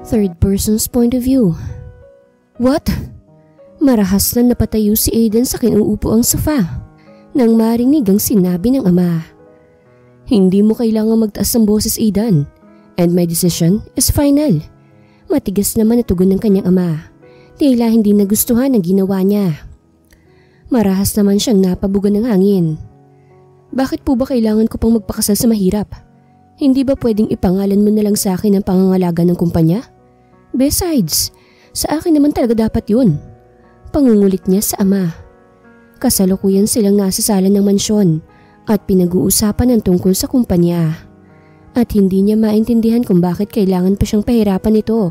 Third person's point of view. What? Marahas na napatayo si Aiden sa kinuupo ang sofa nang marinig ang sinabi ng ama. Hindi mo kailangang magtaas ng boses, Aidan. And my decision is final. Matigas naman na tugon ng kanyang ama. Tila hindi nagustuhan ang ginawa niya. Marahas naman siyang napabugan ng hangin. Bakit po ba kailangan ko pang magpakasal sa mahirap? Hindi ba pwedeng ipangalan mo na lang sa akin ang pangangalaga ng kumpanya? Besides, sa akin naman talaga dapat yun. Pangungulit niya sa ama. Kasalukuyan silang nasa sala ng mansyon at pinag-uusapan ang tungkol sa kumpanya. At hindi niya maintindihan kung bakit kailangan pa siyang pahirapan ito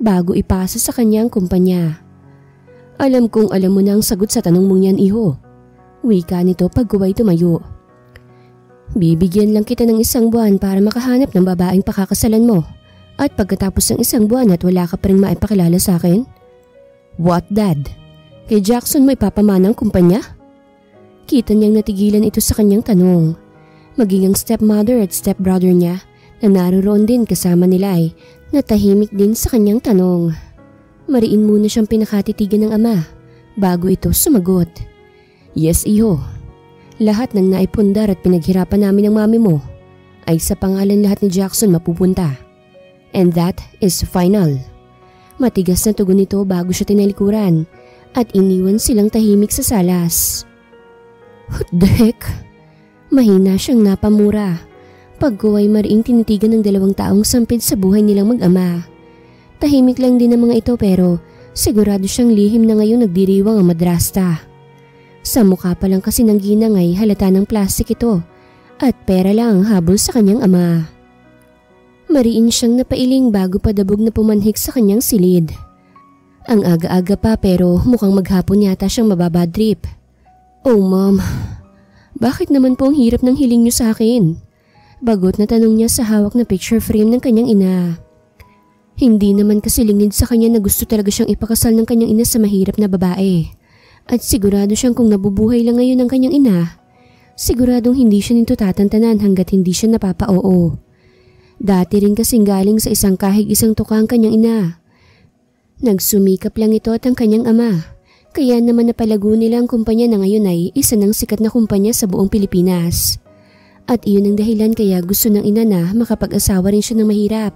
bago ipasa sa kanya ang kumpanya. Alam kong alam mo na ang sagot sa tanong mong yan, iho. Wika nito pagkuway tumayo. Bibigyan lang kita ng 1 buwan para makahanap ng babaeng pakakasalan mo. At pagkatapos ng 1 buwan at wala ka pa rin maipakilala sa akin? What, Dad? Kay Jackson mo ipapamana ang kumpanya? Kita niyang natigilan ito sa kanyang tanong. Maging ang stepmother at stepbrother niya na naroon din kasama nila ay natahimik din sa kanyang tanong. Mariin muna siyang pinakatitigan ng ama bago ito sumagot. Yes, iho. Lahat ng naipundar at pinaghirapan namin ng mami mo ay sa pangalan lahat ni Jackson mapupunta. And that is final. Matigas na tugon nito bago siya tinalikuran at iniwan silang tahimik sa salas. What the heck? Mahina siyang napamura. Pagkuway mariing tinitigan ng 2 taong sampid sa buhay nilang mag-ama. Tahimik lang din ang mga ito pero sigurado siyang lihim na ngayon nagdiriwang ang madrasta. Sa mukha pa lang kasi ng ginang ay halata ng plastik ito at pera lang ang habol sa kanyang ama. Mariin siyang napailing bago padabog na pumanhik sa kanyang silid. Ang aga-aga pa pero mukhang maghapon yata siyang mababadrip. Oh mom, bakit naman po ang hirap ng hiling niyo sa akin? Bagot na tanong niya sa hawak na picture frame ng kanyang ina. Hindi naman kasi lingid sa kanya na gusto talaga siyang ipakasal ng kanyang ina sa mahirap na babae. At sigurado siyang kung nabubuhay lang ngayon ng kanyang ina, siguradong hindi siya nito tatantanan hanggat hindi siya napapa-oo. Dati rin kasing galing sa isang kahig isang tuka ang kanyang ina. Nagsumikap lang ito at ang kanyang ama. Kaya naman napalago nila ang kumpanya na ngayon ay isa ng sikat na kumpanya sa buong Pilipinas. At iyon ang dahilan kaya gusto ng ina na makapag-asawa rin siya ng mahirap.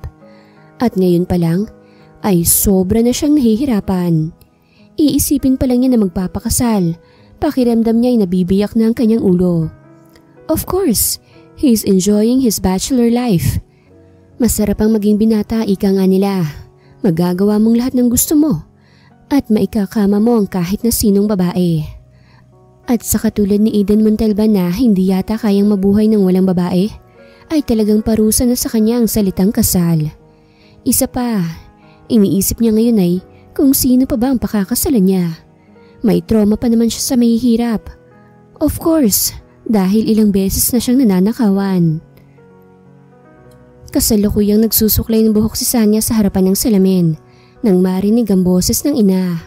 At ngayon pa lang ay sobra na siyang nahihirapan. Iisipin pa lang niya na magpapakasal. Pakiramdam niya ay nabibiyak na ang kanyang ulo. Of course, he's enjoying his bachelor life. Masarap ang maging binata, ika nga nila. Magagawa mong lahat ng gusto mo. At maikakama mo ang kahit na sinong babae. At sa katulad ni Aiden Montalban na hindi yata kayang mabuhay ng walang babae, ay talagang parusa na sa kanya ang salitang kasal. Isa pa, iniisip niya ngayon ay kung sino pa ba ang pakakasalan niya. May trauma pa naman siya sa mahihirap. Of course, dahil ilang beses na siyang nananakawan. Kasalukuyang nagsusuklay ng buhok si Sanya sa harapan ng salamin. Nang marinig ang boses ng ina.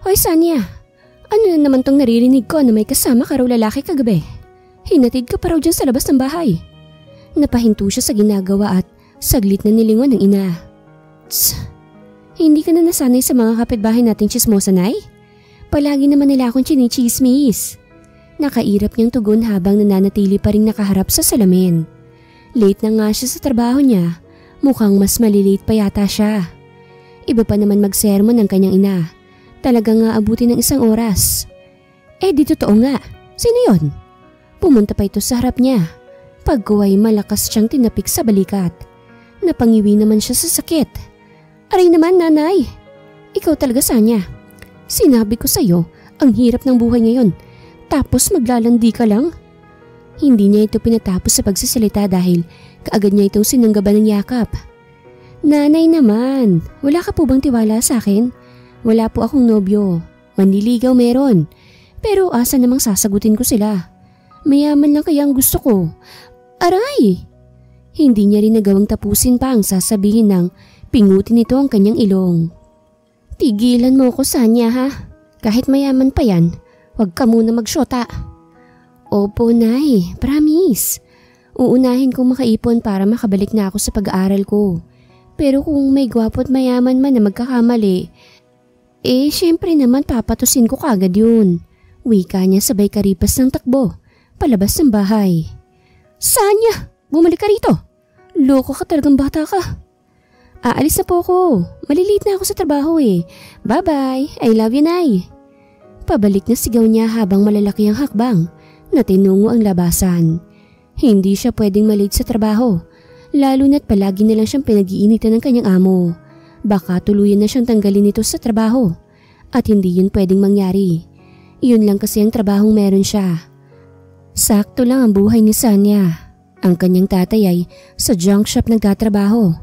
Hoy Sanya, ano na naman tong naririnig ko na may kasama ka raw lalaki kagabi? Hinatid ka pa raw dyan sa labas ng bahay. Napahinto siya sa ginagawa at saglit na nilingon ng ina. Tss, hindi ka na nasanay sa mga kapitbahay nating chismosa, Nay? Palagi naman nila akong chinichismis. Nakairap niyang tugon habang nananatili pa rin nakaharap sa salamin. Late na nga siya sa trabaho niya. Mukhang mas malilate pa yata siya. Iba pa naman magsermon ng kanyang ina. Talaga nga abutin ng 1 oras. Di totoo nga. Sino yon? Pumunta pa ito sa harap niya. Pagkuway malakas siyang tinapik sa balikat. Napangiwi naman siya sa sakit. Aray naman, nanay. Ikaw talaga, Sanya. Sinabi ko sa'yo, ang hirap ng buhay ngayon. Tapos maglalandi ka lang? Hindi niya ito pinatapos sa pagsasalita dahil kaagad niya itong sinanggaban ng yakap. Nanay naman, wala ka po bang tiwala sa akin? Wala po akong nobyo. Manliligaw meron. Pero asa namang sasagutin ko sila? Mayaman lang kaya ang gusto ko. Aray! Hindi niya rin nagawang tapusin pa ang sasabihin ng pingutin nito ang kanyang ilong. Tigilan mo ko, Sanya, ha? Kahit mayaman pa yan, huwag ka muna magsyota. Opo, Nay. Promise. Uunahin kong makaipon para makabalik na ako sa pag-aaral ko. Pero kung may gwapo at mayaman man na magkakamali, syempre naman papatusin ko kagad yun. Wika niya sabay karipas ng takbo, palabas ng bahay. Sanya, bumalik ka rito. Loko ka talagang bata ka. Aalis na po ako. Malilate na ako sa trabaho eh. Bye-bye. I love you, Nay. Pabalik na sigaw niya habang malalaki ang hakbang na tinungo ang labasan. Hindi siya pwedeng malate sa trabaho, lalo na't palagi na lang siyang pinag-iinitan ng kanyang amo. Baka tuluyan na siyang tanggalin nito sa trabaho at hindi yun pwedeng mangyari. Yun lang kasi ang trabahong meron siya. Sakto lang ang buhay ni Sanya. Ang kanyang tatay ay sa junk shop nagtatrabaho.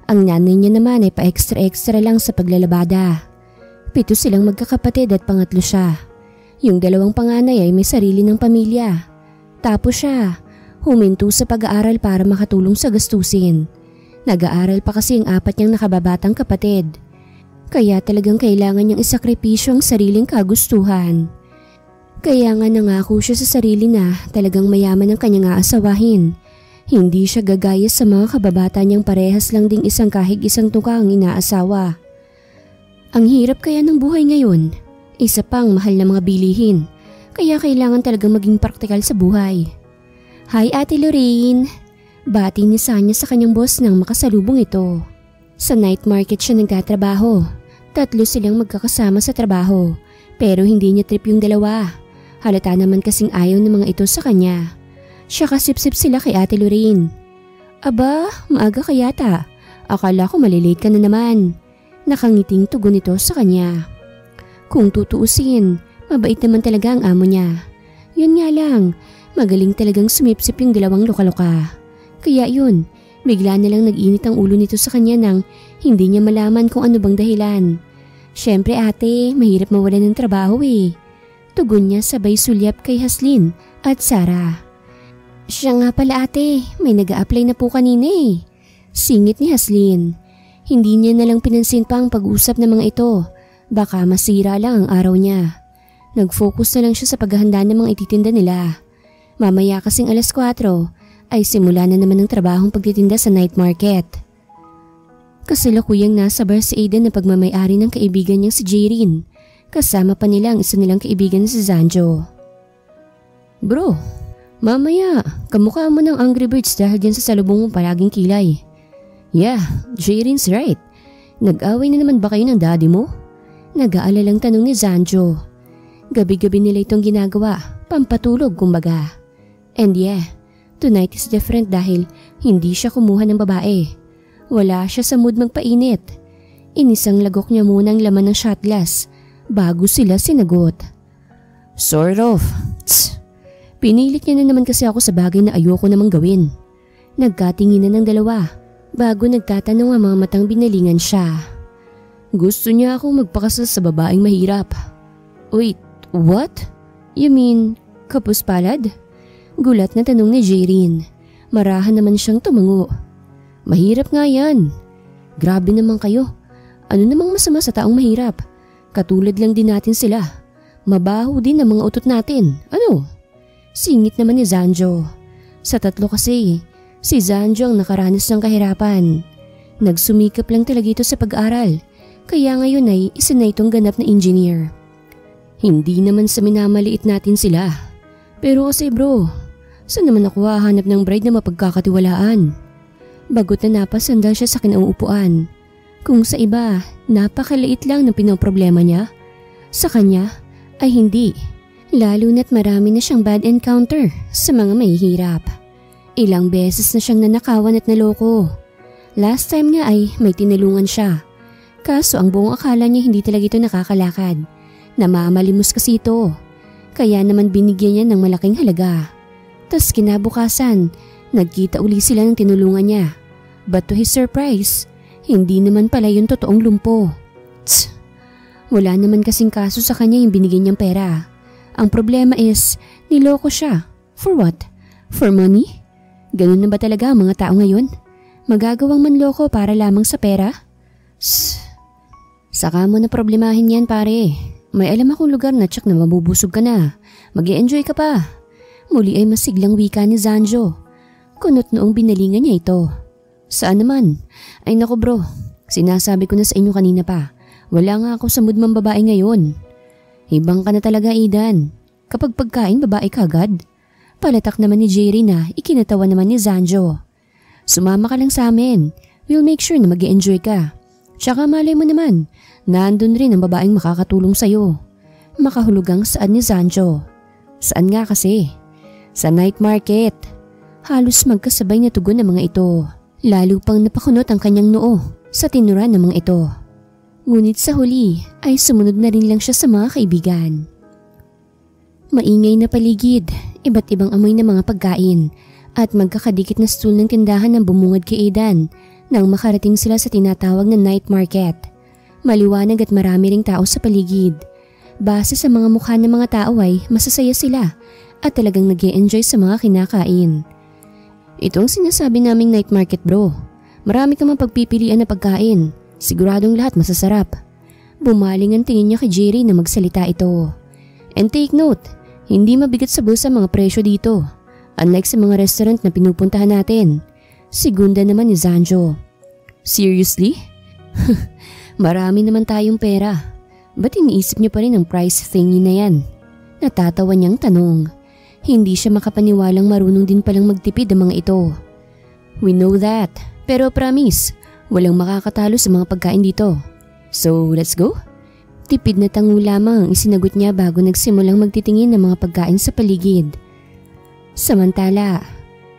Ang nanay niya naman ay pa-extra-extra lang sa paglalabada. 7 silang magkakapatid at pangatlo siya. Yung 2 panganay ay may sarili ng pamilya. Tapos siya, huminto sa pag-aaral para makatulong sa gastusin. Nag-aaral pa kasi ang 4 niyang nakababatang kapatid. Kaya talagang kailangan niyang isakripisyo ang sariling kagustuhan. Kaya nga nangako siya sa sarili na talagang mayaman ang kanyang aasawahin. Hindi siya gagaya sa mga kababata niyang parehas lang ding isang kahig isang tuka ang inaasawa. Ang hirap kaya ng buhay ngayon. Isa pang mahal na mga bilihin. Kaya kailangan talagang maging praktikal sa buhay. Hi Ate Lorraine! Bati ni Sanya sa kanyang boss nang makasalubong ito. Sa night market siya nagtatrabaho. 3 silang magkakasama sa trabaho. Pero hindi niya trip yung 2. Halata naman kasing ayaw ng mga ito sa kanya. Siya kasip-sip sila kay Ate Lorraine. Aba, maaga ka yata. Akala ko malilate ka na naman. Nakangiting tugon ito sa kanya. Kung tutuusin, mabait naman talaga ang amo niya. Yun nga lang, magaling talagang sumipsip yung 2 loka-loka. Kaya yun, bigla na lang nag-init ang ulo nito sa kanya nang hindi niya malaman kung ano bang dahilan. Syempre ate, mahirap mawalan ng trabaho eh. Tugon niya sabay sulyap kay Haslin at Sarah. Siya nga pala ate, may nag-a-apply na po kanina eh. Singit ni Haslin. Hindi niya nalang pinansin pa ang pag-usap ng mga ito. Baka masira lang ang araw niya. Nag-focus na lang siya sa paghahanda ng mga ititinda nila. Mamaya kasing 4:00 ay simula na naman ang trabahong pagtitinda sa night market. Kasalukuyang nasa bar si Aiden na pagmamay-ari ng kaibigan niyang si Jayrin. Kasama pa nila ang isa nilang kaibigan na si Zanjo. Bro, mamaya kamukha mo ng Angry Birds dahil dyan sa salubong mong palaging kilay. Yeah, Jayrin's right. Nag-away na naman ba kayo ng daddy mo? Nag-aalalang tanong ni Zanjo. Gabi-gabi nila itong ginagawa, pampatulog kumbaga. And yeah, tonight is different dahil hindi siya kumuha ng babae. Wala siya sa mood magpainit. Inisang lagok niya muna ang laman ng shot glass bago sila sinagot. Sort of. Tss. Pinilit niya na naman kasi ako sa bagay na ayoko namang gawin. Nagkatinginan ng dalawa bago nagtatanong ang mga matang binalingan siya. Gusto niya akong magpakasal sa babaeng mahirap. Wait, what? You mean kapus palad? Gulat na tanong ni Jayrin. Marahan naman siyang tumango. Mahirap nga yan. Grabe naman kayo. Ano namang masama sa taong mahirap? Katulad lang din natin sila. Mabaho din ang mga utot natin. Ano? Singit naman ni Zanjo. Sa 3 kasi, si Zanjo ang nakaranas ng kahirapan. Nagsumikap lang talaga ito sa pag-aral. Kaya ngayon ay isa na itong ganap na engineer. Hindi naman sa minamaliit natin sila. Pero kasi bro, saan naman ako hahanap ng bride na mapagkakatiwalaan? Bagot na napasandal siya sa kinauupuan. Kung sa iba, napakaliit lang ng pinoproblema niya. Sa kanya ay hindi. Lalo na't marami na siyang bad encounter sa mga mahihirap. Ilang beses na siyang nanakawan at naloko. Last time nga ay may tinulungan siya. Kaso ang buong akala niya hindi talaga ito nakakalakad. Namamalimos kasi ito. Kaya naman binigyan niya ng malaking halaga. Tas kinabukasan, nagkita uli sila ng tinulungan niya. But to his surprise, hindi naman pala yung totoong lumpo. Tsk! Wala naman kasing kaso sa kanya yung binigyan niyang pera. Ang problema is, niloko siya. For what? For money? Ganun na ba talaga ang mga tao ngayon? Magagawang manloko para lamang sa pera? Saka mo na problemahin yan pare. May alam akong lugar na tsak na mabubusog ka na. Mag-i-enjoy ka pa. Muli ay masiglang wika ni Zanjo. Kunot noong binalingan niya ito. Saan naman? Ay naku bro, sinasabi ko na sa inyo kanina pa. Wala nga ako sa mood mang babae ngayon. Ibang ka na talaga, Aidan. Kapag pagkain, babae ka agad. Palatak naman ni Jerry na ikinatawa naman ni Zanjo. Sumama ka lang sa amin. We'll make sure na mag-e-enjoy ka. Tsaka malay mo naman, nandun rin ang babaeng makakatulong sa'yo. Makahulugang saan ni Zanjo. Saan nga kasi? Sa night market. Halos magkasabay na tugon ng mga ito. Lalo pang napakunot ang kanyang noo sa tinuran ng mga ito. Ngunit sa huli ay sumunod na rin lang siya sa mga kaibigan. Maingay na paligid, iba't ibang amoy ng mga pagkain at magkakadikit na stool ng tindahan ng bumungad kay Aidan nang makarating sila sa tinatawag na night market. Maliwanag at marami ring tao sa paligid. Base sa mga mukha ng mga tao ay masasaya sila at talagang nag-e-enjoy sa mga kinakain. Itong sinasabi naming night market bro, marami kang mapagpipilian na pagkain, siguradong lahat masasarap. Bumaling ang tingin niya kay Jerry na magsalita ito. And take note, hindi mabigat sa bulsa mga presyo dito, unlike sa mga restaurant na pinupuntahan natin. Segunda naman ni Zanjo. Seriously? Marami naman tayong pera. Ba't iniisip niyo pa rin ang price thingy na yan? Natatawa niyang tanong. Hindi siya makapaniwalang marunong din palang magtipid ang mga ito. We know that, pero promise, walang makakatalo sa mga pagkain dito. So let's go? Tipid na tango lamang ang isinagot niya bago nagsimulang magtitingin ng mga pagkain sa paligid. Samantala,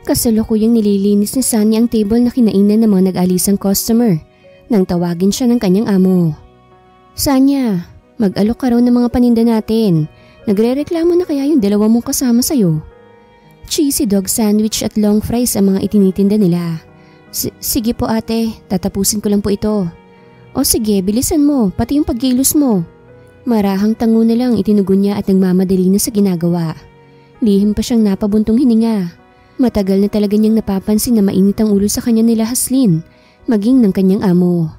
kasalukuyang nililinis ni Sunny ang table na kinainan ng mga nag-alisang customer nang tawagin siya ng kanyang amo. Sanya, mag-alok ka raw ng mga paninda natin. Nagre-reklamo na kaya yung dalawa mong kasama sa'yo? Cheesy dog sandwich at long fries ang mga itinitinda nila. Sige po ate, tatapusin ko lang po ito. O sige, bilisan mo, pati yung pagkilos mo. Marahang tango na lang itinugon niya at nagmamadali na sa ginagawa. Lihim pa siyang napabuntong hininga. Matagal na talaga niyang napapansin na mainit ang ulo sa kanya nila Haslin, maging ng kanyang amo.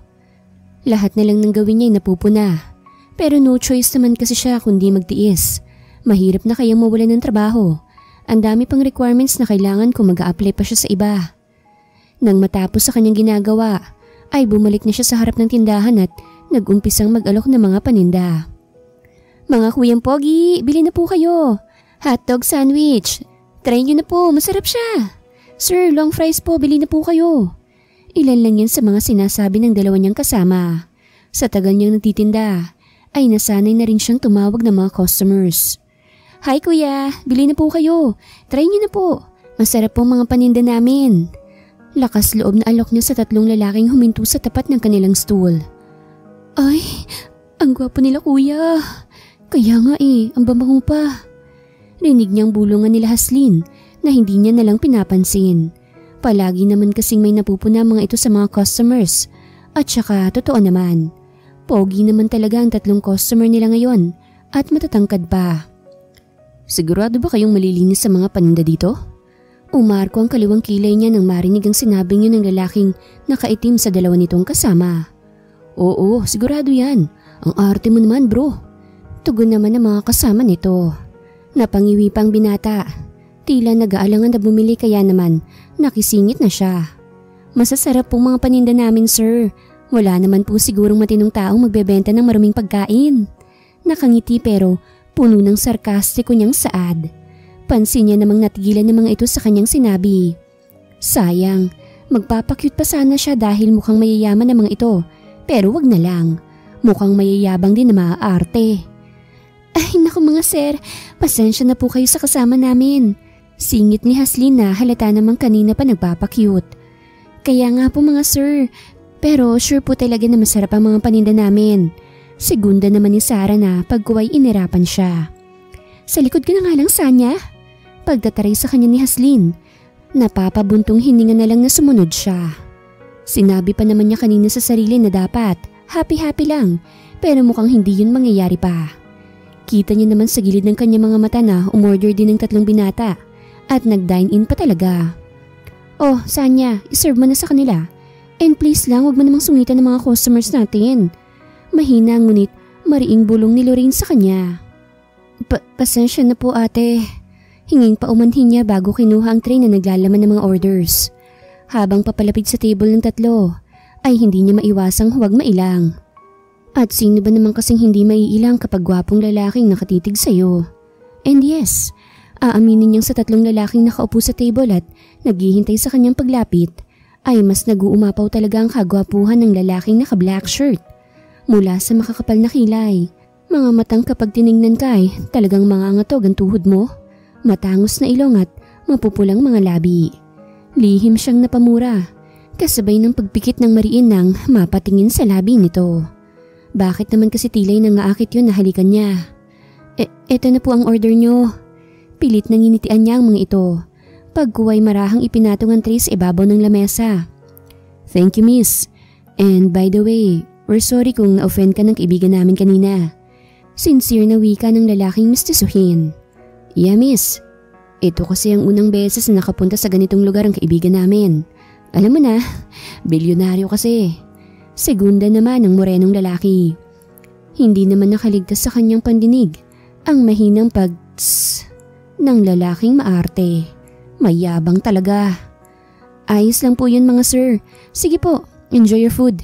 Lahat na lang ng gawin niya ay napupuna. Pero no choice naman kasi siya kundi magtiis. Mahirap na kayang mawalan ng trabaho. Ang dami pang requirements na kailangan kung mag-a-apply pa siya sa iba. Nang matapos sa kanyang ginagawa, ay bumalik na siya sa harap ng tindahan at nag-umpisang mag-alok ng mga paninda. Mga kuyang pogi, bili na po kayo. Hotdog sandwich. Try nyo na po, masarap siya. Sir, long fries po, bili na po kayo. Ilan lang yan sa mga sinasabi ng dalawa niyang kasama. Sa tagal niyang nagtitinda, ay nasanay na rin siyang tumawag ng mga customers. Hi kuya, bili na po kayo. Try nyo na po. Masarap pong mga paninda namin. Lakas loob na alok niya sa tatlong lalaking huminto sa tapat ng kanilang stool. Ay, ang gwapo nila kuya. Kaya nga ang babango pa. Rinig niyang bulungan nila Haslin na hindi niya nalang pinapansin. Palagi naman kasing may napupuna mga ito sa mga customers. At saka totoo naman. Pogi naman talaga ang tatlong customer nila ngayon at matatangkad pa. Sigurado ba kayong malilinis sa mga paninda dito? Umarko ang kaliwang kilay niya nang marinig ang sinabing yun ng lalaking nakaitim sa dalawa nitong kasama. Oo, sigurado yan. Ang arte mo naman bro. Tugon naman ang mga kasama nito. Napangiwi pang binata. Tila nag-aalangan na bumili kaya naman nakisingit na siya. Masasarap pong mga paninda namin sir. Wala naman po sigurong matinong taong magbebenta ng maruming pagkain. Nakangiti pero puno ng sarkastiko niyang saad. Pansin niya namang natigilan ng mga ito sa kanyang sinabi. Sayang, magpapakyut pa sana siya dahil mukhang mayayaman ng mga ito. Pero wag na lang, mukhang mayayabang din na maaarte. Ay naku mga sir, pasensya na po kayo sa kasama namin. Singit ni Haslin na halata namang kanina pa nagpapakyut. Kaya nga po mga sir, pero sure po talaga na masarap ang mga paninda namin. Segunda naman ni Sarah na pagkuway inirapan siya. Sa likod ka na nga lang Sanya. Pagdataray sa kanya ni Haslin, napapabuntong hininga na lang na sumunod siya. Sinabi pa naman niya kanina sa sarili na dapat happy-happy lang pero mukhang hindi yun mangyayari pa. Kita niya naman sa gilid ng kanyang mga mata na umorder din ng 3 binata at nag-dine-in pa talaga. Oh, Sanya, iserve mo na sa kanila. And please lang, wag mo namang sungitan ng mga customers natin. Mahina ngunit mariing bulong ni Lorraine sa kanya. Pasensya na po ate. Hinging paumanhin niya bago kinuha ang tray na naglalaman ng mga orders. Habang papalapit sa table ng tatlo, ay hindi niya maiwasang huwag mailang. At sino ba naman kasing hindi maiilang kapag gwapong lalaking nakatitig sa'yo? And yes, aaminin niyang sa tatlong lalaking nakaupo sa table at naghihintay sa kanyang paglapit, ay mas nag-uumapaw talaga ang kagwapuhan ng lalaking naka-black shirt. Mula sa makakapal na kilay, mga matang kapag tiningnan ka ay talagang mangangatog ang tuhod mo, matangos na ilong at mapupulang mga labi. Lihim siyang napamura, kasabay ng pagpikit ng mariin nang mapatingin sa labi nito. Bakit naman kasi tilay nang aakit yun na halikan niya? Eto na po ang order nyo. Pilit nang initian niya ang mga ito. Pagkuway marahang ipinatong ang tray sa ibabaw ng lamesa. Thank you, miss. And by the way, we're sorry kung na-offend ka ng kaibigan namin kanina. Sincere na wika ng lalaking mistisuhin. Yeah, miss. Ito kasi ang unang beses na nakapunta sa ganitong lugar ang kaibigan namin. Alam mo na, bilyonaryo kasi. Segunda naman ang morenong lalaki. Hindi naman nakaligtas sa kanyang pandinig ang mahinang pag-tss ng lalaking maarte. Mayabang talaga. Ayos lang po yun mga sir. Sige po, enjoy your food.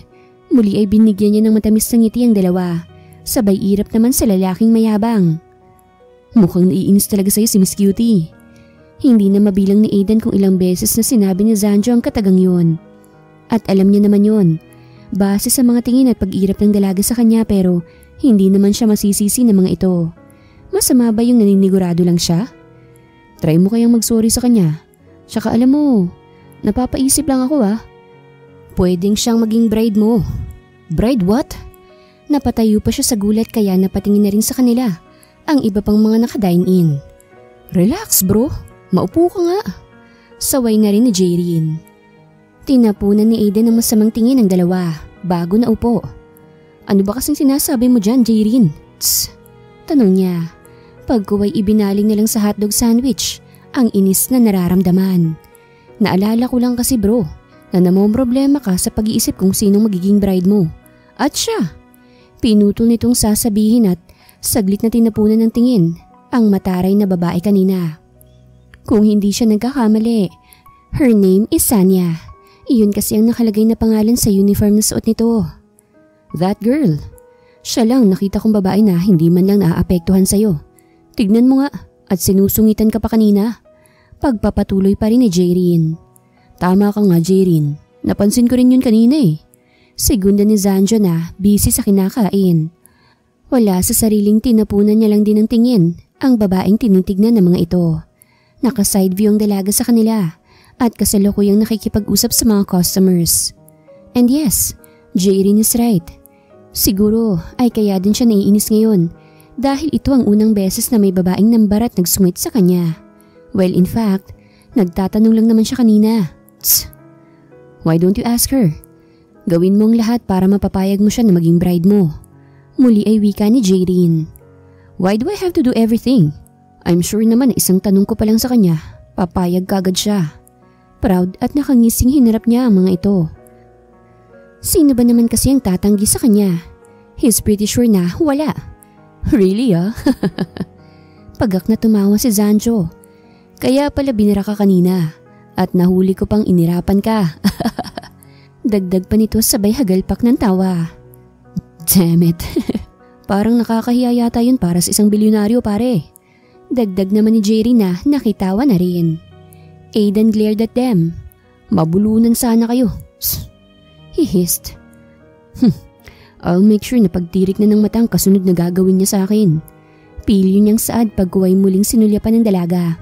Muli ay binigyan niya ng matamis na ngiti ang dalawa. Sabay irap naman sa lalaking mayabang. Mukhang naiinis talaga sa'yo si Miss Cutie. Hindi na mabilang ni Aiden kung ilang beses na sinabi ni Zanjo ang katagang yun. At alam niya naman yun. Base sa mga tingin at pag-irap ng dalaga sa kanya pero hindi naman siya masisisi ng mga ito. Masama ba yung naninigurado lang siya? Try mo kayang mag-sorry sa kanya. Tsaka alam mo, napapaisip lang ako Pwedeng siyang maging bride mo. Bride what? Napatayo pa siya sa gulat kaya napatingin na rin sa kanila ang iba pang mga naka-dine-in. Relax bro, maupo ka nga. Saway na rin ni Jaylin. Tinapunan ni Aiden ang masamang tingin ng dalawa bago naupo. Ano ba kasing sinasabi mo dyan, Jaylin? Tss, tanong niya. Pagkuway ibinaling na lang sa hotdog sandwich ang inis na nararamdaman. Naalala ko lang kasi bro na namomroblema ka sa pag-iisip kung sinong magiging bride mo. At siya, pinutol nitong sasabihin at saglit na tinapunan ng tingin ang mataray na babae kanina. Kung hindi siya nagkakamali, her name is Sanya. Iyon kasi ang nakalagay na pangalan sa uniform na suot nito. That girl. Siya lang nakita kong babae na hindi man lang naaapektuhan sa'yo. Tignan mo nga at sinusungitan ka pa kanina. Pagpapatuloy pa rin ni Jaylin. Tama ka nga Jaylin. Napansin ko rin yun kanina Segunda ni Zanjo na busy sa kinakain. Wala sa sariling tinapunan niya lang din ng tingin ang babaeng tinitignan ng mga ito. Naka-side view ang dalaga sa kanila at kasalukuyang nakikipag-usap sa mga customers. And yes, Jaylin is right. Siguro ay kaya din siya naiinis ngayon dahil ito ang unang beses na may babaeng nambarat nagsungit sa kanya. Well, in fact, nagtatanong lang naman siya kanina. Tss, why don't you ask her? Gawin mo ang lahat para mapapayag mo siya na maging bride mo. Muli ay wika ni Jaylin. Why do I have to do everything? I'm sure naman na isang tanong ko pa lang sa kanya, papayag kagad siya. Proud at nakangising hinarap niya ang mga ito. Sino ba naman kasi ang tatanggi sa kanya? He's pretty sure na wala. Really Pagak na tumawa si Zanjo. Kaya pala binira ka kanina at nahuli ko pang inirapan ka. Dagdag pa nito sabay hagalpak ng tawa. Damn it. Parang nakakahiya yata yun para sa isang bilyonaryo pare. Dagdag naman ni Jerry na nakitawa na rin. Aiden glared at them. Mabulunan sana kayo. He hissed. I'll make sure na pagtirik na ng matang kasunod na gagawin niya sa akin. Pilyo niyang saad pagkuway muling sinulyapan ng dalaga.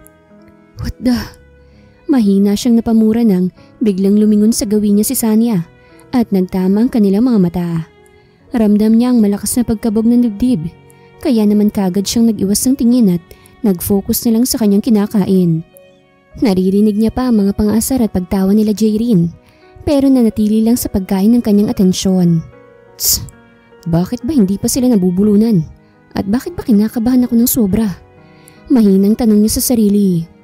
What the? Mahina siyang napamura nang biglang lumingon sa gawin niya si Sanya at nagtama ang kanilang mga mata. Ramdam niya ang malakas na pagkabog ng dibdib kaya naman kagad siyang nag-iwas ng tingin at nag-focus na lang sa kanyang kinakain. Naririnig niya pa ang mga pang-asar at pagtawa nila Jaylin pero nanatili lang sa pagkain ng kanyang atensyon. Tss, bakit ba hindi pa sila nabubulunan? At bakit ba kinakabahan ako ng sobra? Mahinang tanong niya sa sarili.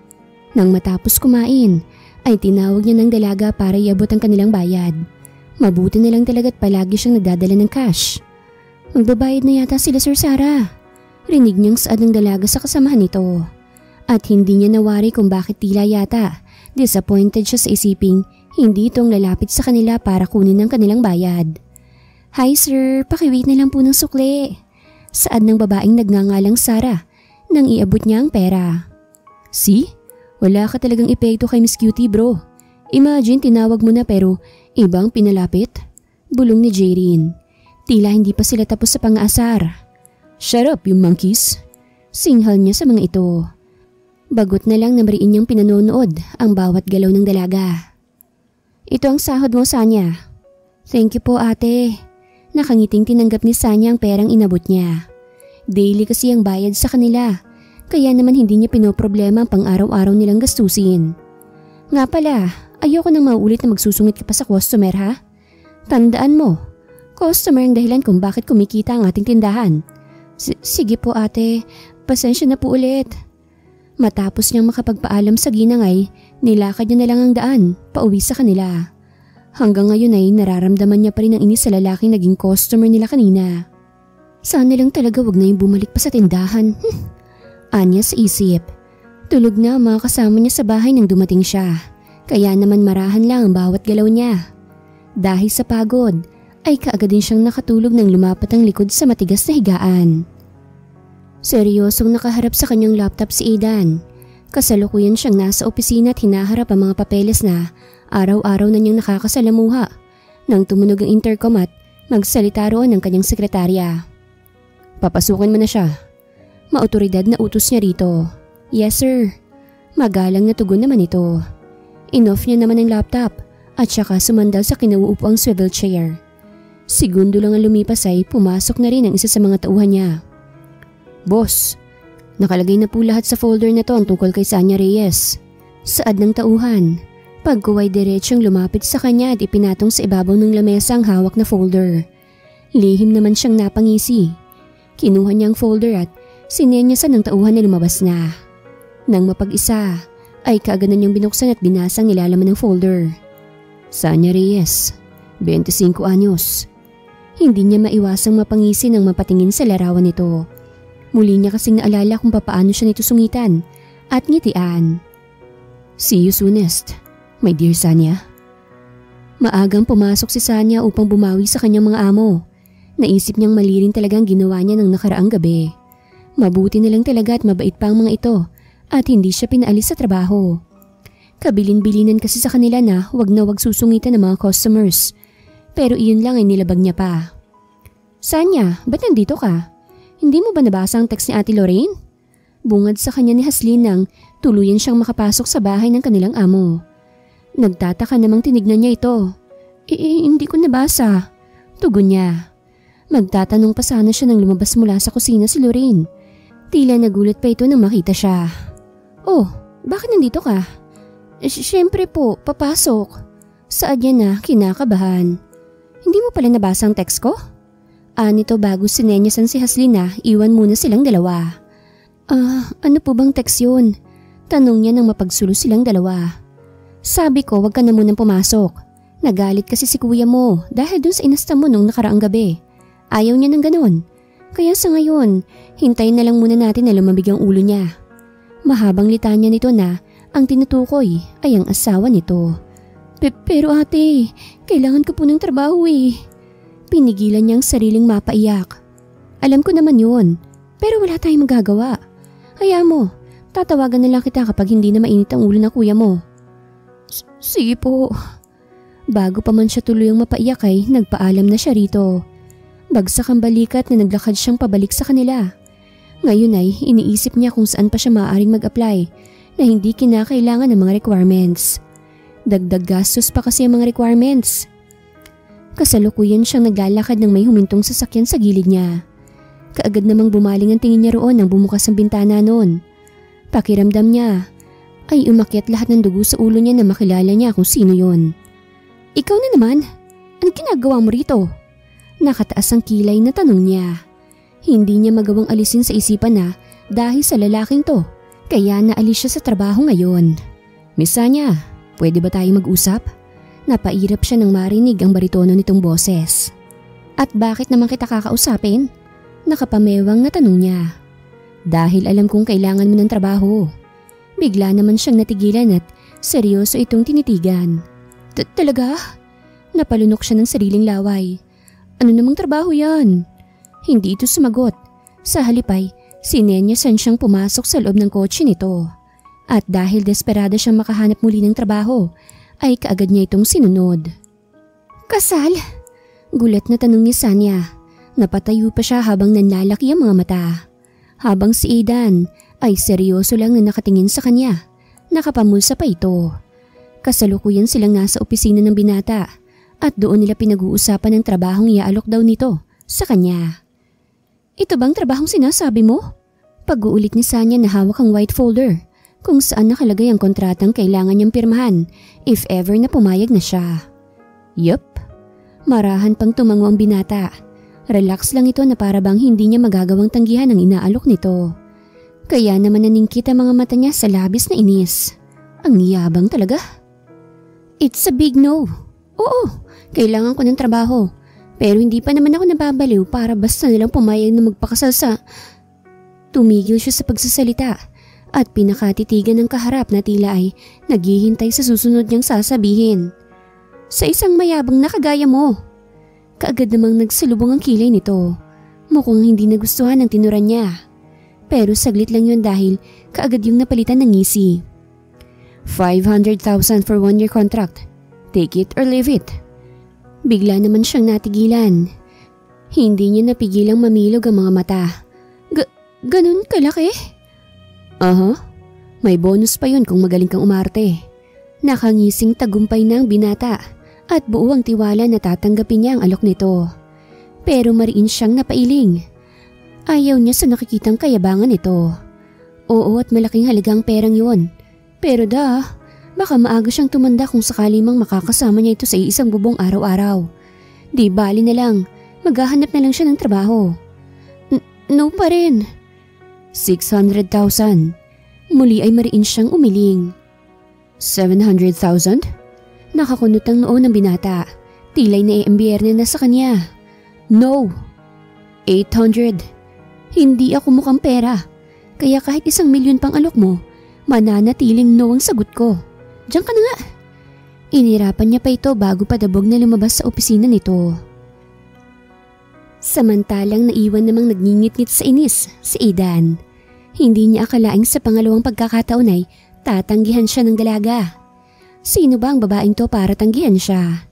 Nang matapos kumain, ay tinawag niya ng dalaga para iabot ang kanilang bayad. Mabuti na lang talaga't palagi siyang nagdadala ng cash. Magbabayad na yata sila Sir Sarah. Rinig niyang saad ng dalaga sa kasamahan nito. At hindi niya nawari kung bakit tila yata disappointed siya sa isiping Hindi itong lalapit sa kanila para kunin ang kanilang bayad. "Hi sir, pakiwait na lang po ng sukli." Saad ng babaeng nagngangalang Sarah nang iabot niya ang pera. "See? Wala ka talagang epekto kay Miss Cutie bro. Imagine tinawag mo na pero ibang pinalapit." Bulong ni Jaylin. Tila hindi pa sila tapos sa pang-aasar. "Shut up, you monkeys." Singhal niya sa mga ito. Bagot na lang na mariin niyang pinanonood ang bawat galaw ng dalaga. "Ito ang sahod mo, Sanya." "Thank you po ate." Nakangiting tinanggap ni Sanya ang perang inabot niya. Daily kasi ang bayad sa kanila, kaya naman hindi niya pinoproblema ang pang-araw-araw nilang gastusin. "Nga pala, ayoko nang maulit na magsusungit ka pa sa customer ha. Tandaan mo, customer ang dahilan kung bakit kumikita ang ating tindahan." Sige po ate, pasensya na po ulit." Matapos niyang makapagpaalam sa ginang ay nilakad niya na lang ang daan pauwi sa kanila. Hanggang ngayon ay nararamdaman niya pa rin ang inis sa lalaking naging customer nila kanina. Sana lang talaga wag na yung bumalik pa sa tindahan. Anya sa isip. Tulog na ang mga kasama niya sa bahay nang dumating siya. Kaya naman marahan lang ang bawat galaw niya. Dahil sa pagod ay kaagad din siyang nakatulog nang lumapat ang likod sa matigas na higaan. Seryosong nakaharap sa kanyang laptop si Aidan. Kasalukuyan siyang nasa opisina at hinaharap ang mga papeles na araw-araw na niyang nakakasalamuha nang tumunog ang intercom at magsalita roon ang kanyang sekretarya. "Papasukin mo na siya." Maotoridad na utos niya rito. "Yes sir." Magalang na tugon naman ito. Inoff niya naman ang laptop at saka sumandal sa kinauupuang swivel chair. Segundo lang ang lumipas ay pumasok na rin ang isa sa mga tauhan niya. "Boss, nakalagay na po lahat sa folder na to ang tungkol kay Sanya Reyes." Saad ng tauhan. Pagkuway diretsyong lumapit sa kanya at ipinatong sa ibabaw ng lamesa ang hawak na folder. Lihim naman siyang napangisi. Kinuha niya ang folder at sinenyasan ng tauhan na lumabas na. Nang mapag-isa ay kaagad na niyang binuksan at binasa ang ilalaman ng folder. Sanya Reyes, 25 anyos. Hindi niya maiwasang mapangisi nang mapatingin sa larawan nito. Muli niya kasing naalala kung papaano siya nito sungitan at ngitian. "See you soonest, my dear Sanya." Maagang pumasok si Sanya upang bumawi sa kanyang mga amo. Naisip niyang mali rin talaga ang ginawa niya ng nakaraang gabi. Mabuti na lang talaga at mabait pa ang mga ito at hindi siya pinaalis sa trabaho. Kabilin-bilinan kasi sa kanila na wag susungitan ng mga customers. Pero iyon lang ay nilabag niya pa. "Sanya, ba't nandito ka? Hindi mo ba nabasa ang text ni Ate Lorraine?" Bungad sa kanya ni Haslin nang tuluyan siyang makapasok sa bahay ng kanilang amo. Nagtataka namang tinignan niya ito. Hindi ko nabasa." Tugon niya. Magtatanong pa sana siya nang lumabas mula sa kusina si Lorraine. Tila nagulat pa ito nang makita siya. "Oh, bakit nandito ka?" Siyempre po, papasok." Saad niya na kinakabahan. "Hindi mo pala nabasa ang text ko?" Nito bago sinenyasan si Haslin na iwan muna silang dalawa. Ano po bang text yun?" Tanong niya nang mapagsulo silang dalawa. "Sabi ko wag ka na munang pumasok. Nagalit kasi si kuya mo dahil dun sa inasta mo nung nakaraang gabi. Ayaw niya ng ganon. Kaya sa ngayon, hintayin na lang muna natin na lumamig ang ulo niya." Mahabang litanya nito na ang tinutukoy ay ang asawa nito. Pero ate, kailangan ko po ng trabaho eh." Pinigilan niyang sariling mapaiyak. "Alam ko naman yun, pero wala tayong magagawa. Kaya mo, tatawagan na lang kita kapag hindi na mainit ang ulo ng kuya mo." Sige po." Bago pa man siya tuluyang mapaiyak ay nagpaalam na siya rito. Bagsak ang balikat na naglakad siyang pabalik sa kanila. Ngayon ay iniisip niya kung saan pa siya maaaring mag-apply na hindi kinakailangan ng mga requirements. Dagdag gastos pa kasi ang mga requirements. Kasalukuyan siyang naglalakad ng may humintong sasakyan sa gilid niya. Kaagad namang bumaling ang tingin niya roon nang bumukas ang bintana noon. Pakiramdam niya ay umakyat lahat ng dugo sa ulo niya na makilala niya kung sino yon. "Ikaw na naman? Anong ginagawa mo rito?" Nakataas ang kilay na tanong niya. Hindi niya magawang alisin sa isipan na dahil sa lalaking to, kaya naalis siya sa trabaho ngayon. "Miss Sanya, pwede ba tayong mag-usap?" Napairap siya nang marinig ang baritono nitong boses. "At bakit naman kita kakausapin?" Nakapamewang na tanong niya. "Dahil alam kong kailangan mo ng trabaho." Bigla naman siyang natigilan at seryoso itong tinitigan. Talaga? Napalunok siya ng sariling laway. Ano namang trabaho yan? Hindi ito sumagot. Sa halipay, sinenyasan siyang pumasok sa loob ng kotse nito. At dahil desperada siyang makahanap muli ng trabaho, ay kaagad niya itong sinunod. Kasal? Gulat na tanong ni Sanya. Napatayo pa siya habang nanlalaki ang mga mata. Habang si Aidan ay seryoso lang na nakatingin sa kanya. Nakapamulsa pa ito. Kasalukuyan silang nasa opisina ng binata at doon nila pinag-uusapan ng trabahong iaalok daw nito sa kanya. Ito bang trabahong sinasabi mo? Pag-uulit ni Sanya na hawak ang white folder kung saan nakalagay ang kontratang kailangan niyang pirmahan if ever na pumayag na siya. Yup. Marahan pang tumango ang binata. Relax lang ito na para bang hindi niya magagawang tanggihan ang inaalok nito. Kaya naman naningkit ang mga mata niya sa labis na inis. Ang yabang talaga. It's a big no. Oo, kailangan ko ng trabaho. Pero hindi pa naman ako nababaliw para basta nilang pumayag na magpakasal sa… Tumigil siya sa pagsasalita at pinakatitigan ng kaharap na tila ay naghihintay sa susunod niyang sasabihin. Sa isang mayabang na kagaya mo. Kaagad namang nagsalubong ang kilay nito. Mukhang hindi nagustuhan ang tinuran niya. Pero saglit lang yun dahil kaagad yung napalitan ng ngisi. 500,000 for 1-year contract. Take it or leave it. Bigla naman siyang natigilan. Hindi niya napigilang mamilog ang mga mata. Ganun kalaki? May bonus pa yun kung magaling kang umarte. Nakangising tagumpay na ang binata at buo ang tiwala na tatanggapin niya ang alok nito. Pero mariin siyang napailing. Ayaw niya sa nakikitang kayabangan nito. Oo at malaking halagang perang yun. Pero baka maaga siyang tumanda kung sakali mang makakasama niya ito sa isang bubong araw-araw. Di bali na lang, maghahanap na lang siya ng trabaho. No pa rin. 600,000. Muli ay mariin siyang umiling. 700,000? Nakakunot ang noo ng binata. Tilay na iimbiyerna na sa kanya. No. 800. Hindi ako mukhang pera. Kaya kahit 1 milyon pang alok mo, mananatiling no ang sagot ko. Diyan ka na nga. Inirapan niya pa ito bago padabog na lumabas sa opisina nito. Samantalang naiwan namang nagngingit-ngit sa inis si Aidan. Hindi niya akalaing sa pangalawang pagkakataon ay tatanggihan siya ng dalaga. Sino ba ang babaeng to para tanggihan siya?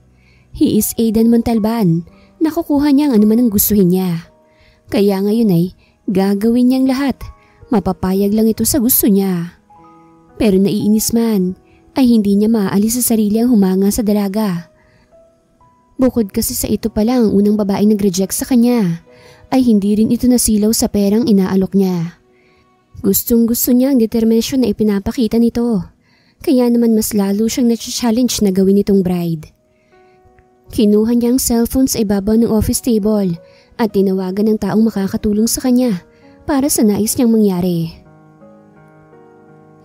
He is Aidan Montalban. Nakukuha niya ang anuman ang gustuhin niya. Kaya ngayon ay gagawin niyang lahat. Mapapayag lang ito sa gusto niya. Pero naiinis man ay hindi niya maaalis sa sarili ang humanga sa dalaga. Bukod kasi sa ito pala ang unang babaeng nag-reject sa kanya, ay hindi rin ito nasilaw sa perang inaalok niya. Gustong gusto niya ang determinasyon na ipinapakita nito, kaya naman mas lalo siyang na-challenge na gawin itong bride. Kinuha niya ang cellphone sa ibabaw ng office table at tinawagan ng taong makakatulong sa kanya para sa nais niyang mangyari.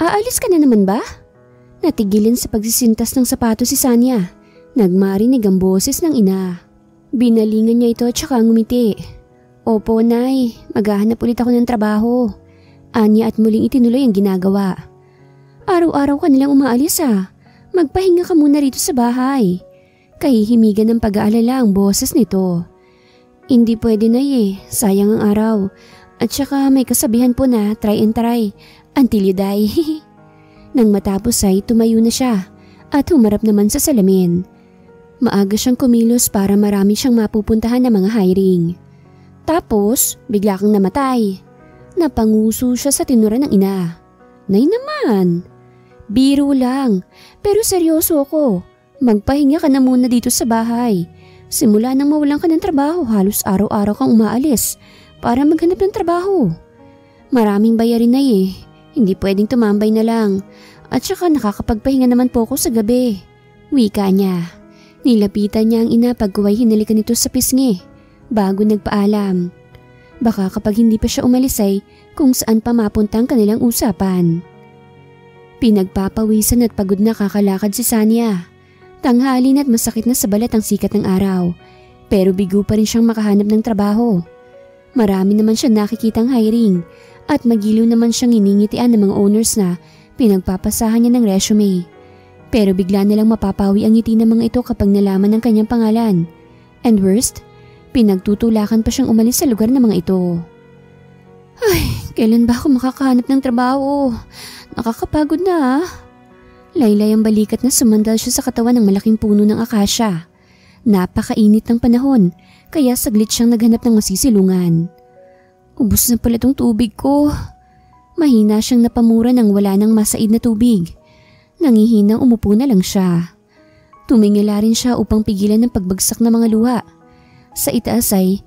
Aalis ka na naman ba? Natigilin sa pagsisintas ng sapatos si Sanya. Nagmarinig ang boses ng ina. Binalingan niya ito at saka ngumiti. Opo, Nay. Maghahanap ulit ako ng trabaho. Anya at muling itinuloy ang ginagawa. Araw-araw ka nilang umaalis Magpahinga ka muna rito sa bahay. Kahihimigan ng pag-aalala ang boses nito. Hindi pwede, Nay Sayang ang araw. At saka may kasabihan po na try and try until you die. Nang matapos ay tumayo na siya at humarap naman sa salamin. Maaga siyang kumilos para marami siyang mapupuntahan ng mga hiring. Tapos, bigla kang namatay. Napanguso siya sa tinuran ng ina. Nay naman. Biro lang, pero seryoso ako. Magpahinga ka na muna dito sa bahay. Simula nang mawalan ka ng trabaho, halos araw-araw kang umaalis para maghanap ng trabaho. Maraming bayarin na Hindi pwedeng tumambay na lang. At saka nakakapagpahinga naman po ako sa gabi. Wika niya. Nilapitan niya ang ina pagkuway hinalikan nito sa pisngi bago nagpaalam. Baka kapag hindi pa siya umalis ay kung saan pa mapunta ang kanilang usapan. Pinagpapawisan at pagod na kakalakad si Sanya. Tanghali na at masakit na sa balat ang sikat ng araw. Pero bigo pa rin siyang makahanap ng trabaho. Marami naman siya nakikitang hiring at magiliw naman siyang iningitian ng mga owners na pinagpapasahan niya ng resume. Pero bigla na lang mapapawi ang ngiti ng mga ito kapag nalaman ng kanyang pangalan. And worst, pinagtutulakan pa siyang umalis sa lugar ng mga ito. Ay, kailan ba ako makakahanap ng trabaho? Nakakapagod na. Laylay ang balikat na sumandal siya sa katawan ng malaking puno ng akasya. Napakainit ng panahon, kaya saglit siyang naghanap ng masisilungan. Ubos na pala tong tubig ko. Mahina siyang napamura nang wala nang masaid na tubig. Nangihinang umupo na lang siya. Tumingala rin siya upang pigilan ng pagbagsak ng mga luha. Sa itaas ay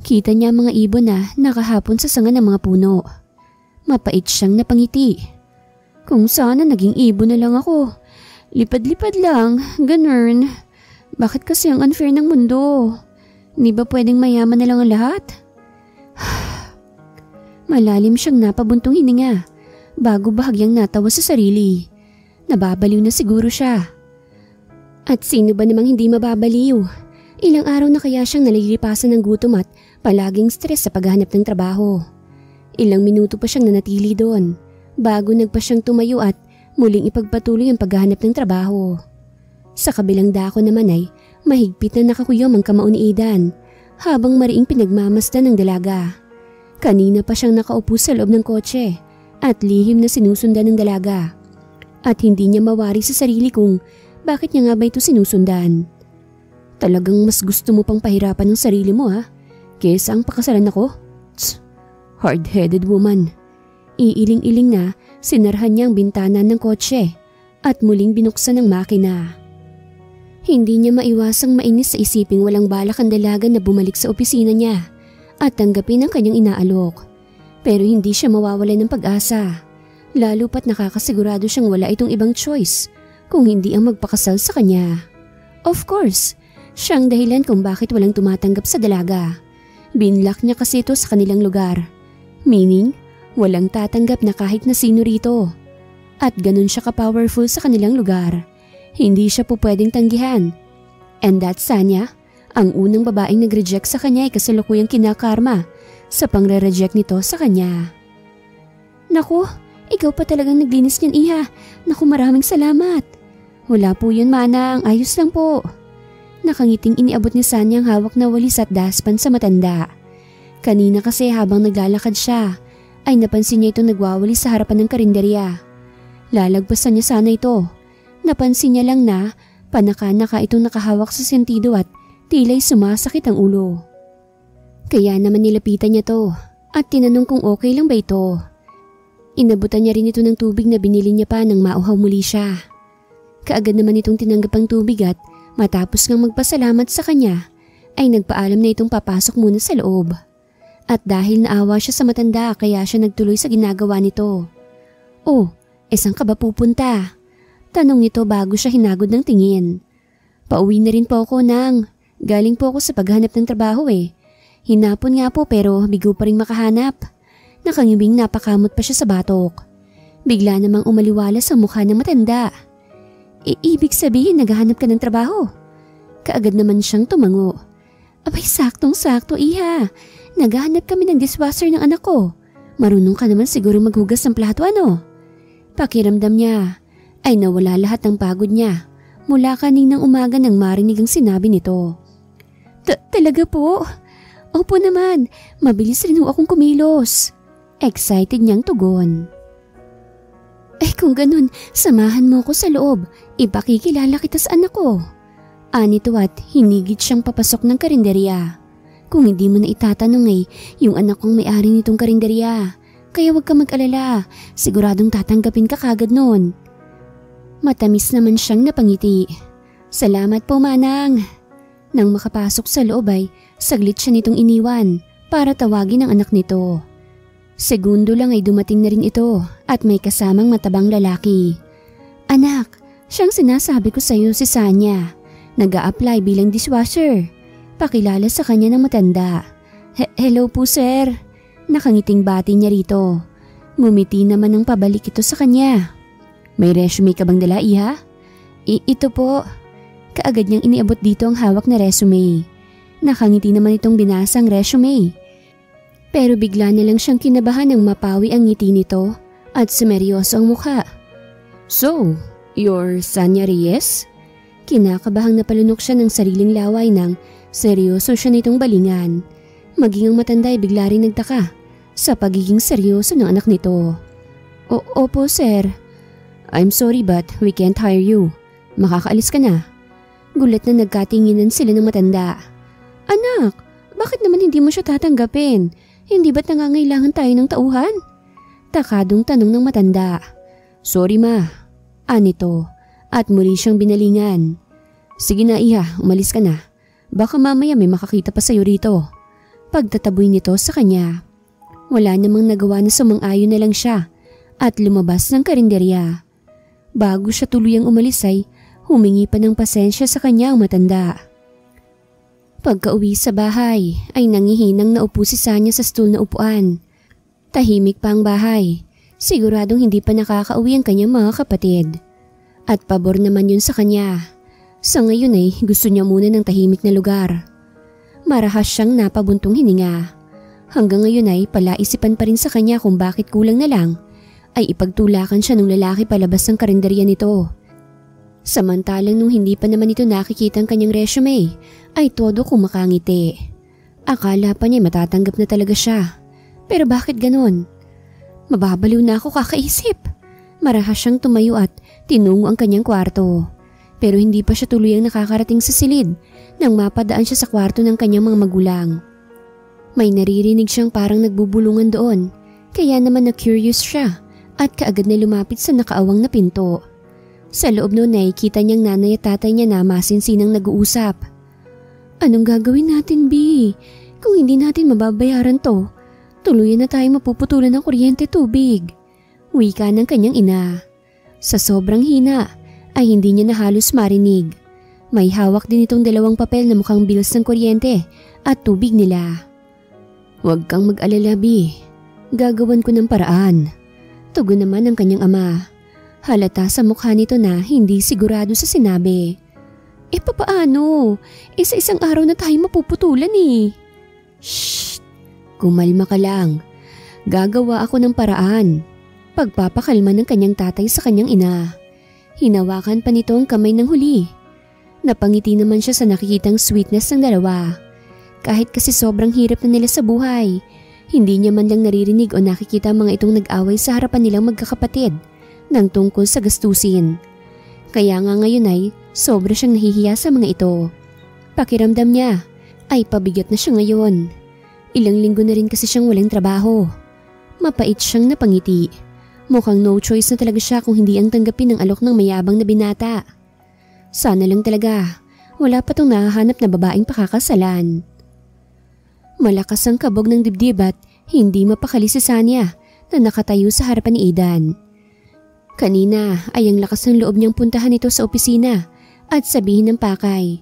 kita niya mga ibon na nakahapon sa sanga ng mga puno. Mapait siyang napangiti. Kung sana naging ibon na lang ako. Lipad-lipad lang, ganun. Bakit kasi ang unfair ng mundo? Hindi ba pwedeng mayaman na lang ang lahat? Malalim siyang napabuntong hininga bago bahagyang natawa sa sarili. Nababaliw na siguro siya. At sino ba namang hindi mababaliw? Ilang araw na kaya siyang nalilipasan ng gutom at palaging stress sa paghahanap ng trabaho. Ilang minuto pa siyang nanatili doon bago nagpa siyang tumayo at muling ipagpatuloy ang paghahanap ng trabaho. Sa kabilang dako naman ay mahigpit na nakakuyom ang kamao ni Aidan habang mariing pinagmamasdan ng dalaga. Kanina pa siyang nakaupo sa loob ng kotse at lihim na sinusundan ng dalaga. At hindi niya mawari sa sarili kung bakit niya nga ba ito sinusundan. Talagang mas gusto mo pang pahirapan ng sarili mo kesa ang pakasalan ako? Tsk, hard-headed woman. Iiling-iling na sinarhan niya ang bintana ng kotse at muling binuksan ang makina. Hindi niya maiwasang mainis sa isiping walang balak ang dalaga na bumalik sa opisina niya at tanggapin ang kanyang inaalok. Pero hindi siya mawawalan ng pag-asa. Lalo pat nakakasigurado siyang wala itong ibang choice kung hindi ang magpakasal sa kanya. Of course, siyang dahilan kung bakit walang tumatanggap sa dalaga. Binlock niya kasi ito sa kanilang lugar. Meaning, walang tatanggap na kahit na sino rito. At ganun siya ka-powerful sa kanilang lugar. Hindi siya po pwedeng tanggihan. And that's Sanya, ang unang babaeng nag-reject sa kanya ay kasalukuyang kinakarma sa pangre-reject nito sa kanya. Naku, ikaw pa talagang naglinis niyan, Iha. Naku, maraming salamat. Wala po yun, Manang. Ayos lang po. Nakangiting iniabot ni Sanya ang hawak na walis at daspan sa matanda. Kanina kasi habang naglalakad siya, ay napansin niya itong nagwawalis sa harapan ng karinderya. Lalagpasan niya sana ito. Napansin niya lang na panaka-naka itong nakahawak sa sentido at tila'y sumasakit ang ulo. Kaya naman nilapitan niya to at tinanong kung okay lang ba ito. Inabutan niya rin ito ng tubig na binili niya pa nang mauhaw muli siya. Kaagad naman itong tinanggap ang tubig at matapos ngang magpasalamat sa kanya ay nagpaalam na itong papasok muna sa loob. At dahil naawa siya sa matanda kaya siya nagtuloy sa ginagawa nito. Oh, saan ka ba pupunta? Tanong nito bago siya hinagod ng tingin. Pauwi na rin po ako, Nang. Galing po ako sa paghanap ng trabaho Hinapon nga po pero bigo pa rin makahanap. Nakangibing napakamot pa siya sa batok. Bigla namang umaliwalas ang mukha ng matanda. Ibig sabihin naghahanap ka ng trabaho? Kaagad naman siyang tumango. Abay, saktong-sakto, Iha. Naghahanap kami ng dishwasher ng anak ko. Marunong ka naman siguro maghugas ng plato, ano? Pakiramdam niya ay nawala lahat ng pagod niya mula kaninang umaga nang marinig ang sinabi nito. Talaga po? Opo naman, mabilis rin ho akong kumilos. Excited niyang tugon. Kung ganun, samahan mo ko sa loob. Ipakikilala kita sa anak ko. Anito at hinigit siyang papasok ng karinderya. Kung hindi mo na itatanong yung anak kong may-ari nitong karinderya. Kaya huwag ka mag-alala, siguradong tatanggapin ka kagad noon. Matamis naman siyang napangiti. Salamat po, Manang. Nang makapasok sa loob ay saglit siya nitong iniwan para tawagin ang anak nito. Segundo lang ay dumating na rin ito at may kasamang matabang lalaki. Anak, siyang sinasabi ko sa iyo, si Sanya. Nag-a-apply bilang dishwasher. Pakilala sa kanya ng matanda. Hello po, sir. Nakangiting bati niya rito. Ngumiti naman ng pabalik ito sa kanya. May resume ka bang dala, Iha? Ito po. Kaagad niyang iniabot dito ang hawak na resume. Nakangiti naman itong binasa ang resume. Pero bigla na lang siyang kinabahan nang mapawi ang ngiti nito at sumeryoso ang mukha. So, Your Sanya Reyes? Kinakabahang napalunok siya ng sariling laway nang seryoso siya nitong balingan. Maging ang matanda ay bigla rin nagtaka sa pagiging seryoso ng anak nito. Opo sir. I'm sorry but we can't hire you. Makakaalis ka na. Gulat na nagkatinginan sila ng matanda. Anak, bakit naman hindi mo siya tatanggapin? Hindi ba't nangangailangan tayo ng tauhan? Takadong tanong ng matanda. Sorry ma, anito, at muli siyang binalingan. Sige na iha, umalis ka na. Baka mamaya may makakita pa sa'yo rito. Pagtataboy nito sa kanya. Wala namang nagawa na sumang-ayon na lang siya at lumabas ng karinderya. Bago siya tuluyang umalis ay humingi pa ng pasensya sa kanya ang matanda. Pagka-uwi sa bahay ay nangihinang naupo si Sanya sa stool na upuan. Tahimik pa ang bahay. Siguradong hindi pa nakakauwi ang kanyang mga kapatid. At pabor naman yun sa kanya. Sa ngayon ay gusto niya muna ng tahimik na lugar. Marahas siyang napabuntong hininga. Hanggang ngayon ay palaisipan pa rin sa kanya kung bakit kulang na lang ay ipagtulakan siya ng lalaki palabas ng karinderya nito. Samantalang nung hindi pa naman ito nakikita ang kanyang resume ay todo kumakangiti. Akala pa niya matatanggap na talaga siya. Pero bakit ganon? Mababaliw na ako kakaisip. Marahas siyang tumayo at tinungo ang kanyang kwarto. Pero hindi pa siya tuluyang nakakarating sa silid nang mapadaan siya sa kwarto ng kanyang mga magulang. May naririnig siyang parang nagbubulungan doon, kaya naman na-curious siya at kaagad na lumapit sa nakaawang na pinto. Sa loob noon nakikita niyang nanay at tatay niya na masinsinang nag-uusap. Anong gagawin natin, B? Kung hindi natin mababayaran to, tuluyan na tayong mapuputulan ng kuryente tubig. Wika ng kanyang ina. Sa sobrang hina ay hindi niya na halos marinig. May hawak din itong dalawang papel na mukhang bills ng kuryente at tubig nila. Huwag kang mag-alala, B. Gagawan ko ng paraan. Tugon naman ang kanyang ama. Halata sa mukha nito na hindi sigurado sa sinabi. Papaano? Isa-isang araw na tayo mapuputulan eh. Shh! Kumalma ka lang. Gagawa ako ng paraan. Pagpapakalma ng kanyang tatay sa kanyang ina. Hinawakan pa nito ang kamay ng huli. Napangiti naman siya sa nakikitang sweetness ng dalawa. Kahit kasi sobrang hirap na nila sa buhay, hindi niya man lang naririnig o nakikita mga itong nag-away sa harapan nilang magkakapatid ng tungkol sa gastusin. Kaya nga ngayon ay sobra siyang nahihiya sa mga ito. Pakiramdam niya ay pabigat na siya ngayon. Ilang linggo na rin kasi siyang walang trabaho. Mapait siyang napangiti. Mukhang no choice na talaga siya kung hindi ang tanggapin ng alok ng mayabang na binata. Sana lang talaga wala pa tong nahahanap na babaeng pakakasalan. Malakas ang kabog ng dibdib at hindi mapakali si Sanya na nakatayo sa harapan ni Aidan. Kanina ay ang lakas ng loob niyang puntahan ito sa opisina at sabihin ng pakay.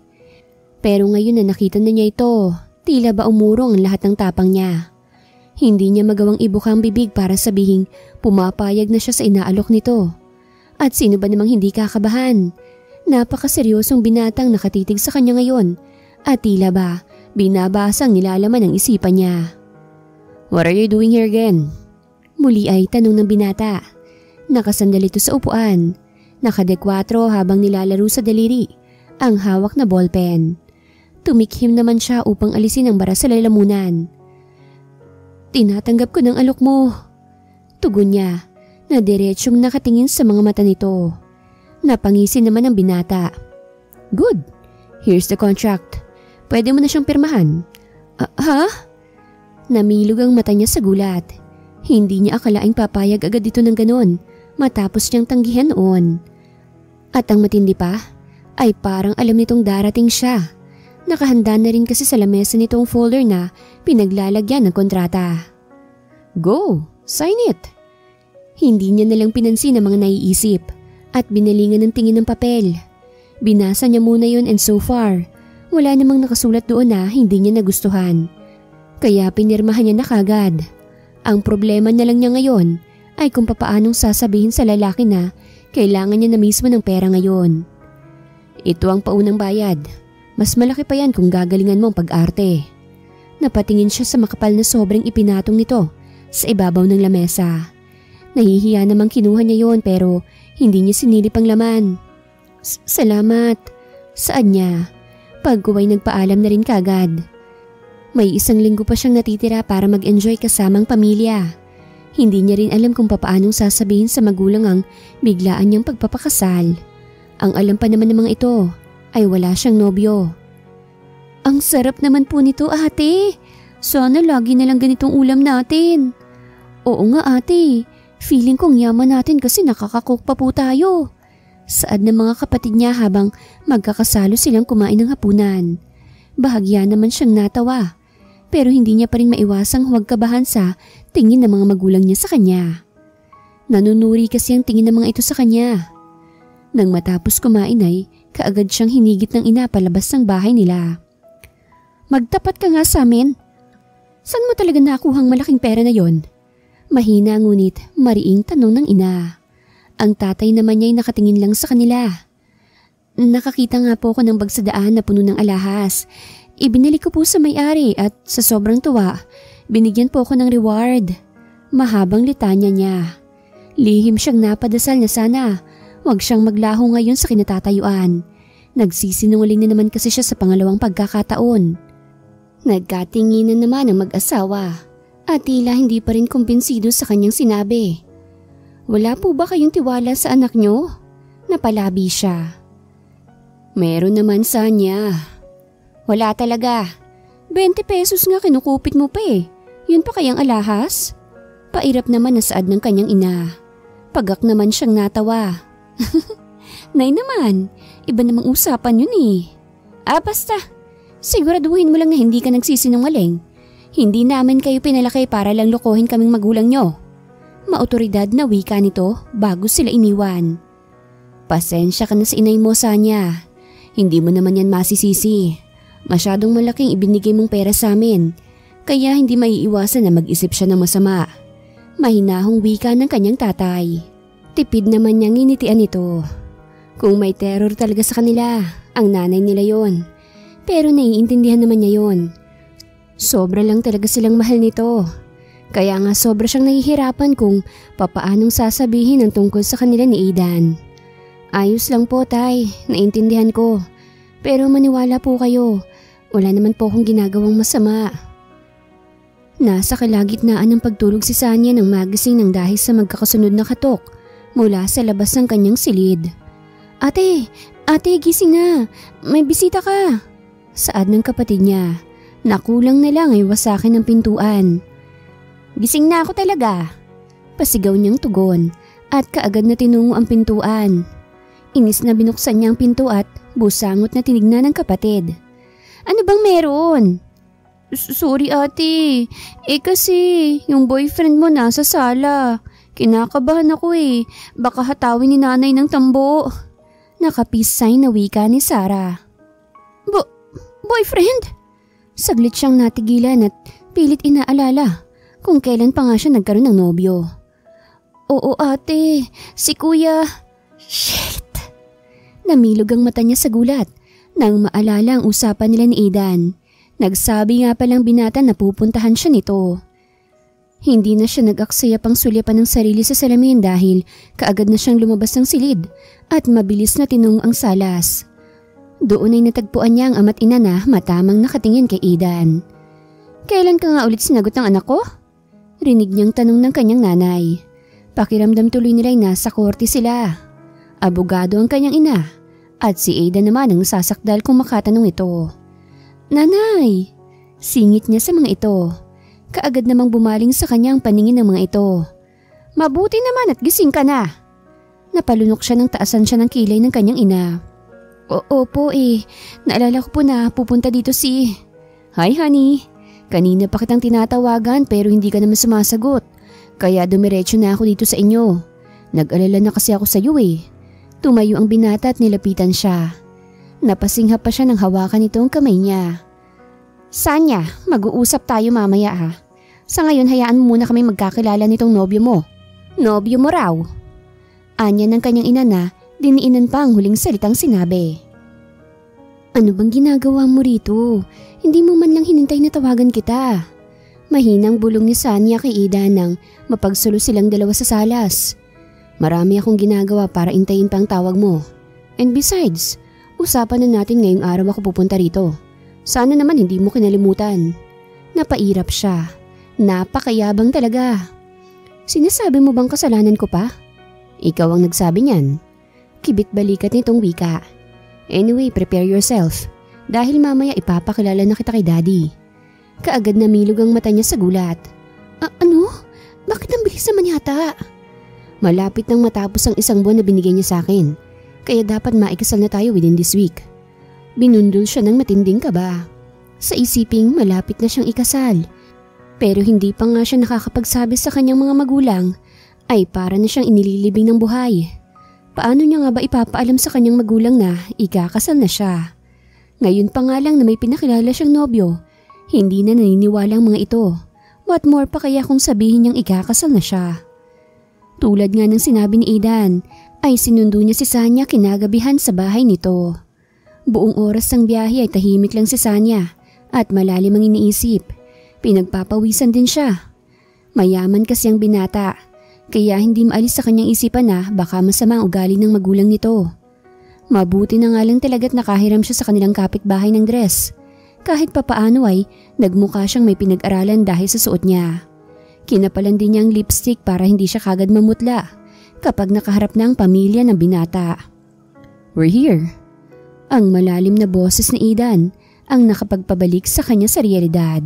Pero ngayon na nakita na niya ito, tila ba umurong ang lahat ng tapang niya. Hindi niya magawang ibuka ang bibig para sabihing pumapayag na siya sa inaalok nito. At sino ba namang hindi kakabahan? Napakaseryosong binatang nakatitig sa kanya ngayon at tila ba binabasa ang nilalaman ng isipan niya. What are you doing here again? Muli ay tanong ng binata. Nakasandal ito sa upuan. Nakadekwatro habang nilalaro sa daliri ang hawak na ballpen. Tumikhim naman siya upang alisin ang bara sa lalamunan. Tinatanggap ko ng alok mo. Tugon niya na diretsyong nakatingin sa mga mata nito. Napangisi naman ang binata. Good. Here's the contract. Pwede mo na siyang pirmahan. Ha? Namilog ang mata niya sa gulat. Hindi niya akalaing papayag agad ito ng ganon matapos niyang tanggihan noon. At ang matindi pa ay parang alam nitong darating siya. Nakahanda na rin kasi sa lamesa nitong folder na pinaglalagyan ng kontrata. Go! Sign it! Hindi niya nalang pinansin ang mga naiisip at binalingan ng tingin ng papel. Binasa niya muna yun and so far, wala namang nakasulat doon na hindi niya nagustuhan. Kaya pinirmahan niya na kagad. Ang problema na lang niya ngayon ay kung papaanong sasabihin sa lalaki na kailangan niya na mismo ng pera ngayon. Ito ang paunang bayad. Mas malaki pa yan kung gagalingan mo ang pag-arte. Napatingin siya sa makapal na sobrang ipinatong nito sa ibabaw ng lamesa. Nahihiya namang kinuha niya yon pero Hindi niya sinilip ang laman. Salamat. Saan niya? Pagkuway nagpaalam na rin kagad. May 1 linggo pa siyang natitira para mag-enjoy kasamang pamilya. Hindi niya rin alam kung papaanong sasabihin sa magulang ang biglaan niyang pagpapakasal. Ang alam pa naman ng mga ito ay wala siyang nobyo. Ang sarap naman po nito, ate. Sana lagi na lang ganitong ulam natin. Oo nga, ate. Feeling kong yaman natin kasi nakakakook pa po tayo. Saad ng mga kapatid niya habang magkakasalo silang kumain ng hapunan. Bahagya naman siyang natawa. Pero hindi niya pa rin maiwasang huwag kabahan sa tingin ng mga magulang niya sa kanya. Nanunuri kasi ang tingin ng mga ito sa kanya. Nang matapos kumain ay kaagad siyang hinigit ng ina palabas ng bahay nila. Magtapat ka nga sa amin. Saan mo talaga nakuhang malaking pera na yon? Mahina ngunit mariing tanong ng ina. Ang tatay naman niya ay nakatingin lang sa kanila. Nakakita nga po ako ng bag sa daan na puno ng alahas. Ibinili ko po sa may-ari at sa sobrang tuwa, binigyan po ako ng reward. Mahabang litanya niya. Lihim siyang napadasal na sana wag siyang maglaho ngayon sa kinatatayuan. Nagsisinungaling na naman kasi siya sa pangalawang pagkakataon. Nagkatinginan naman ang mag-asawa at tila hindi pa rin kumbinsido sa kanyang sinabi. Wala po ba kayong tiwala sa anak nyo? Napalabi siya. Meron naman sa niya. Wala talaga. 20 pesos nga kinukupit mo pa eh. Yun pa kayang alahas? Pairap naman na saad ng kanyang ina. Pagak naman siyang natawa. Nay naman, iba namang usapan yun eh. Basta. Siguraduhin mo lang na hindi ka nagsisinungaling. Hindi namin kayo pinalaki para lang lokohin kaming magulang nyo. Maotoridad na wika nito bago sila iniwan. Pasensya ka na sa inay mo, Sanya. Hindi mo naman yan masisisi. Masyadong malaking ibinigay mong pera sa amin. Kaya hindi maiiwasan na mag-isip siya ng masama. Mahinahong wika ng kanyang tatay. Tipid naman niyang initian ito. Kung may terror talaga sa kanila, ang nanay nila yon. Pero naiintindihan naman niya yon. Sobra lang talaga silang mahal nito. Kaya nga sobra siyang nahihirapan kung papaanong sasabihin ang tungkol sa kanila ni Aidan. Ayos lang po, tay. Naintindihan ko. Pero maniwala po kayo. Wala naman po akong ginagawang masama. Nasa kalagitnaan ng pagtulog si Sanya nang magising ng dahil sa magkakasunod na katok mula sa labas ng kanyang silid. Ate, gising na. May bisita ka. Saad ng kapatid niya. Nakulang na lang ay wasakin ng pintuan. Gising na ako talaga. Pasigaw niyang tugon at kaagad na tinungo ang pintuan. Inis na binuksan niya ang pinto at busangot na tinignan ng kapatid. Ano bang meron? Sorry ate, kasi yung boyfriend mo nasa sala. Kinakabahan ako baka hatawin ni nanay ng tambo. Nakapisay na wika ni Sarah. Boyfriend? Saglit siyang natigilan at pilit inaalala kung kailan pa nga siya nagkaroon ng nobyo. Oo ate, si kuya. Shit! Namilog ang mata niya sa gulat nang maalala ang usapan nila ni Aidan. Nagsabi nga palang binata na pupuntahan siya nito. Hindi na siya nag-aksaya pang sulyapan ng sarili sa salamin dahil kaagad na siyang lumabas ng silid at mabilis na tinungo ang salas. Doon ay natagpuan niya ang ama't ina na matamang nakatingin kay Aidan. Kailan ka nga ulit sinagot ng anak ko? Rinig niyang tanong ng kanyang nanay. Pakiramdam tuloy nila'y nasa korte sila. Abogado ang kanyang ina at si Aidan naman ang sasakdal kung makatanong ito. Nanay! Singit niya sa mga ito. Kaagad namang bumaling sa kanyang paningin ng mga ito. Mabuti naman at gising ka na. Napalunok siya nang taasan siya ng kilay ng kanyang ina. Opo naalala ko po na pupunta dito si... Hi honey, kanina pa kitang tinatawagan pero hindi ka naman sumasagot. Kaya dumiretso na ako dito sa inyo. Nag-alala na kasi ako sa iyo Tumayo ang binata at nilapitan siya. Napasingha pa siya nang hawakan nito ang kamay niya. Sanya, mag-uusap tayo mamaya Sa ngayon hayaan mo muna kami magkakilala nitong nobyo mo. Nobyo mo raw. Anya ng kanyang ina na diniinan pa ang huling salitang sinabi. Ano bang ginagawa mo rito? Hindi mo man lang hinintay na tawagan kita. Mahinang bulong ni Sanya kay Aidan nang mapagsulo silang dalawa sa salas. Marami akong ginagawa para intayin pa ang tawag mo. And besides, usapan na natin ngayong araw ako pupunta rito. Sana naman hindi mo kinalimutan. Napairap siya. Napakayabang talaga. Sinasabi mo bang kasalanan ko pa? Ikaw ang nagsabi niyan. Kibit balikat nitong wika. Anyway, prepare yourself. Dahil mamaya ipapakilala na kita kay Daddy. Kaagad namilog ang mata niya sa gulat. Ano? Bakit ang bilis naman yata? Malapit nang matapos ang isang buwan na binigay niya sa akin. Kaya dapat maikasal na tayo within this week. Binundol siya ng matinding kaba. Sa isiping malapit na siyang ikasal. Pero hindi pa nga siya nakakapagsabi sa kanyang mga magulang ay para na siyang inililibing ng buhay. Paano niya nga ba ipapaalam sa kanyang magulang na ikakasal na siya? Ngayon pa nga lang na may pinakilala siyang nobyo, hindi na naniniwala ang mga ito. What more pa kaya kung sabihin niyang ikakasal na siya? Tulad nga ng sinabi ni Aidan, ay sinundo niya si Sanya kinagabihan sa bahay nito. Buong oras ng biyahe ay tahimik lang si Sanya at malalim ang iniisip. Pinagpapawisan din siya. Mayaman kasi ang binata, kaya hindi maalis sa kanyang isipan na baka masama ang ugali ng magulang nito. Mabuti na nga lang talaga't nakahiram siya sa kanilang kapitbahay ng dress. Kahit papaano ay nagmukha siyang may pinag-aralan dahil sa suot niya. Kinapalan din niya ang lipstick para hindi siya kagad mamutla kapag nakaharap na ang pamilya ng binata. We're here. Ang malalim na boses ni Aidan ang nakapagpabalik sa kanya sa realidad.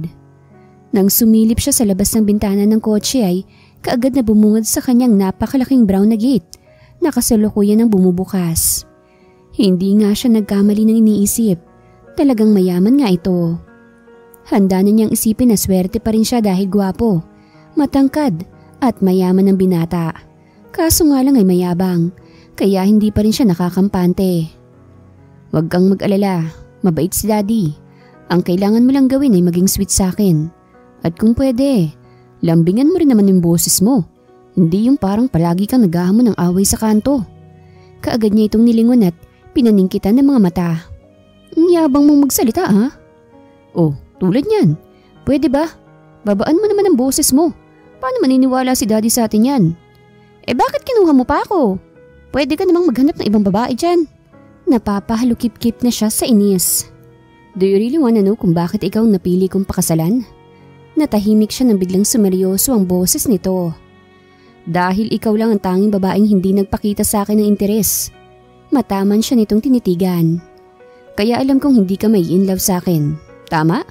Nang sumilip siya sa labas ng bintana ng kotse ay kaagad na bumungad sa kanyang napakalaking brown na gate na kasalukuyan ng bumubukas. Hindi nga siya nagkamali ng iniisip. Talagang mayaman nga ito. Handa na niyang isipin na swerte pa rin siya dahil gwapo, matangkad at mayaman ng binata. Kaso nga lang ay mayabang, kaya hindi pa rin siya nakakampante. Huwag kang mag-alala, mabait si Daddy. Ang kailangan mo lang gawin ay maging sweet sa akin. At kung pwede, lambingan mo rin naman yung boses mo. Hindi yung parang palagi kang naghahamon ng away sa kanto. Kaagad niya itong nilingon at pinaningkitan ng mga mata. Ang yabang mong magsalita ha? Oh, tulad niyan. Pwede ba? Babaan mo naman ang boses mo. Paano maniniwala si Daddy sa atin yan? Bakit kinuha mo pa ako? Pwede ka namang maghanap ng ibang babae dyan. Napapahalukip-kip na siya sa inis. Do you really wanna know kung bakit ikaw napili kong pakasalan? Natahimik siya nang biglang sumeryoso ang boses nito. Dahil ikaw lang ang tanging babaeng hindi nagpakita sa akin ng interes. Mataman siya nitong tinitigan. Kaya alam kong hindi ka may in love sa akin. Tama?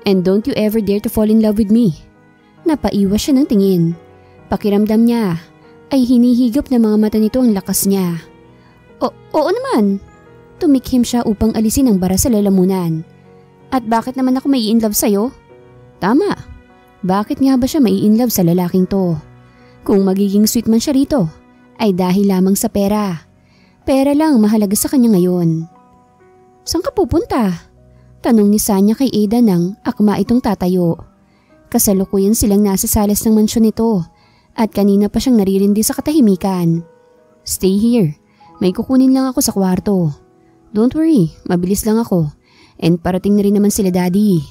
And don't you ever dare to fall in love with me. Napaiwas siya ng tingin. Pakiramdam niya ay hinihigop ng mga mata nito ang lakas niya. Oo naman. Tumikhim siya upang alisin ang bara sa lalamunan. At bakit naman ako may in love sa'yo? Tama. Bakit nga ba siya may in love sa lalaking to? Kung magiging sweet man siya rito, ay dahil lamang sa pera. Pera lang mahalaga sa kanya ngayon. Saan ka pupunta? Tanong ni Sanya kay Aidan nang akma itong tatayo. Kasalukuyan silang nasa salas ng mansyon nito at kanina pa siyang naririndi sa katahimikan. Stay here. May kukunin lang ako sa kwarto. Don't worry, mabilis lang ako. And parating na rin naman sila Daddy.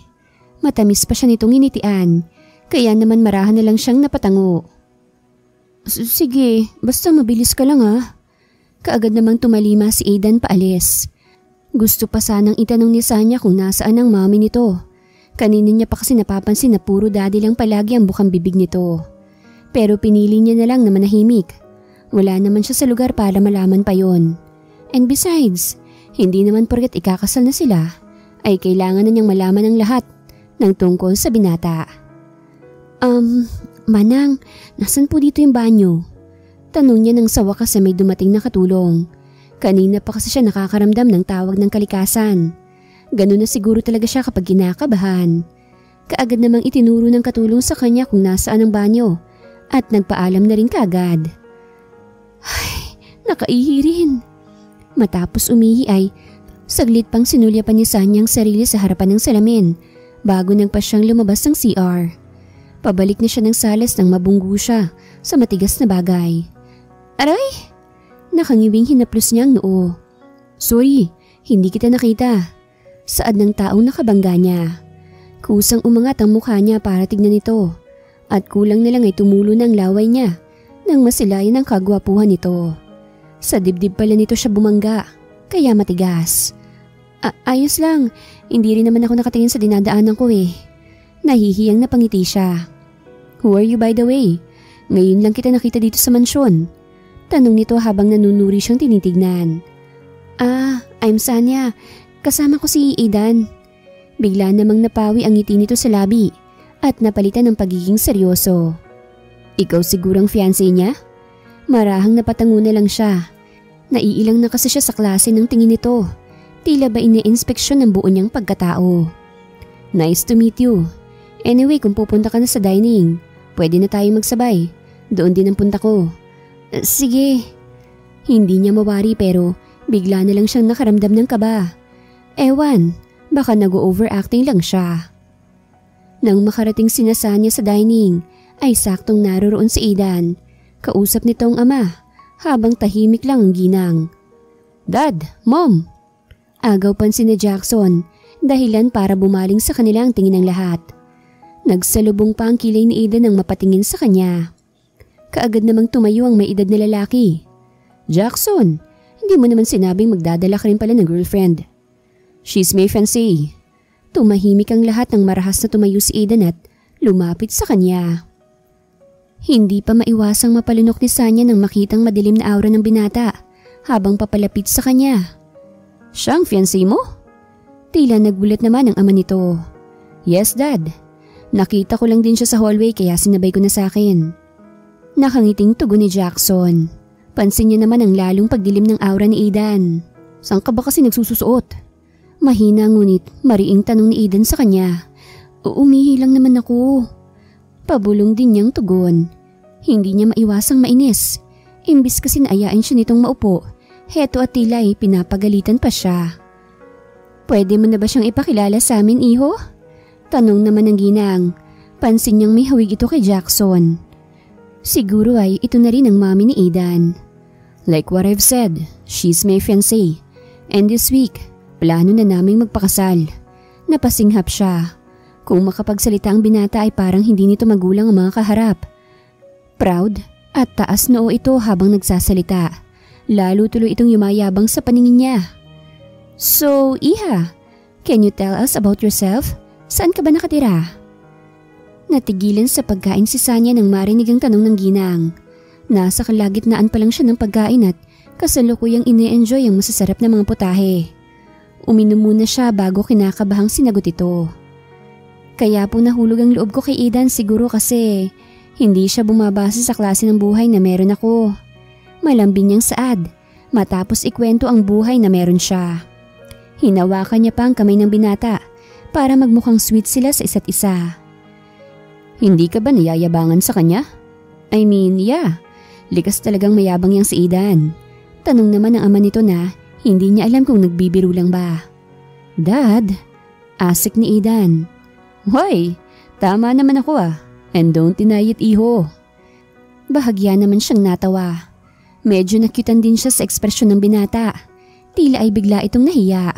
Matamis pa siya nitong initian, kaya naman marahan na lang siyang napatango. Sige, basta mabilis ka lang ha. Kaagad namang tumalima si Aidan paalis. Gusto pa sanang itanong ni Sanya kung nasaan ang mami nito. Kanina niya pa kasi napapansin na puro Daddy lang palagi ang bukang bibig nito. Pero pinili niya na lang na manahimik. Wala naman siya sa lugar para malaman pa yon. And besides, hindi naman porket ikakasal na sila, ay kailangan na niyang malaman ang lahat ng tungkol sa binata. Manang, nasan po dito yung banyo? Tanong niya nang sa wakas sa may dumating na katulong. Kanina pa kasi siya nakakaramdam ng tawag ng kalikasan. Ganun na siguro talaga siya kapag kinakabahan. Kaagad namang itinuro ng katulong sa kanya kung nasaan ang banyo at nagpaalam na rin kaagad. Ay, nakaihi rin. Matapos umihi ay saglit pang sinulyapan ni Sanya ang sarili sa harapan ng salamin bago nang pa siyang lumabas ng CR. Pabalik na siya ng salas nang mabunggo siya sa matigas na bagay. Aray! Nakangiwing hinaplos niya ang noo. Sorry, hindi kita nakita. Saad ng taong nakabangga niya. Kusang umangat ang mukha niya para tignan ito. At kulang na lang ay tumulo ng laway niya nang masilayan ang kagwapuhan nito. Sa dibdib pala nito siya bumangga, kaya matigas. Ayos lang, hindi rin naman ako nakatingin sa dinadaanan ko eh. Nahihiyang napangiti siya. Who are you by the way? Ngayon lang kita nakita dito sa mansyon. Tanong nito habang nanunuri siyang tinitignan. I'm Sanya. Kasama ko si Aidan. Bigla namang napawi ang ngiti nito sa labi at napalitan ng pagiging seryoso. Ikaw sigurang fiancé niya? Marahang napatango na lang siya. Naiilang na kasi siya sa klase ng tingin nito. Tila ba ine-inspeksyon ng buo niyang pagkatao. Nice to meet you. Anyway, kung pupunta ka na sa dining, pwede na tayong magsabay. Doon din ang punta ko. Sige. Hindi niya mawari pero bigla na lang siyang nakaramdam ng kaba. Ewan, baka nag-overacting lang siya. Nang makarating sina Sanya sa dining, ay saktong naroroon si Aidan. Kausap nitong ama habang tahimik lang ang ginang. Dad, Mom! Agaw pansin ni Jackson, dahilan para bumaling sa kanila ang tingin ng lahat. Nagsalubong pa ang kilay ni Aidan nang mapatingin sa kanya. Kaagad namang tumayo ang may edad na lalaki. Jackson, hindi mo naman sinabing magdadala ka rin pala ng girlfriend. She's my fiancé. Tumahimik ang lahat nang marahas na tumayo si Aidan at lumapit sa kanya. Hindi pa maiwasang mapalunok ni Sanya nang makitang madilim na aura ng binata habang papalapit sa kanya. Siyang fiancé mo? Tila nagbulat naman ang ama nito. Yes, Dad. Nakita ko lang din siya sa hallway kaya sinabay ko na sa akin. Nakangiting tugon ni Jackson. Pansin niya naman ang lalong pagdilim ng aura ni Aidan. Saan ka ba kasi nagsususuot? Mahina ngunit mariing tanong ni Aidan sa kanya. Umihi lang naman ako. Pabulong din niyang tugon. Hindi niya maiwasang mainis. Imbis kasi naayain siya nitong maupo, heto at tila'y pinapagalitan pa siya. Pwede mo na ba siyang ipakilala sa amin, iho? Tanong naman ng ginang. Pansin niyang may hawig ito kay Jackson. Siguro ay ito na rin ang mami ni Aidan. Like what I've said, she's my fiancé. And this week, plano na naming magpakasal. Napasinghap siya. Kung makapagsalita ang binata ay parang hindi nito magulang ang mga kaharap. Proud at taas noo ito habang nagsasalita. Lalo tuloy itong yumayabang sa paningin niya. So, Iha, can you tell us about yourself? Saan ka ba nakatira? Natigilan sa pagkain si Sanya nang marinig ang tanong ng ginang. Nasa kalagitnaan pa lang siya ng pagkain at kasalukuyang ine-enjoy ang masasarap na mga putahe. Uminom muna siya bago kinakabahang sinagot ito. Kaya po nahulog ang loob ko kay Aidan siguro kasi hindi siya bumabase sa klase ng buhay na meron ako. Malambing niyang saad matapos ikwento ang buhay na meron siya. Hinawakan niya pa ang kamay ng binata para magmukhang sweet sila sa isa't isa. Hindi ka ba nayayabangan sa kanya? I mean, yeah. Likas talagang mayabang yang si Aidan. Tanong naman ng ama nito na hindi niya alam kung nagbibiro lang ba. Dad, asik ni Aidan. Hoy, tama naman ako ah. And don't deny it, iho. Bahagya naman siyang natawa. Medyo nakyutan din siya sa ekspresyon ng binata. Tila ay bigla itong nahiya.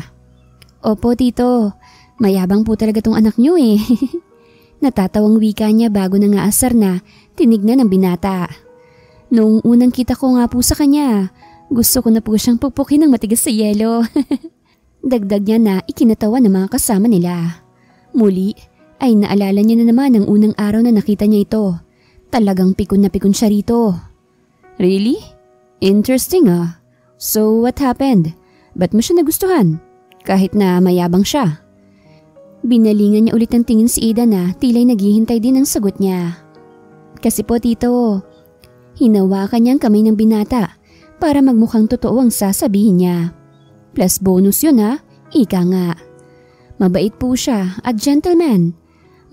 Opo, tito. Mayabang po talaga tong anak niyo eh. Natatawang wika niya bago na nga asar na tinignan ng binata. Noong unang kita ko nga po sa kanya, gusto ko na po siyang pupukin ng matigas sa yelo. Dagdag niya na ikinatawa ng mga kasama nila. Muli ay naalala niya na naman ang unang araw na nakita niya ito. Talagang pikon na pikon siya rito. Really? Interesting ah. So what happened? Ba't mo siya nagustuhan? Kahit na mayabang siya. Binalingan niya ulit ang tingin si Aidan na tila'y naghihintay din ng sagot niya. Kasi po tito, hinawakan niya ang kamay ng binata para magmukhang totoo ang sasabihin niya. Plus bonus yun ha, ika nga. Mabait po siya at gentleman.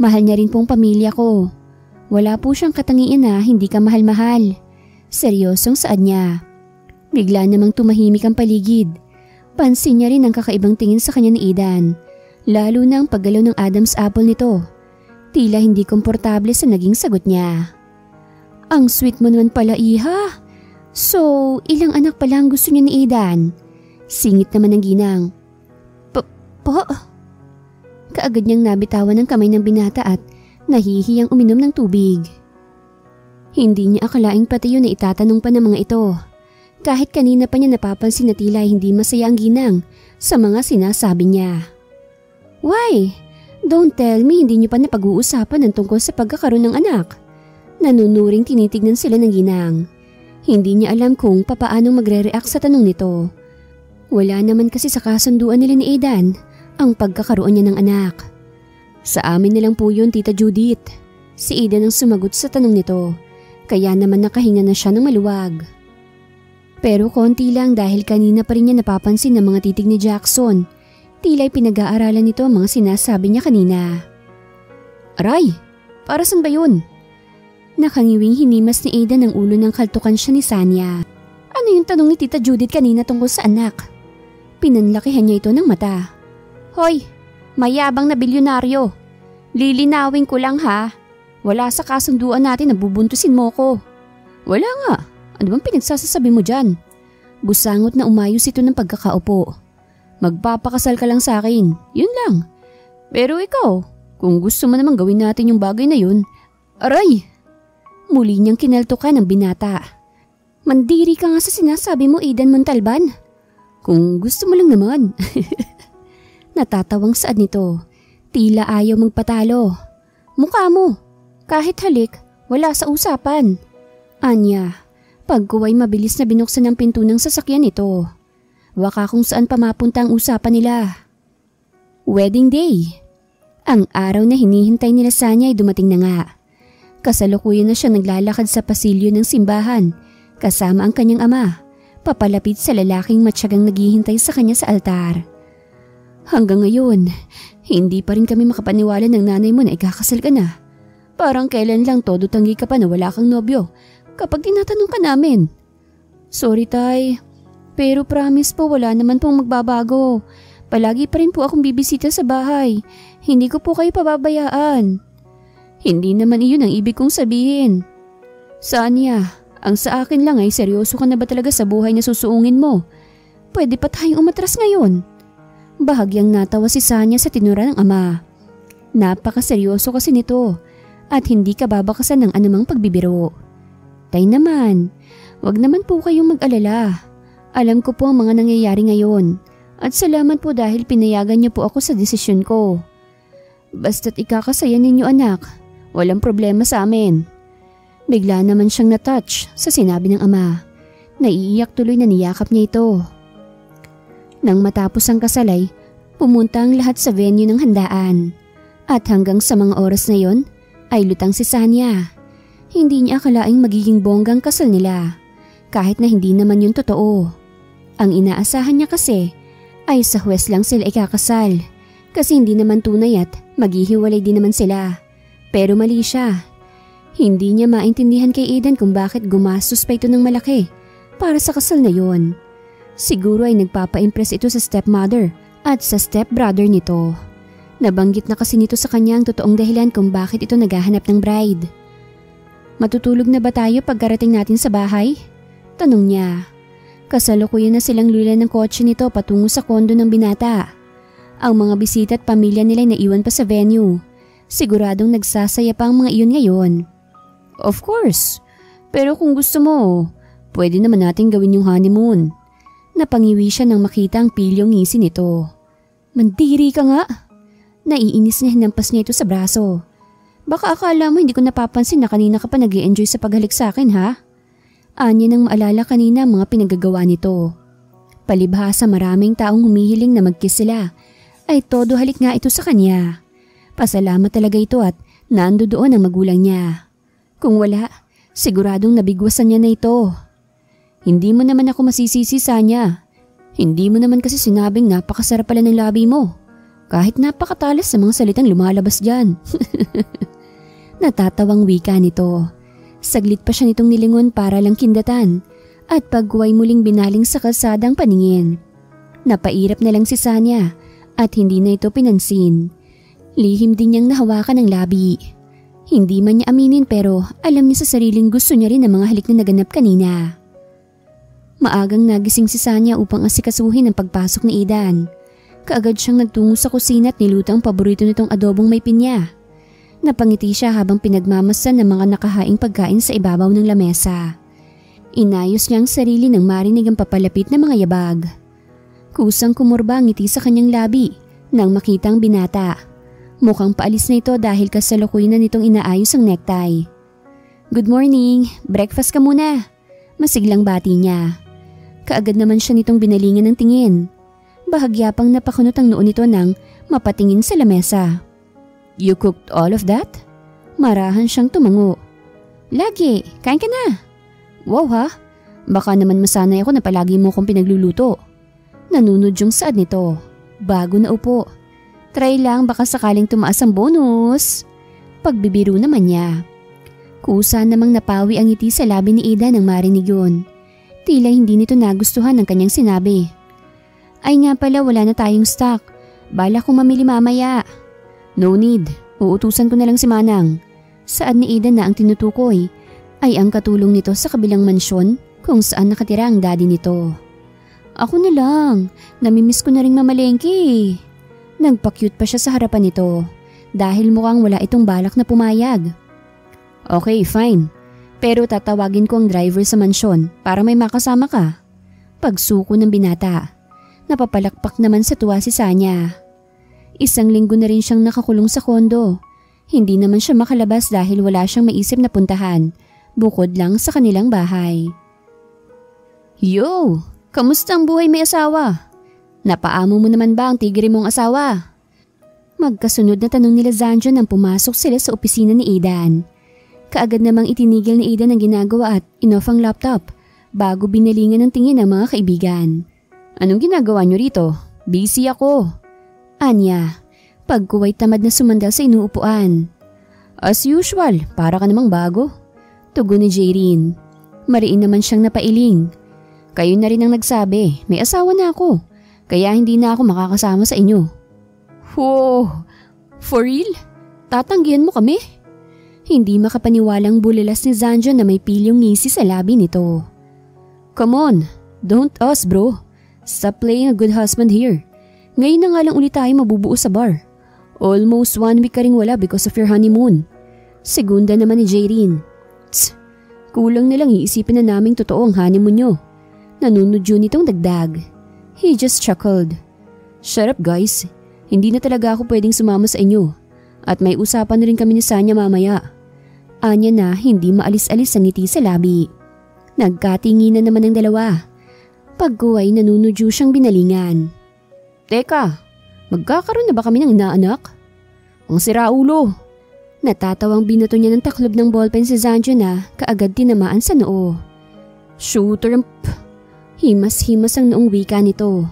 Mahal niya rin pong pamilya ko. Wala po siyang katangian na hindi ka mahal-mahal. Seryosong saad niya. Bigla namang tumahimik ang paligid. Pansin niya rin ang kakaibang tingin sa kanya ni Aidan. Lalo na ang paggalaw ng Adam's apple nito. Tila hindi komportable sa naging sagot niya. Ang sweet mo naman pala, Iha. So, ilang anak pala ang gusto niya ni Aidan? Singit naman ng ginang. Po? Kaagad niyang nabitawan ng kamay ng binata at nahihiyang uminom ng tubig. Hindi niya akalaing pati yun na itatanong pa ng mga ito. Kahit kanina pa niya napapansin na tila hindi masaya ang ginang sa mga sinasabi niya. Why? Don't tell me hindi niyo pa napag-uusapan ng tungkol sa pagkakaroon ng anak. Nanunuring tinitignan sila ng ginang. Hindi niya alam kung papaano magre-react sa tanong nito. Wala naman kasi sa kasunduan nila ni Aidan ang pagkakaroon niya ng anak. Sa amin nilang po yun, Tita Judith. Si Aidan ang sumagot sa tanong nito, kaya naman nakahinga na siya ng maluwag. Pero konti lang dahil kanina pa rin niya napapansin ng mga titig ni Jackson. Tila'y pinag-aaralan nito ang mga sinasabi niya kanina. Aray, para saan ba yun? Nakangiwing hinimas ni Aidan ang ulo ng kaltukan siya ni Sanya. Ano yung tanong ni Tita Judith kanina tungkol sa anak? Pinanlakihan niya ito ng mata. Hoy, mayabang na bilyonaryo. Lilinawin ko lang ha. Wala sa kasunduan natin na bubuntusin mo ko. Wala nga. Ano bang pinagsasasabi mo dyan? Busangot na umayos ito ng pagkakaupo. Magpapakasal ka lang sa akin. Yun lang. Pero ikaw, kung gusto mo namang gawin natin yung bagay na yun, aray! Muli niyang kinaltukan ng binata. Mandiri ka nga sa sinasabi mo, Aidan Montalban. Kung gusto mo lang naman. Natatawang saad nito. Tila ayaw magpatalo. Mukha mo. Kahit halik, wala sa usapan. Anya, pagkuway mabilis na binuksan ang pinto ng sasakyan nito. Waka kung saan pa mapunta ang usapan nila. Wedding day. Ang araw na hinihintay nila Sanya ay dumating na nga. Kasalukuyan na siya naglalakad sa pasilyo ng simbahan kasama ang kanyang ama, papalapit sa lalaking matyagang naghihintay sa kanya sa altar. Hanggang ngayon, hindi pa rin kami makapaniwala ng nanay mo na ikakasal ka na. Parang kailan lang todo tanggi ka pa na wala kang nobyo kapag tinatanong ka namin. Sorry tay, pero promise po wala naman pong magbabago. Palagi pa rin po akong bibisita sa bahay. Hindi ko po kayo pababayaan. Hindi naman iyon ang ibig kong sabihin. Sanya, ang sa akin lang ay seryoso ka na ba talaga sa buhay na susuungin mo? Pwede pa tayong umatras ngayon. Bahagyang natawa si Sanya sa tinura ng ama. Napakaseryoso kasi nito at hindi ka babakasan ng anumang pagbibiro. Tay naman, wag naman po kayong mag-alala. Alam ko po ang mga nangyayari ngayon at salamat po dahil pinayagan niyo po ako sa desisyon ko. Basta't ikakasaya ninyo anak, walang problema sa amin. Bigla naman siyang natouch sa sinabi ng ama. Naiiyak tuloy na niyakap niya ito. Nang matapos ang kasalay, pumunta ang lahat sa venue ng handaan. At hanggang sa mga oras na yon, ay lutang si Sanya. Hindi niya akalaing magiging bonggang kasal nila, kahit na hindi naman yun totoo. Ang inaasahan niya kasi ay sa huwes lang sila ikakasal, kasi hindi naman tunay at maghihiwalay din naman sila. Pero mali siya. Hindi niya maintindihan kay Aidan kung bakit gumastos pa ito ng malaki para sa kasal na yon. Siguro ay nagpapa-impress ito sa stepmother at sa stepbrother nito. Nabanggit na kasi nito sa kanya ang totoong dahilan kung bakit ito naghahanap ng bride. Matutulog na ba tayo pagkarating natin sa bahay? Tanong niya. Kasalukuyan na silang lula ng kotse nito patungo sa kondo ng binata. Ang mga bisita at pamilya nila ay naiwan pa sa venue. Siguradong nagsasaya pa ang mga iyon ngayon. Of course. Pero kung gusto mo, pwede naman natin gawin yung honeymoon. Napangiwi siya nang makita ang pilyong ngisi nito. Mandiri ka nga. Naiinis na hinampas niya ito sa braso. Baka akala mo hindi ko napapansin na kanina ka pa nag-i-enjoy sa paghalik sa akin ha? Anya nang maalala kanina ang mga pinagagawa nito. Palibhasa maraming taong humihiling na mag-kiss sila, ay todo halik nga ito sa kanya. Pasalamat talaga ito at nando doon ang magulang niya. Kung wala, siguradong nabigwasan niya na ito. Hindi mo naman ako masisisi sa niya. Hindi mo naman kasi sinabing napakasarap pala ng labi mo. Kahit napakatalas sa mga salitang lumalabas dyan. Natatawang wika nito. Saglit pa siya nitong nilingon para lang kindatan at pagguway muling binaling sa kalsadang paningin. Napairap na lang si Sanya at hindi na ito pinansin. Lihim din niyang nahawakan ang labi. Hindi man niya aminin pero alam niya sa sariling gusto niya rin ang mga halik na naganap kanina. Maagang nagising si Sanya upang asikasuhin ang pagpasok ni Aidan. Kaagad siyang nagtungo sa kusina at niluto ang paborito nitong adobong may pinya. Napangiti siya habang pinagmamasdan ng mga nakahaing pagkain sa ibabaw ng lamesa. Inayos niya ang sarili nang marinig ang papalapit na mga yabag. Kusang kumurba ang ngiti sa kanyang labi nang makita ang binata. Mukhang paalis na ito dahil kasalukuyan na nitong inaayos ang necktie. "Good morning, breakfast ka muna." Masiglang bati niya. Kaagad naman siya nitong binalingan ng tingin. Bahagya pang napakunot ang noo nito nang mapatingin sa lamesa. "You cooked all of that?" Marahan siyang tumango. "Lagi, kain ka na." "Wow ha, baka naman masanay ako na palagi mo kong pinagluluto." Nanunod yung saad nito. Bago na upo. "Try lang, baka sakaling tumaas ang bonus." Pagbibiro naman niya. Kusa namang napawi ang ngiti sa labi ni Ida nang marinig yun. Tila hindi nito nagustuhan ang kanyang sinabi. "Ay nga pala, wala na tayong stock. Bala kong mamili mamaya." "No need, uutusan ko na lang si Manang." Saad ni Ida na ang tinutukoy ay ang katulong nito sa kabilang mansyon kung saan nakatira ang daddy nito. "Ako na lang, namimiss ko na ring mamalengke." Nagpa-cute pa siya sa harapan nito dahil mukhang wala itong balak na pumayag. "Okay, fine. Pero tatawagin ko ang driver sa mansyon para may makasama ka." Pagsuko ng binata. Napapalakpak naman sa tuwa si Sanya. 1 linggo na rin siyang nakakulong sa kondo. Hindi naman siya makalabas dahil wala siyang maisip na puntahan, bukod lang sa kanilang bahay. "Yo! Kamusta ang buhay may asawa? Napaamo mo naman ba ang tigre mong asawa?" Magkasunod na tanong nila Zanjo nang pumasok sila sa opisina ni Aidan. Kaagad namang itinigil ni Aidan ang ginagawa at inoff ang laptop bago binalingan ng tingin ng mga kaibigan. "Anong ginagawa niyo rito? Busy ako." Anya, pagkuway tamad na sumandal sa inuupuan. "As usual, para ka namang bago." Tugon ni Jaylene. Mariin naman siyang napailing. "Kayo na rin ang nagsabi, may asawa na ako, kaya hindi na ako makakasama sa inyo." "Wow, for real? Tatanggihan mo kami?" Hindi makapaniwalang bulalas ni Zanjo na may pilyong ngisi sa labi nito. "Come on, don't us bro. Stop playing a good husband here. Ngayon na nga lang ulit tayo mabubuo sa bar. Almost 1 week ka ring wala because of your honeymoon." Segunda naman ni Jaylene. "Tss, kulang na lang iisipin na naming totoo ang honeymoon nyo." Nanunodyo nitong dagdag. He just chuckled. "Shut up guys, hindi na talaga ako pwedeng sumama sa inyo. At may usapan na rin kami ni Sanya mamaya." Anya na hindi maalis-alis ang ngiti sa labi. Nagkatinginan naman ang dalawa. Pagkuway nanunodyo siyang binalingan. "Teka, magkakaroon na ba kami ng inaanak?" "Ang siraulo." Natatawang binato niya ng taklob ng ballpen si Zanjo na kaagad tinamaan sa noo. "Shooter." Himas-himas ang noong wika nito.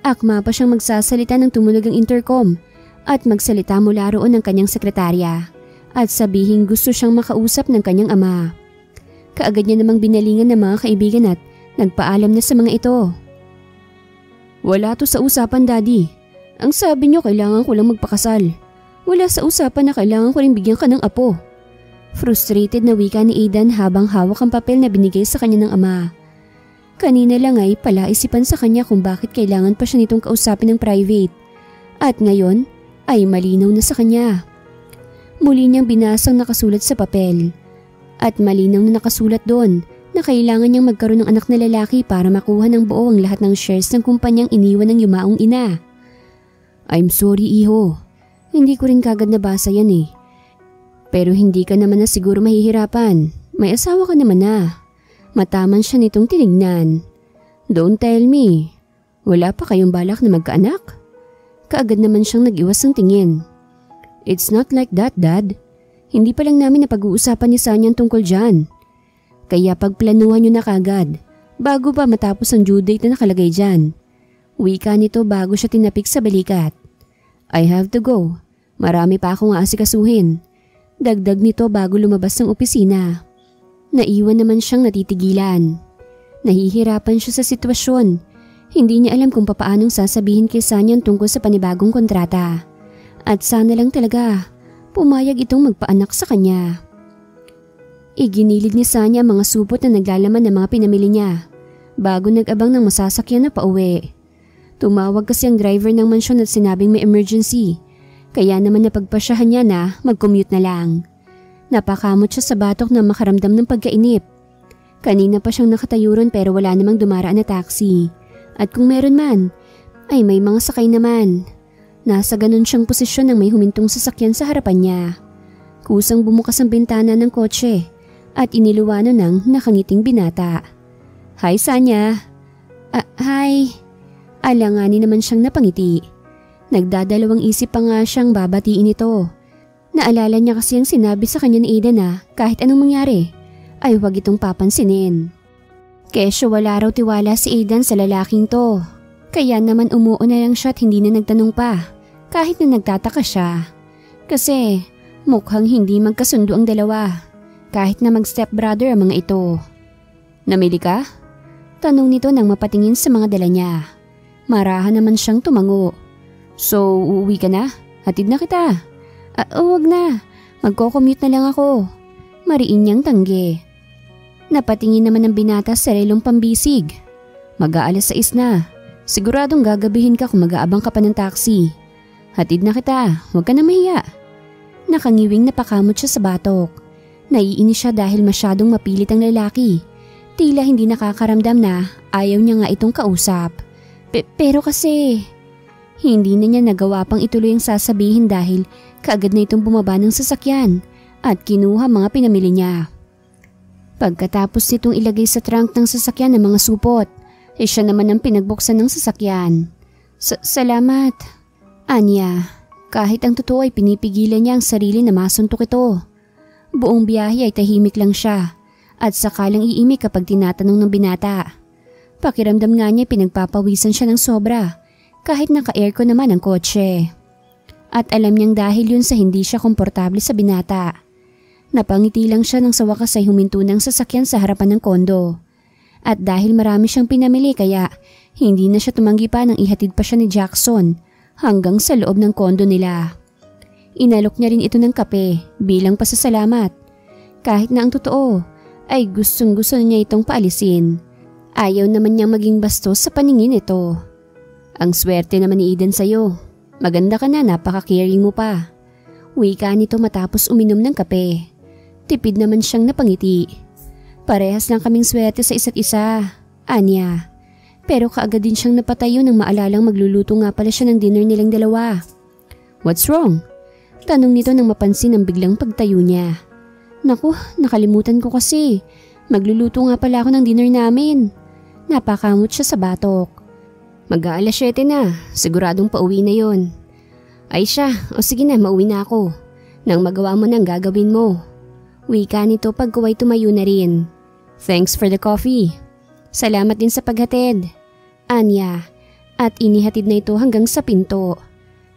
Akma pa siyang magsasalita ng tumunog ang intercom at magsalita mula roon ng kanyang sekretarya at sabihin gusto siyang makausap ng kanyang ama. Kaagad niya namang binalingan ng mga kaibigan at nagpaalam na sa mga ito. "Wala to sa usapan, Daddy. Ang sabi niyo kailangan ko lang magpakasal. Wala sa usapan na kailangan ko rin bigyan ka ng apo." Frustrated na wika ni Aidan habang hawak ang papel na binigay sa kanya ng ama. Kanina lang ay palaisipan sa kanya kung bakit kailangan pa siya nitong kausapin ng private. At ngayon ay malinaw na sa kanya. Muli niyang binasang nakasulat sa papel. At malinaw na nakasulat doon na kailangan niyang magkaroon ng anak na lalaki para makuha ng buo ang lahat ng shares ng kumpanyang iniwan ng yumaong ina. "I'm sorry, iho. Hindi ko rin kagad nabasa yan eh. Pero hindi ka naman na siguro mahihirapan. May asawa ka naman na." Mataman siya nitong tinignan. "Don't tell me. Wala pa kayong balak na magkaanak?" Kaagad naman siyang nag-iwas ng tingin. "It's not like that, Dad. Hindi pa lang namin napag-uusapan ni Sanya tungkol dyan. Kaya pagplanuhan nyo na kagad, bago pa matapos ang due date na nakalagay dyan." Wika nito bago siya tinapik sa balikat. "I have to go. Marami pa akong aasikasuhin." Dagdag nito bago lumabas ng opisina. Naiwan naman siyang natitigilan. Nahihirapan siya sa sitwasyon. Hindi niya alam kung papaanong sasabihin kay Sanya tungkol sa panibagong kontrata. At sana lang talaga pumayag itong magpaanak sa kanya. Iginilid ni Sanya mga supot na naglalaman ng mga pinamili niya bago nag-abang ng masasakyan na pauwi. Tumawag kasi ang driver ng mansyon at sinabing may emergency. Kaya naman napagpasyahan niya na mag-commute na lang. Napakamot siya sa batok na makaramdam ng pagkainip. Kanina pa siyang nakatayo ron pero wala namang dumaraan na taxi. At kung meron man, ay may mga sakay naman. Nasa ganun siyang posisyon nang may humintong sasakyan sa harapan niya. Kusang bumukas ang bintana ng kotse at iniluwanan ng nakangiting binata. "Hi, Sanya." Hi." Alanganin naman siyang napangiti. Nagdadalawang isip pa nga siyang babatiin ito. Naalala niya kasi ang sinabi sa kanya ni Aidan na kahit anong mangyari ay huwag itong papansinin. Kesyo wala raw tiwala si Aidan sa lalaking to. Kaya naman umuo na lang siya at hindi na nagtanong pa kahit na nagtataka siya. Kasi mukhang hindi magkasundo ang dalawa kahit na mag-stepbrother ang mga ito. "Namili ka?" Tanong nito nang mapatingin sa mga dala niya. Marahan naman siyang tumango. "So, uuwi ka na? Hatid na kita." Huwag na. Magko-commute na lang ako." Mariin niyang tanggi. Napatingin naman ng binata sa relong pambisig. "Mag-aalas 6 na. Siguradong gagabihin ka kung mag-aabang ka pa ng taxi. Hatid na kita. Huwag ka na mahiya." Nakangiwing napakamot siya sa batok. Naiinis siya dahil masyadong mapilit ang lalaki. Tila hindi nakakaramdam na ayaw niya nga itong kausap. Pero kasi hindi na niya nagawa pang ituloy ang sasabihin dahil kaagad na itong bumaba ng sasakyan at kinuha mga pinamili niya. Pagkatapos nitong ilagay sa trunk ng sasakyan ng mga supot, siya naman ang pinagbuksan ng sasakyan. Salamat, Anya. Kahit ang totoo ay pinipigilan niya ang sarili na masuntok ito. Buong biyahe ay tahimik lang siya at sakalang iimik kapag tinatanong ng binata. Pakiramdam nga niya pinagpapawisan siya ng sobra kahit naka-aircon naman ang kotse. At alam niyang dahil yun sa hindi siya komportable sa binata. Napangiti lang siya nang sa wakas ay huminto ng sasakyan sa harapan ng kondo. At dahil marami siyang pinamili kaya hindi na siya tumanggi pa nang ihatid pa siya ni Jackson hanggang sa loob ng kondo nila. Inalok niya rin ito ng kape bilang pasasalamat. Kahit na ang totoo ay gustong-gusto niya itong paalisin. Ayaw naman niyang maging bastos sa paningin ito. "Ang swerte naman ni Eden sa'yo. Maganda ka na, napaka-caring mo pa." Wika nito matapos uminom ng kape. Tipid naman siyang napangiti. "Parehas lang kaming swerte sa isa't isa, Anya." Pero kaagad din siyang napatayo nang maalalang magluluto nga pala siya ng dinner nilang dalawa. "What's wrong?" Tanong nito nang mapansin ang biglang pagtayo niya. "Naku, nakalimutan ko kasi. Magluluto nga pala ako ng dinner namin." Napakamot siya sa batok. "Mag-aalas 7 na, siguradong pauwi na yon." "Ay siya, o sige na, mauwi na ako. Nang magawa mo nang gagawin mo." Wika nito pagkaway tumayo na rin. "Thanks for the coffee." "Salamat din sa paghatid, Anya." At inihatid na ito hanggang sa pinto.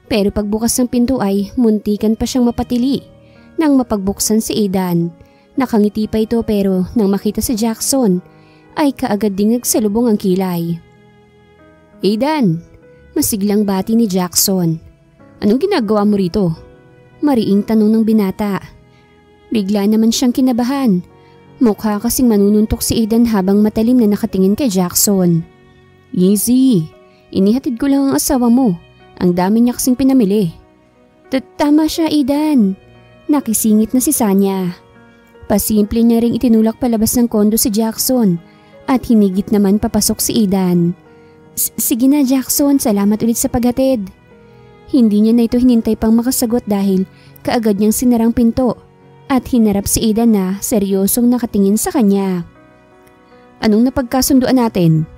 Pero pagbukas ng pinto ay muntikan pa siyang mapatili nang mapagbuksan si Aidan. Nakangiti pa ito pero nang makita si Jackson ay kaagad ding nagsalubong ang kilay. "Aidan," masiglang bati ni Jackson. "Anong ginagawa mo rito?" Mariing tanong ng binata. Bigla naman siyang kinabahan. Mukha kasing manununtok si Aidan habang matalim na nakatingin kay Jackson. "Easy, inihatid ko lang ang asawa mo. Ang dami niya kasing pinamili." Tama siya, Aidan." Nakisingit na si Sanya. Pasimple niya ring itinulak palabas ng kondo si Jackson at hinigit naman papasok si Aidan. Sige na, Jackson, salamat ulit sa paghatid." Hindi niya na ito hinintay pang makasagot dahil kaagad niyang sinarang pinto at hinarap si Aidan na seryosong nakatingin sa kanya. "Anong napagkasunduan natin?"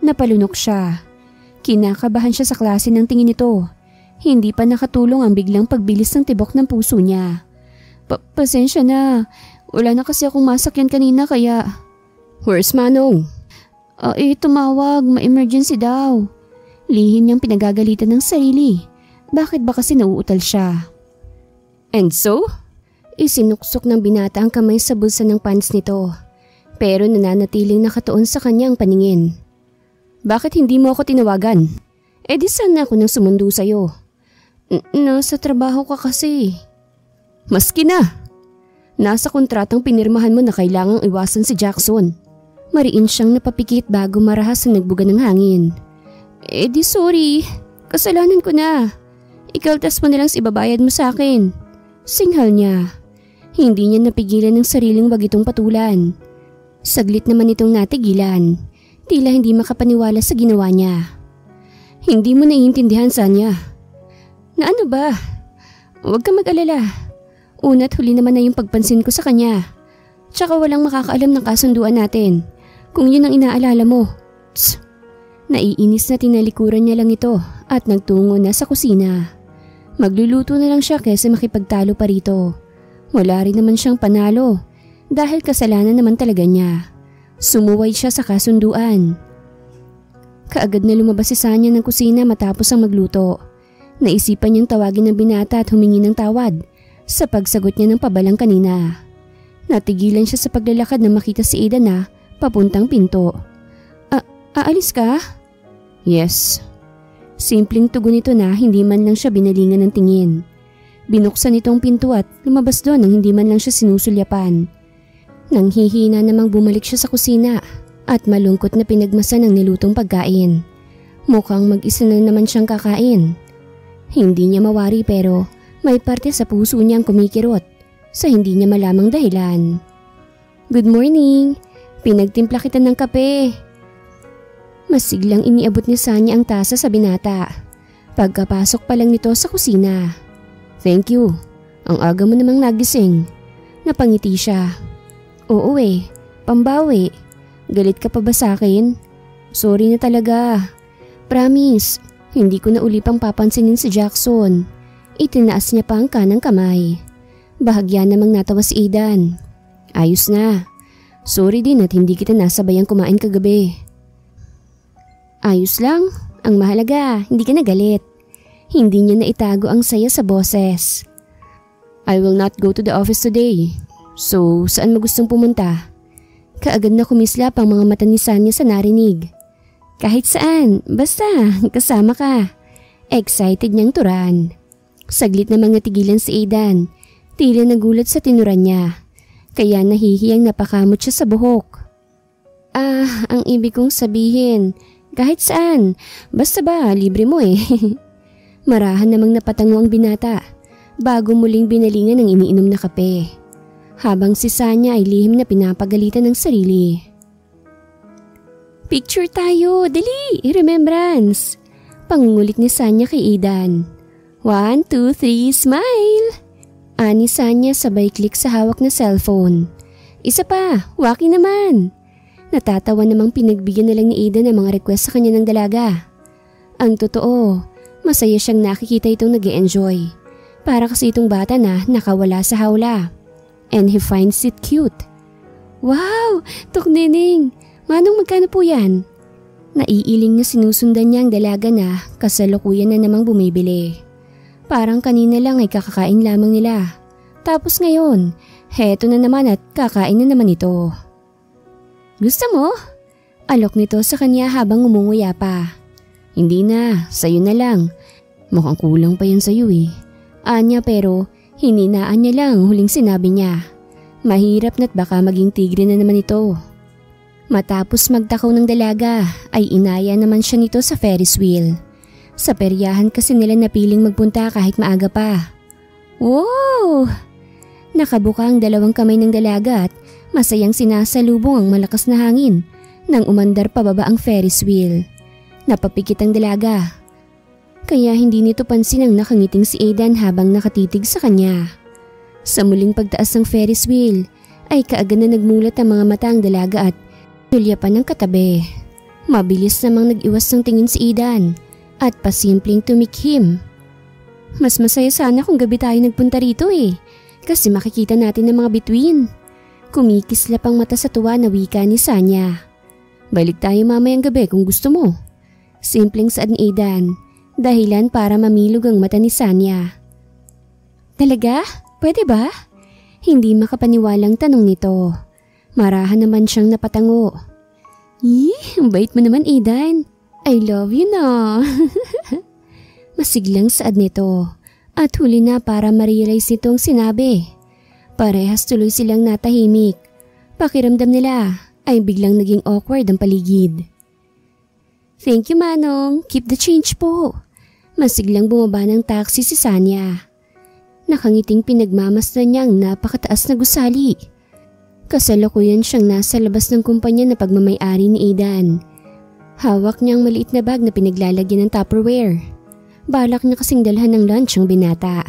Napalunok siya. Kinakabahan siya sa klase ng tingin nito. Hindi pa nakatulong ang biglang pagbilis ng tibok ng puso niya. Pasensya na. Wala na kasi akong masakyan kanina kaya..." "Where's Manong?" Tumawag. Ma-emergency daw." Lihim niyang pinagagalitan ng sarili. Bakit ba kasi nauutal siya? "And so?" Isinuksok ng binata ang kamay sa bulsa ng pants nito. Pero nananatiling nakatuon sa kanya ang paningin. "Bakit hindi mo ako tinawagan? Di sana ako nang sumundo sa'yo." Nasa trabaho ka kasi." "Maski na. Nasa kontratang pinirmahan mo na kailangang iwasan si Jackson." Mariin siyang napapikit bago marahas na nagbuga ng hangin. Di sorry. Kasalanan ko na. Ikaltas mo na lang ibabayad mo sa akin. Singhal niya. Hindi niya napigilan ng sariling wag itong patulan. Saglit naman itong natigilan. Tila hindi makapaniwala sa ginawa niya. Hindi mo naiintindihan, Sanya. Na ano ba? Huwag ka mag-alala. Una't huli naman na yung pagpansin ko sa kanya. Tsaka walang makakaalam ng kasunduan natin. Kung yun ang inaalala mo. Tss. Naiinis na tinalikuran niya lang ito at nagtungo na sa kusina. Magluluto na lang siya kaysa makipagtalo pa rito. Wala rin naman siyang panalo dahil kasalanan naman talaga niya. Sumuway siya sa kasunduan. Kaagad na lumabas si Sanya ng kusina matapos ang magluto. Naisipan niyang tawagin ng binata at humingi ng tawad sa pagsagot niya ng pabalang kanina. Natigilan siya sa paglalakad nang makita si Aidan na papuntang pinto. Aalis ka? Yes. Simpleng tugon nito na hindi man lang siya binalingan ng tingin. Binuksan itong pinto at lumabas doon nang hindi man lang siya sinusulyapan. Nang hihina namang bumalik siya sa kusina at malungkot na pinagmasan ang nilutong pagkain. Mukhang mag-isa na naman siyang kakain. Hindi niya mawari pero may parte sa puso niyang kumikirot sa hindi niya malamang dahilan. Good morning! Pinagtimpla kita ng kape. Masiglang iniabot ni Sanya ang tasa sa binata. Pagkapasok pa lang nito sa kusina. Thank you. Ang aga mo namang nagising. Napangiti siya. Oo pambawi. Galit ka pa ba sa akin? Sorry na talaga. Promise, hindi ko na uli pang papansinin si Jackson. Itinaas niya pa ang kanang kamay. Bahagya namang natawa si Aidan. Ayos na. Sorry din at hindi kita nasabayang kumain kagabi. Ayos lang. Ang mahalaga, hindi ka nagalit. Hindi niya naitago ang saya sa boses. I will not go to the office today. So, saan mo gustong pumunta? Kaagad na kumislap ang mga mata ni Sanya sa narinig. Kahit saan, basta kasama ka. Excited niyang turan. Saglit namang natigilan si Aidan. Tila nagulat sa tinuran niya. Kaya nahihiyang napakamot siya sa buhok. Ang ibig kong sabihin, kahit saan, basta ba libre mo eh. Marahan namang napatango ang binata bago muling binalingan ng iniinom na kape. Habang si Sanya ay lihim na pinapagalitan ng sarili. Picture tayo, dali, remembrance. Pangungulit ni Sanya kay Aidan. 1, 2, 3, smile! Ani Sanya sabay klik sa hawak na cellphone. Isa pa, waki naman. Natatawa namang pinagbigyan na lang ni Aidan ang mga request sa kanya ng dalaga. Ang totoo, masaya siyang nakikita itong nag-e-enjoy. Para kasi itong bata na nakawala sa hawla. And he finds it cute. Wow! Tuknining! Manong magkano po yan? Naiiling na sinusundan niya ang dalaga na kasalukuyan na namang bumibili. Parang kanina lang ay kakakain lamang nila. Tapos ngayon, heto na naman at kakain na naman ito. Gusto mo? Alok nito sa kanya habang umunguya pa. Hindi na, sayo na lang. Mukhang kulang pa yan sayo eh. Anya pero hininaan niya lang huling sinabi niya. Mahirap na't baka maging tigre na naman ito. Matapos magtakaw ng dalaga ay inaya naman siya nito sa Ferris wheel. Sa peryahan kasi nila napiling magpunta kahit maaga pa. Wow! Nakabuka ang dalawang kamay ng dalaga at masayang sinasalubong ang malakas na hangin nang umandar pababa ang Ferris wheel. Napapikit ang dalaga. Kaya hindi nito pansin ang nakangiting si Aidan habang nakatitig sa kanya. Sa muling pagtaas ng Ferris wheel ay kaagad na nagmulat ang mga mata ang dalaga at tulyapan ng katabi. Mabilis namang nag-iwas ng tingin si Aidan at pasimpleng tumikhim. Mas masaya sana kung gabi tayo nagpunta rito eh, kasi makikita natin ang mga bituin. Kumikislap ang mata sa tuwa na wika ni Sanya. Balik tayo mamayang gabi kung gusto mo. Simpleng saad ni Aidan. Dahilan para mamilog ang mata ni Sanya. Talaga? Pwede ba? Hindi makapaniwalang tanong nito. Marahan naman siyang napatango. Ang bait mo naman, Aidan. I love you na. Masiglang saad nito at huli na para ma-realize nitong sinabi. Parehas tuloy silang natahimik. Pakiramdam nila ay biglang naging awkward ang paligid. Thank you, Manong. Keep the change po. Masiglang bumaba ng taxi si Sanya. Nakangiting pinagmamasdan niya ang napakataas na gusali. Kasalukuyan siyang nasa labas ng kumpanya na pagmamay-ari ni Aidan. Hawak niya ang maliit na bag na pinaglalagyan ng Tupperware. Balak niya kasing dalhan ng lunch ang binata.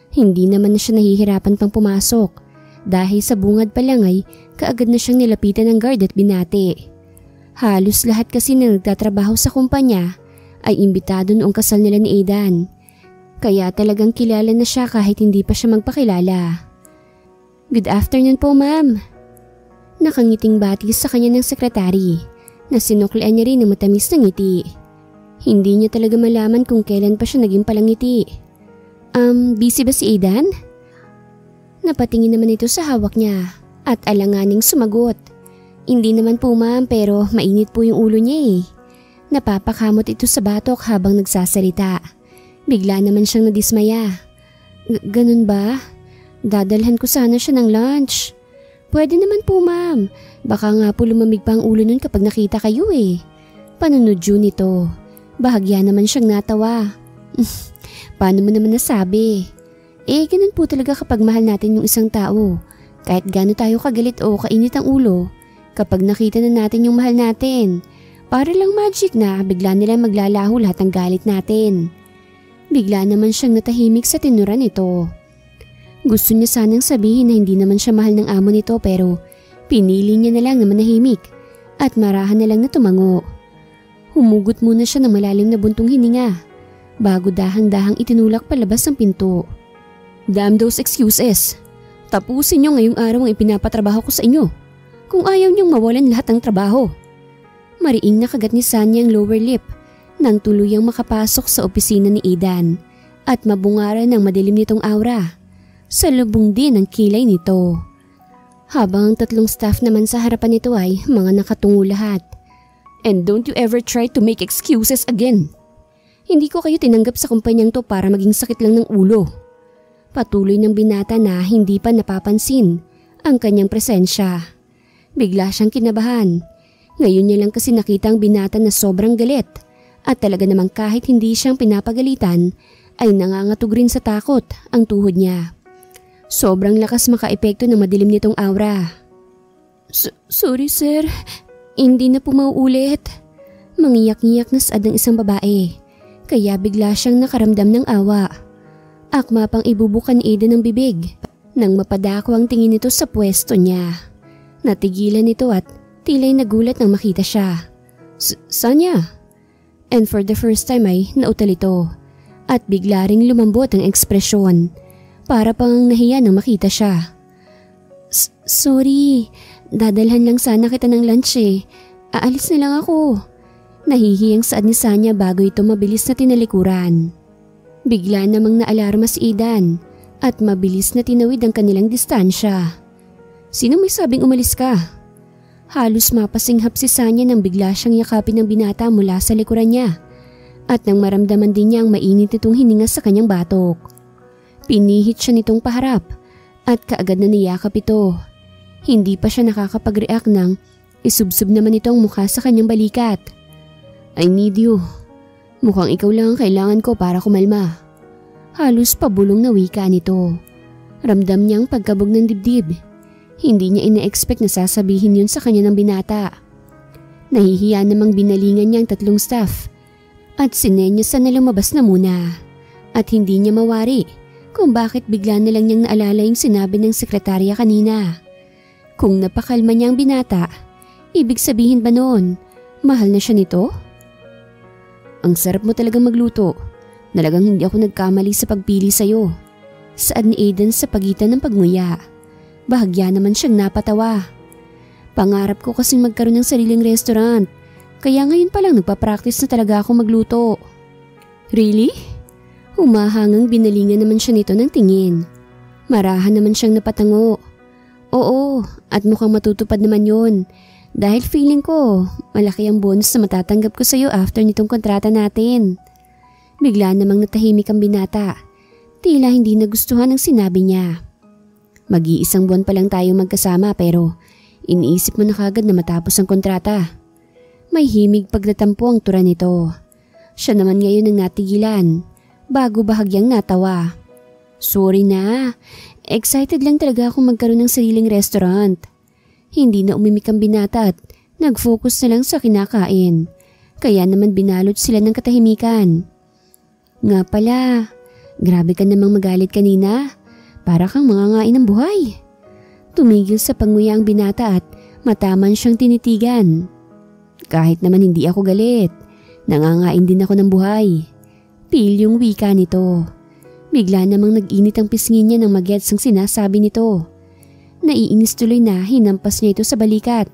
Hindi naman na siya nahihirapan pang pumasok dahil sa bungad pa lang ay kaagad na siyang nilapitan ng guard at binati. Halos lahat kasi na nagtatrabaho sa kumpanya ay imbitado noong kasal nila ni Aidan. Kaya talagang kilala na siya kahit hindi pa siya magpakilala. "Good afternoon po, ma'am." Nakangiting bati sa kanya ng sekretary na sinuklian niya rin ng matamis na ngiti. Hindi niya talaga malaman kung kailan pa siya naging palangiti. Busy ba si Aidan?" Napatingin naman ito sa hawak niya at alanganing sumagot. "Hindi naman po, ma'am, pero mainit po yung ulo niya eh." Napapakamot ito sa batok habang nagsasalita. Bigla naman siyang nadismaya. Ganun ba? Dadalhan ko sana siya ng lunch." "Pwede naman po, ma'am. Baka nga po lumamig pa ang ulo nun kapag nakita kayo eh." Panunodyo nito. Bahagya naman siyang natawa. "Paano mo naman nasabi?" Ganun po talaga kapag mahal natin yung isang tao. Kahit gaano tayo kagalit o kainit ang ulo, kapag nakita na natin yung mahal natin, para lang magic na bigla nilang maglalaho lahat ng galit natin. Bigla naman siyang natahimik sa tinuran nito. Gusto niya sanang sabihin na hindi naman siya mahal ng amo nito pero pinili niya na lang na manahimik at marahan na lang na tumango. Humugot muna siya ng malalim na buntong hininga bago dahang-dahang itinulak palabas ang pinto. "Damn those excuses. Tapusin niyo ngayong araw ang ipinapatrabaho ko sa inyo. Kung ayaw niyong mawalan lahat ng trabaho." Mariing nakagat ni Sanya ang lower lip nang tuluyang makapasok sa opisina ni Aidan at mabungaran ng madilim nitong aura. Salubong din ang kilay nito. Habang ang tatlong staff naman sa harapan nito ay mga nakatungo lahat. "And don't you ever try to make excuses again. Hindi ko kayo tinanggap sa kumpanyang to para maging sakit lang ng ulo." Patuloy ng binata na hindi pa napapansin ang kanyang presensya. Bigla siyang kinabahan. Ngayon niya lang kasi nakita ang binata na sobrang galit. At talaga namang kahit hindi siyang pinapagalitan ay nangangatog rin sa takot ang tuhod niya. Sobrang lakas makaepekto ng madilim nitong aura. Sorry sir, hindi na po mauulit." Mangiyak-ngiyak na saad ng isang babae, kaya bigla siyang nakaramdam ng awa. Akma pang ibubukan ni Aidan ng bibig nang mapadako ang tingin nito sa pwesto niya. Natigilan nito at tila'y nagulat nang makita siya. Sanya?" And for the first time ay nautal ito at bigla ring lumambot ang ekspresyon para pang nahiya nang makita siya. Sorry, dadalhan lang sana kita ng lunch eh. Aalis na lang ako." Nahihiyang saad ni Sanya bago ito mabilis na tinalikuran. Bigla namang naalarma si Aidan at mabilis na tinawid ang kanilang distansya. "Sino may sabing umalis ka?" Halos mapasinghap si Sanya nang bigla siyang yakapin ng binata mula sa likuran niya at nang maramdaman din niya ang mainit nitong hininga sa kanyang batok. Pinihit siya nitong paharap at kaagad na niyakap ito. Hindi pa siya nakakapag-react nang isubsob naman ito ang mukha sa kanyang balikat. "I need you. Mukhang ikaw lang ang kailangan ko para kumalma." Halos pabulong na wika nito. Ramdam niyang pagkabog ng dibdib. Hindi niya ina-expect na sasabihin yun sa kanya ng binata. Nahihiya namang binalingan niya ang tatlong staff at sinenyasan na lumabas na muna at hindi niya mawari kung bakit bigla na lang niyang naalala yung sinabi ng sekretarya kanina. Kung napakalma niya ang binata, ibig sabihin ba noon, mahal na siya nito? "Ang sarap mo talagang magluto. Talagang hindi ako nagkamali sa pagpili sa'yo." Saad ni Aidan sa pagitan ng pagnguya. Bahagya naman siyang napatawa. "Pangarap ko kasing magkaroon ng sariling restaurant, kaya ngayon pa lang nagpa-practice na talaga ako magluto." "Really?" Humahangang binalingan naman siya nito ng tingin. Marahan naman siyang napatango. "Oo, at mukhang matutupad naman yun. Dahil feeling ko, malaki ang bonus na matatanggap ko sa'yo after nitong kontrata natin." Bigla namang natahimik ang binata. Tila hindi nagustuhan ang sinabi niya. "Mag-iisang buwan pa lang tayo magkasama pero iniisip mo na kagad na matapos ang kontrata." May himig pagtatampo ang tura nito. Siya naman ngayon ang natigilan bago bahagyang natawa. Sorry na, excited lang talaga akong magkaroon ng sariling restaurant. Hindi na umimik ang binata at nag-focus na lang sa kinakain. Kaya naman binalot sila ng katahimikan. Nga pala, grabe ka namang magalit kanina. Para kang mangangain ng buhay. Tumigil sa panguya ang binata at mataman siyang tinitigan. Kahit naman hindi ako galit, nangangain din ako ng buhay. Pil yung wika nito. Bigla namang nag-init ang pisngi niya nang magets ang sinasabi nito. Naiinis tuloy na hinampas niya ito sa balikat.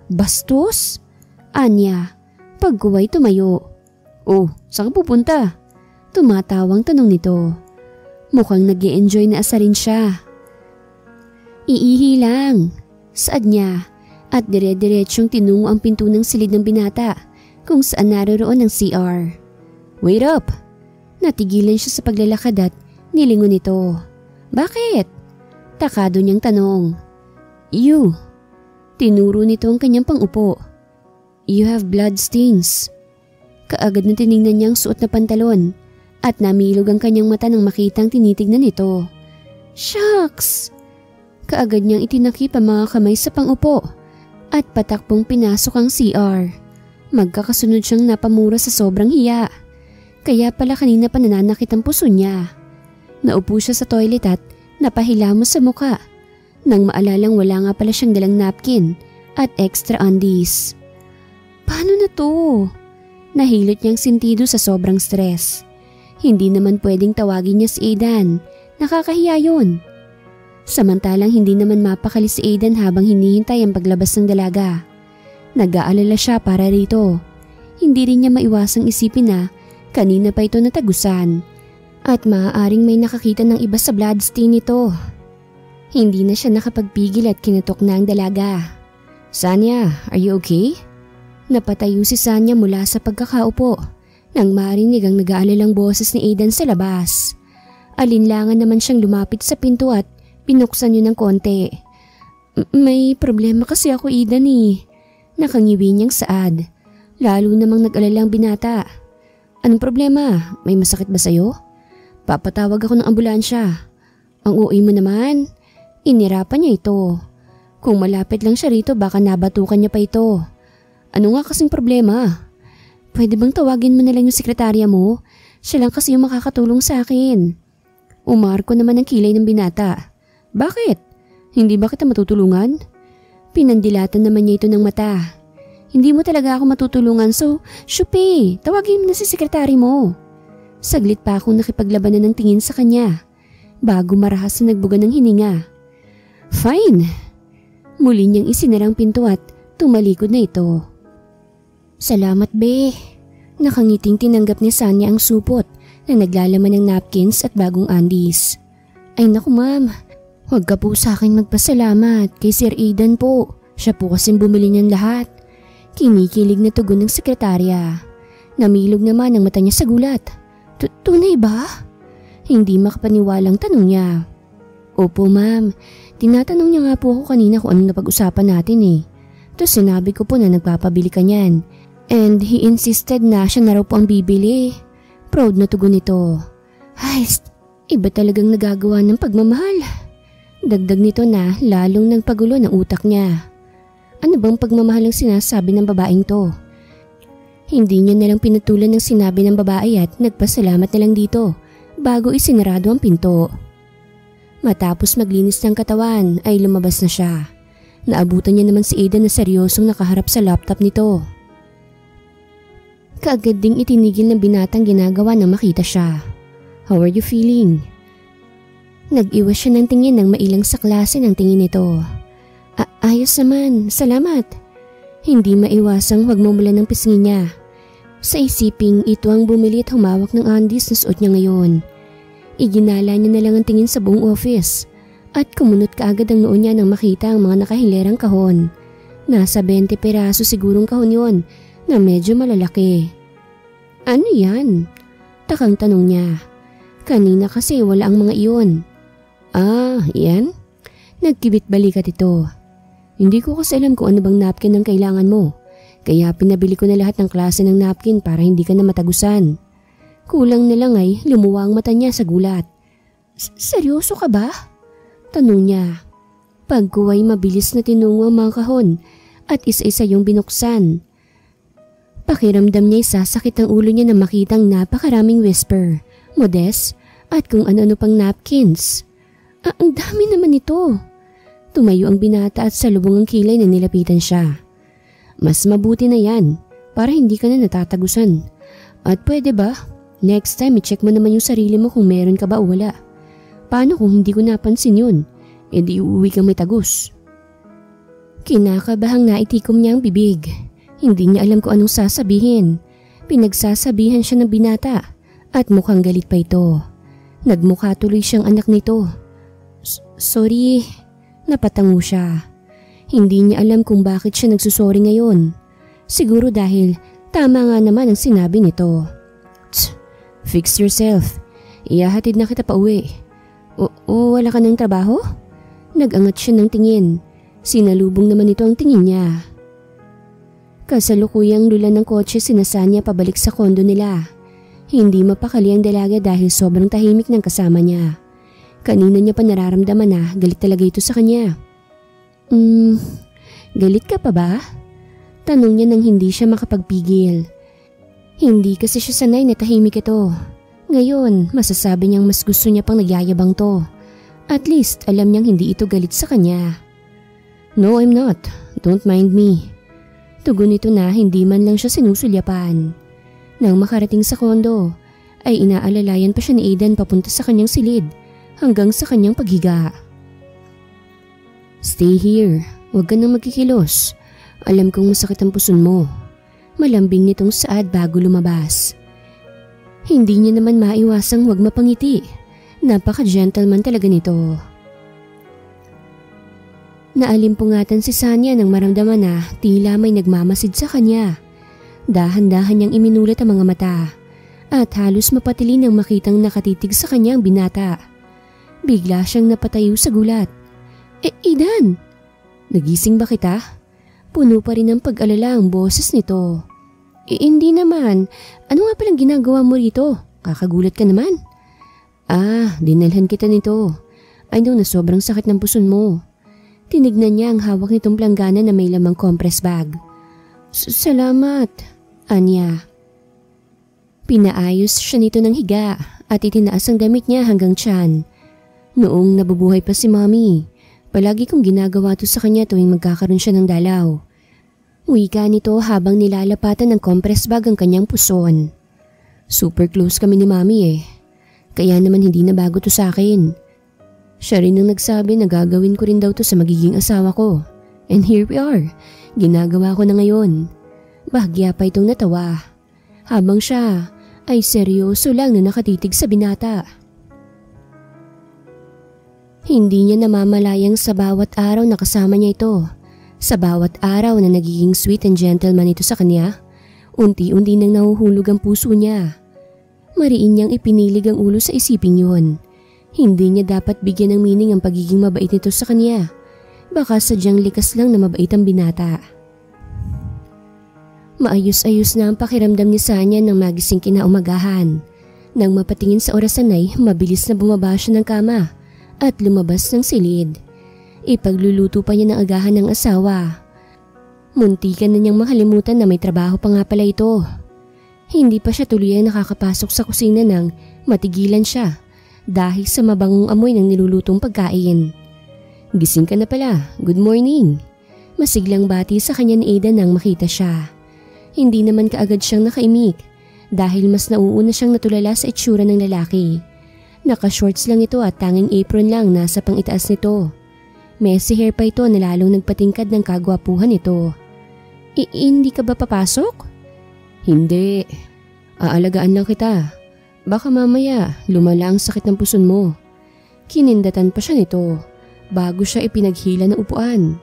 Bastos? Anya, pagkuway tumayo. Oh, saan ka pupunta? Tumatawang tanong nito. Mukhang nag-i-enjoy na asarin siya. Iihi lang, saad niya at dire-diretsyong tinungo ang pinto ng silid ng binata kung saan naroroon ang CR. Wait up! Natigilan siya sa paglalakad at nilingon ito. Bakit? Takado niyang tanong. You. Tinuro nito ang kanyang pangupo. You have blood stains. Kaagad na tiningnan niya ang suot na pantalon at namilog ang kanyang mata nang makitang tinitignan ito. Shucks! Kaagad niyang itinakip ang mga kamay sa pangupo at patakbong pinasok ang CR. Magkakasunod siyang napamura sa sobrang hiya. Kaya pala kanina pa nananakit ang puso niya. Naupo siya sa toilet at napahilamos sa muka nang maalalang wala nga pala siyang dalang napkin at extra undies. Paano na to? Nahilot niyang sentido sa sobrang stress. Hindi naman pwedeng tawagin niya si Aidan. Nakakahiya yun. Samantalang hindi naman mapakali si Aidan habang hinihintay ang paglabas ng dalaga. Nag-aalala siya para rito. Hindi rin niya maiwasang isipin na kanina pa ito natagusan at maaaring may nakakita ng iba sa bloodstain nito. Hindi na siya nakapagpigil at kinatok na ang dalaga. Sanya, are you okay? Napatayo si Sanya mula sa pagkakaupo nang marinig ang nag-aalalang boses ni Aidan sa labas. Alinlangan naman siyang lumapit sa pinto at pinuksan yun ng konti. May problema kasi ako, Aidan eh. Nakangiwi niyang saad. Lalo namang nag-alala ang binata. Anong problema? May masakit ba sa'yo? Papatawag ako ng ambulansya. Ang uwi mo naman. Inirapan niya ito. Kung malapit lang siya rito baka nabatukan niya pa ito. Ano nga kasing problema? Pwede bang tawagin mo na lang yung sekretarya mo? Siya lang kasi yung makakatulong sa akin. Umarko naman ang kilay ng binata. Bakit? Hindi ba kita matutulungan? Pinandilatan naman niya ito ng mata. Hindi mo talaga ako matutulungan so, syupi, tawagin mo na si sekretary mo. Saglit pa akong nakipaglabanan ng tingin sa kanya bago marahas na nagbuga ng hininga. Fine. Muli niyang isinarang pinto at tumalikod na ito. Salamat be. Nakangiting tinanggap ni Sanya ang supot na naglalaman ng napkins at bagong undies. Ay naku ma'am, huwag ka po sa akin magpasalamat kay Sir Aidan po. Siya po kasing bumili niyan lahat. Kinikilig na tugon ng sekretarya. Namilog naman ang mata niya sa gulat. Tunay ba? Hindi makapaniwalang tanong niya. Opo ma'am, tinatanong niya nga po ako kanina kung anong napag-usapan natin eh. Tapos sinabi ko po na nagpapabili ka niyan. And he insisted na siya na raw po ang bibili. Proud na tugon nito. Ay, iba talagang nagagawa ng pagmamahal. Dagdag nito na lalong nagpagulo ng utak niya. Ano bang pagmamahal ang sinasabi ng babaeng to? Hindi niya nalang pinatulan ng sinabi ng babae at nagpasalamat na lang dito bago isinarado ang pinto. Matapos maglinis ng katawan ay lumabas na siya. Naabutan niya naman si Aidan na seryosong nakaharap sa laptop nito. Kaagad ding itinigil ng binatang ginagawa nang makita siya. How are you feeling? Nag-iwas siya ng tingin nang mailang sa klase ng tingin nito. Ayos naman, salamat. Hindi maiwasang wagmumulan ng pisngi niya. Sa isiping ito ang bumili at humawak ng undies na suot niya ngayon. Iginala niya na lang ang tingin sa buong office at kumunot kaagad ang noo niya nang makita ang mga nakahilerang kahon. Nasa 20 peraso sigurong kahon yon na medyo malalaki. Ano yan? Takang tanong niya. Kanina kasi wala ang mga iyon. Yan? Nagkibit balikat ito. Hindi ko kasi alam kung ano bang napkin ang kailangan mo. Kaya pinabili ko na lahat ng klase ng napkin para hindi ka na matagusan. Kulang na lang ay lumuwa ang mata niya sa gulat. Seryoso ka ba? Tanong niya. Pagkuha ay mabilis na tinungo ang mga kahon at isa-isa yung binuksan. Pakiramdam niya sasakit ang ulo niya na makitang napakaraming whisper, modest at kung ano-ano pang napkins. Ang dami naman ito. Tumayo ang binata at salubong ang kilay na nilapitan siya. Mas mabuti na yan para hindi ka na natatagusan. At pwede ba, next time i-check mo naman yung sarili mo kung meron ka ba o wala. Paano kung hindi ko napansin yun? E di uuwi kang may tagus. Kinakabahang naitikom niya ang bibig. Hindi niya alam kung anong sasabihin. Pinagsasabihan siya ng binata at mukhang galit pa ito. Nagmukha tuloy siyang anak nito. Sorry, napatango siya. Hindi niya alam kung bakit siya nagsusorry ngayon. Siguro dahil tama nga naman ang sinabi nito. Fix yourself. Iyahatid na kita pa uwi. O wala ka ng trabaho? Nag-angat siya ng tingin. Sinalubong naman ito ang tingin niya. Kasalukuyang lula ng kotse sinasanya pabalik sa kondo nila. Hindi mapakali ang dalaga dahil sobrang tahimik ng kasama niya. Kanina niya pa nararamdaman na galit talaga ito sa kanya. Galit ka pa ba? Tanong niya nang hindi siya makapagpigil. Hindi kasi siya sanay na tahimik ito. Ngayon, masasabi niyang mas gusto niya pang nagyayabang to. At least, alam niyang hindi ito galit sa kanya. No, I'm not. Don't mind me. Tugon nito na hindi man lang siya sinusulyapan. Nang makarating sa kondo, ay inaalalayan pa siya ni Aidan papunta sa kanyang silid hanggang sa kanyang paghiga. Stay here. Huwag ka nang magkikilos. Alam kong masakit ang puson mo. Malambing nitong saad bago lumabas. Hindi niya naman maiwasang huwag mapangiti. Napaka-gentleman talaga nito. Naalimpungatan si Sanya nang maramdaman na tila may nagmamasid sa kanya. Dahan-dahan niyang iminulat ang mga mata at halos mapatili nang makitang nakatitig sa kanya ang binata. Bigla siyang napatayo sa gulat. Aidan! Nagising ba kita? Puno pa rin ng pag-alala ang boses nito. Hindi naman. Ano nga palang ginagawa mo rito? Kakagulat ka naman. Dinalhan kita nito. I know na sobrang sakit ng puson mo. Tinignan niya ang hawak nitong planggana na may lamang compress bag. Salamat, Anya. Pinaayos siya nito ng higa at itinaas ang damit niya hanggang tiyan. Noong nabubuhay pa si Mommy, palagi kong ginagawa to sa kanya tuwing magkakaroon siya ng dalaw. Wika nito habang nilalapatan ng compress bag ang kanyang puson. Super close kami ni Mommy eh. Kaya naman hindi na bago to sa akin. Siya rin ang nagsabi na gagawin ko rin daw to sa magiging asawa ko. And here we are. Ginagawa ko na ngayon. Bahagya pa itong natawa. Habang siya ay seryoso lang na nakatitig sa binata. Hindi niya namamalayang sa bawat araw na kasama niya ito. Sa bawat araw na nagiging sweet and gentleman ito sa kanya, unti-unti nang nahuhulog ang puso niya. Mariin niyang ipinilig ang ulo sa isipin yun. Hindi niya dapat bigyan ng meaning ang pagiging mabait nito sa kanya. Baka sadyang likas lang na mabait ang binata. Maayos-ayos na ang pakiramdam ni Sanya nang magising kinaumagahan. Nang mapatingin sa orasan ay mabilis na bumaba siya ng kama at lumabas ng silid. Ipagluluto pa niya ng agahan ng asawa. Muntikan na niyang makalimutan na may trabaho pa nga pala ito. Hindi pa siya tuluyang nakakapasok sa kusina nang matigilan siya dahil sa mabangong amoy ng nilulutong pagkain. Gising ka na pala, good morning. Masiglang bati sa kanya ni Aidan nang makita siya. Hindi naman kaagad siyang nakaimik dahil mas nauuna siyang natulala sa itsura ng lalaki. Naka-shorts lang ito at tanging apron lang nasa pang-itaas nito. Messy hair pa ito na lalong nagpatingkad ng kagwapuhan nito. Hindi ka ba papasok? Hindi. Aalagaan lang kita. Baka mamaya lumala ang sakit ng puson mo. Kinindatan pa siya nito bago siya ipinaghila ng upuan.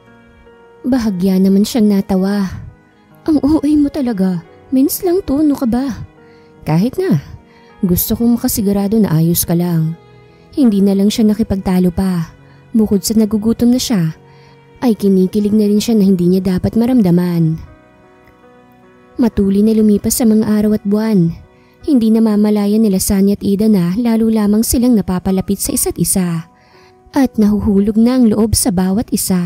Bahagya naman siyang natawa. Ang OA mo talaga. Mins lang to, no ka ba? Kahit na. Gusto kong makasigurado na ayos ka lang. Hindi na lang siya nakipagtalo pa. Bukod sa nagugutom na siya, ay kinikilig na rin siya na hindi niya dapat maramdaman. Matuloy na lumipas sa mga araw at buwan. Hindi namamalayan nila Sanya at Ida na lalo lamang silang napapalapit sa isa't isa. At nahuhulog na ang loob sa bawat isa.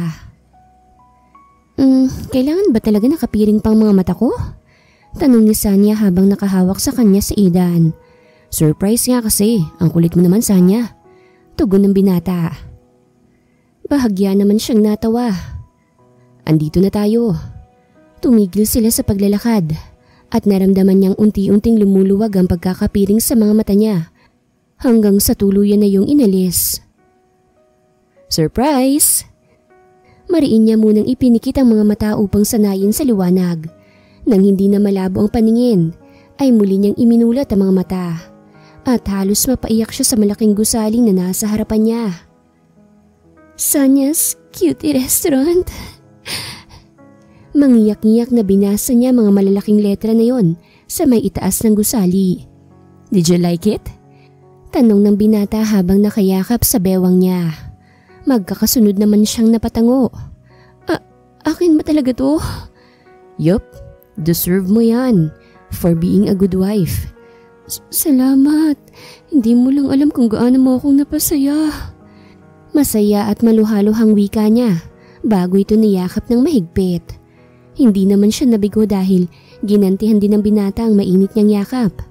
Kailangan ba talaga nakapiring pang mga mata ko? Tanong ni Sanya habang nakahawak sa kanya si Aidan. Surprise nga kasi, ang kulit mo naman Sanya. Tugon ng binata. Bahagya naman siyang natawa. Andito na tayo. Tumigil sila sa paglalakad at naramdaman niyang unti-unting lumuluwag ang pagkakapiring sa mga mata niya hanggang sa tuluyan na yung inalis. Surprise! Mariin niya munang ipinikit ang mga mata upang sanayin sa liwanag. Nang hindi na malabo ang paningin, ay muli niyang iminulat ang mga mata at halos mapaiyak siya sa malaking gusaling na nasa harapan niya. Sanya's Cutie Restaurant. Mangiyak-ngiyak na binasa niya mga malalaking letra na yon sa may itaas ng gusali. Did you like it? Tanong ng binata habang nakayakap sa bewang niya. Magkakasunod naman siyang napatango. Akin ba talaga to? Yup, deserve mo yan for being a good wife. Salamat. Hindi mo lang alam kung gaano mo akong napasaya. Masaya at maluhaluhang wika niya bago ito niyakap ng mahigpit. Hindi naman siya nabigo dahil ginantihan din ng binata ang mainit niyang yakap.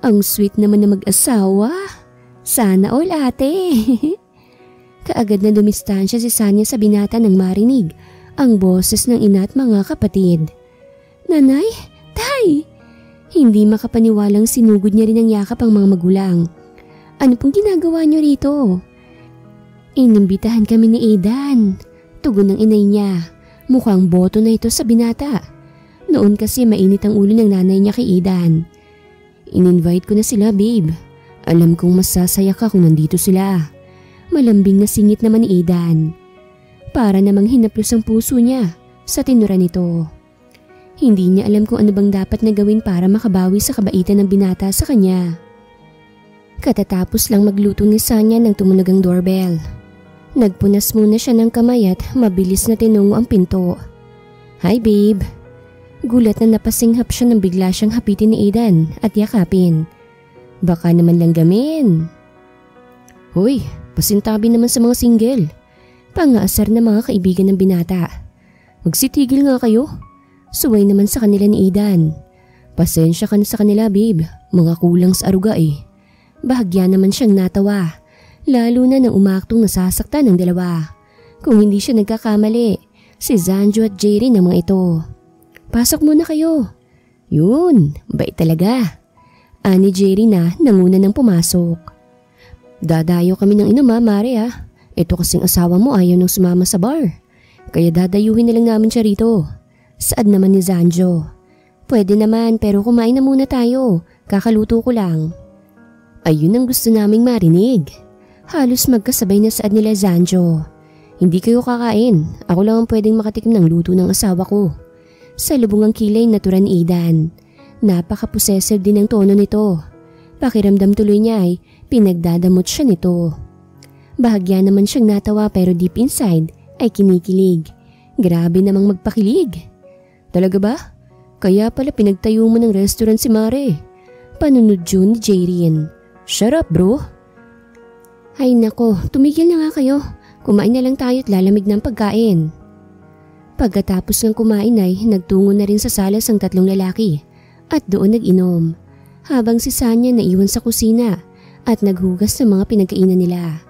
Ang sweet naman na mag-asawa. Sana all ate. Kaagad na dumistansya si Sanya sa binata nang marinig ang boses ng ina at mga kapatid. Nanay, tay! Hindi makapaniwalang sinugod niya rin ang yakap ang mga magulang. Ano pong ginagawa niyo rito? Inimbitahan kami ni Aidan. Tugon ng inay niya. Mukhang boto na ito sa binata. Noon kasi mainit ang ulo ng nanay niya kay Aidan. In-invite ko na sila, babe. Alam kong masasaya ka kung nandito sila. Malambing na singit naman ni Aidan. Para namang hinaplos ang puso niya sa tinura nito. Hindi niya alam kung ano bang dapat na gawin para makabawi sa kabaitan ng binata sa kanya. Katatapos lang magluto ni Sanya nang tumunog ang doorbell. Nagpunas muna siya ng kamay at mabilis na tinungo ang pinto. Hi babe. Gulat na napasinghap siya nang bigla siyang hapitin ni Aidan at yakapin. Baka naman lang gamin. Hoy, pasintabi naman sa mga single. Pangaasar na mga kaibigan ng binata. Magsitigil nga kayo. Suway naman sa kanila ni Aidan. Pasensya ka na sa kanila babe, mga kulang sa aruga eh. Bahagya naman siyang natawa. Lalo na nang umaktong nasasaktan ng dalawa. Kung hindi siya nagkakamali, si Zanjo at Jerry na mga ito. Pasok muna kayo. Yun, bait talaga. Ani Jerry na nanguna nang pumasok. Dadayo kami ng inuma, Mare ah. Ito kasing asawa mo ayaw nang sumama sa bar. Kaya dadayuhin na lang namin siya rito. Saad naman ni Zanjo. Pwede naman pero kumain na muna tayo. Kakaluto ko lang. Ayun ang gusto naming marinig. Halos magkasabay na saad nila Zanjo. Hindi kayo kakain. Ako lang ang pwedeng makatikim ng luto ng asawa ko. Sa lubong ang kilay natura ni Aidan. Napaka-possessive din ang tono nito. Pakiramdam tuloy niya ay pinagdadamot siya nito. Bahagya naman siyang natawa pero deep inside ay kinikilig. Grabe namang magpakilig. Talaga ba? Kaya pala pinagtayo mo ng restaurant si Mare. Panunod yun ni Jayrin. Shut up bro. Ay nako, tumigil na nga kayo. Kumain na lang tayo at lalamig ng pagkain. Pagkatapos ng kumain ay nagtungo na rin sa salas ang tatlong lalaki at doon nag-inom. Habang si Sanya naiwan sa kusina at naghugas ng mga pinagkainan nila.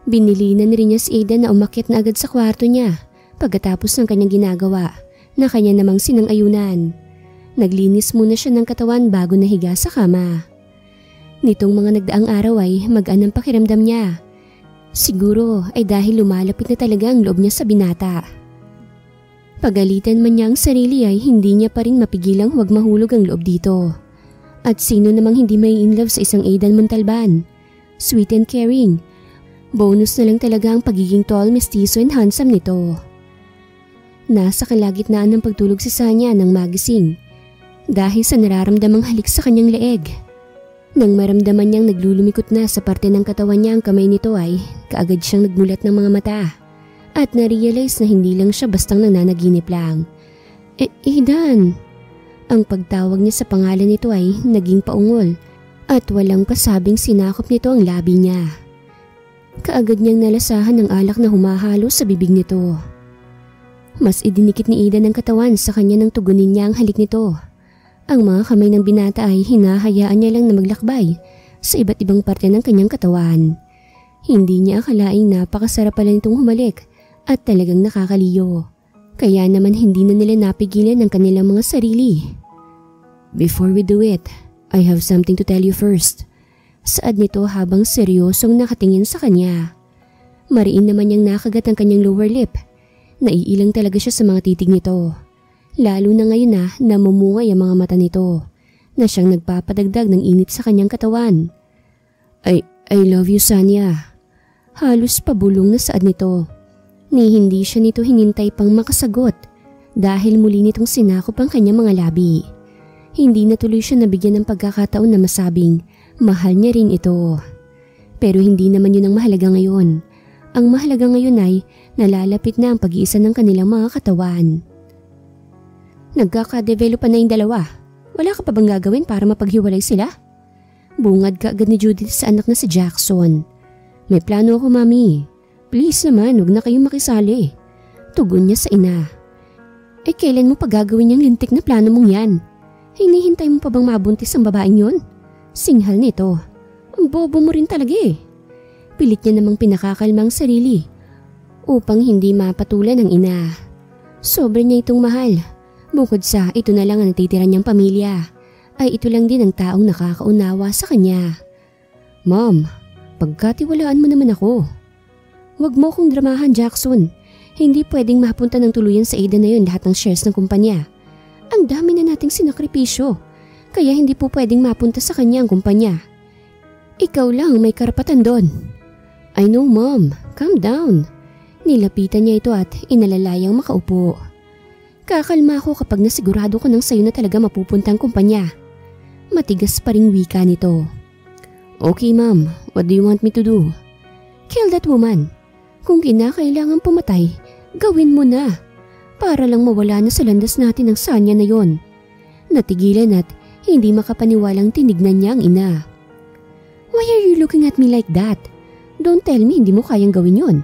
Binilinan rin niya si Aidan na umakyat na agad sa kwarto niya pagkatapos ng kanyang ginagawa na kanya namang sinang-ayunan. Naglinis muna siya ng katawan bago nahiga sa kama. Nitong mga nagdaang araw ay magaan ang pakiramdam niya. Siguro ay dahil lumalapit na talaga ang loob niya sa binata. Pagalitan man niya ang sarili ay hindi niya pa rin mapigilang huwag mahulog ang loob dito. At sino namang hindi may in love sa isang Aidan Montalban? Sweet and caring. Bonus na lang talaga ang pagiging tall, mestizo and handsome nito. Nasa kalagitnaan ng pagtulog si Sanya nang magising dahil sa nararamdamang halik sa kanyang leeg. Nang maramdaman niyang naglulumikot na sa parte ng katawan niya ang kamay nito ay kaagad siyang nagmulat ng mga mata at na-realize na hindi lang siya bastang nananaginip lang. Aidan, Ang pagtawag niya sa pangalan nito ay naging paungol at walang pasabing sinakop nito ang labi niya. Kaagad niyang nalasahan ng alak na humahalo sa bibig nito. Mas idinikit ni Aidan ang katawan sa kanya nang tugunin niya ang halik nito. Ang mga kamay ng binata ay hinahayaan niya lang na maglakbay sa iba't ibang parte ng kanyang katawan. Hindi niya akalaing napakasarap pala nitong humalik at talagang nakakaliyo. Kaya naman hindi na nila napigilan ang kanilang mga sarili. "Before we do it, I have something to tell you first." Saad nito habang seryosong nakatingin sa kanya. Mariin naman niyang nakagat ang kanyang lower lip. Naiilang talaga siya sa mga titig nito. Lalo na ngayon na namumungay ang mga mata nito na siyang nagpapadagdag ng init sa kanyang katawan. I love you, Sanya." Halos pabulong na saad nito. Ni hindi siya nito hinintay pang makasagot dahil muli nitong sinakop ang kanyang mga labi. Hindi na tuloy siya nabigyan ng pagkakataon na masabing mahal niya rin ito. Pero hindi naman yun ang mahalaga ngayon. Ang mahalaga ngayon ay nalalapit na ang pag-iisa ng kanilang mga katawan. "Nagkaka-develop na yung dalawa. Wala ka pa bang gagawin para mapaghiwalay sila?" Bungad kaagad ni Judith sa anak na si Jackson. "May plano ako, Mami. Please naman, huwag na kayong makisali." Tugon niya sa ina. Kailan mo pa gagawin yung lintik na plano mong yan? Hinihintay mo pa bang mabuntis ang babaeng yun? Singhal nito. Ang bobo mo rin talaga eh. Pilit niya namang pinakakalma ang sarili upang hindi mapatulan ng ina. Sobra niya itong mahal. Bukod sa ito na lang ang natitira niyang pamilya, ay ito lang din ang taong nakakaunawa sa kanya. "Mom, pagkatiwalaan mo naman ako." "Huwag mo akong dramahan, Jackson. Hindi pwedeng mapunta ng tuluyan sa Aidan na yun lahat ng shares ng kumpanya. Ang dami na nating sinakripisyo, kaya hindi po pwedeng mapunta sa kanya ang kumpanya. Ikaw lang may karapatan doon." "I know, Mom. Calm down." Nilapitan niya ito at inalalayang makaupo. "Kakalma ako kapag nasigurado ko nang sayo na talaga mapupunta ang kumpanya." Matigas pa ring wika nito. "Okay, Mom. What do you want me to do?" "Kill that woman. Kung kinakailangan pumatay, gawin mo na. Para lang mawala na sa landas natin ang Sanya na yon." Natigilan at hindi makapaniwalang tinignan niya ang ina. "Why are you looking at me like that? Don't tell me hindi mo kayang gawin yon."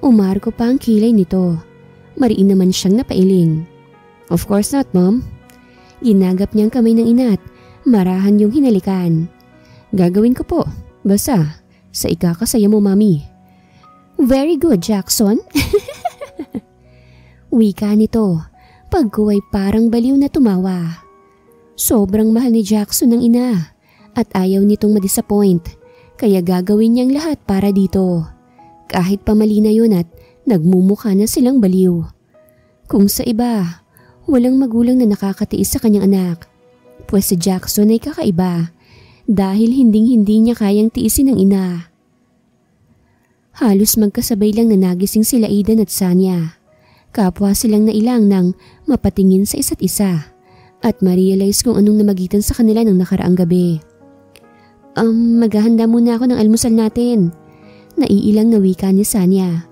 Umarko pa ang kilay nito. Mariin naman siyang napailing. "Of course not, Mom." Ginagap niyang kamay ng ina at marahan yung hinalikan. "Gagawin ko po. Basta sa ikakasaya mo, Mami." "Very good, Jackson." Wika nito, pagko ay parang baliw na tumawa. Sobrang mahal ni Jackson ng ina at ayaw nitong madisappoint, kaya gagawin niyang lahat para dito. Kahit pamali na yun at nagmumukha na silang baliw. Kung sa iba, walang magulang na nakakatiis sa kanyang anak, pues si Jackson ay kakaiba dahil hinding-hindi niya kayang tiisin ng ina. Halos magkasabay lang na nagising sila Aidan at Sanya. Kapwa silang nailang nang mapatingin sa isa't isa at ma-realize kung anong namagitan sa kanila ng nakaraang gabi. Maghahanda muna ako ng almusal natin." Naiilang na wika ni Sanya.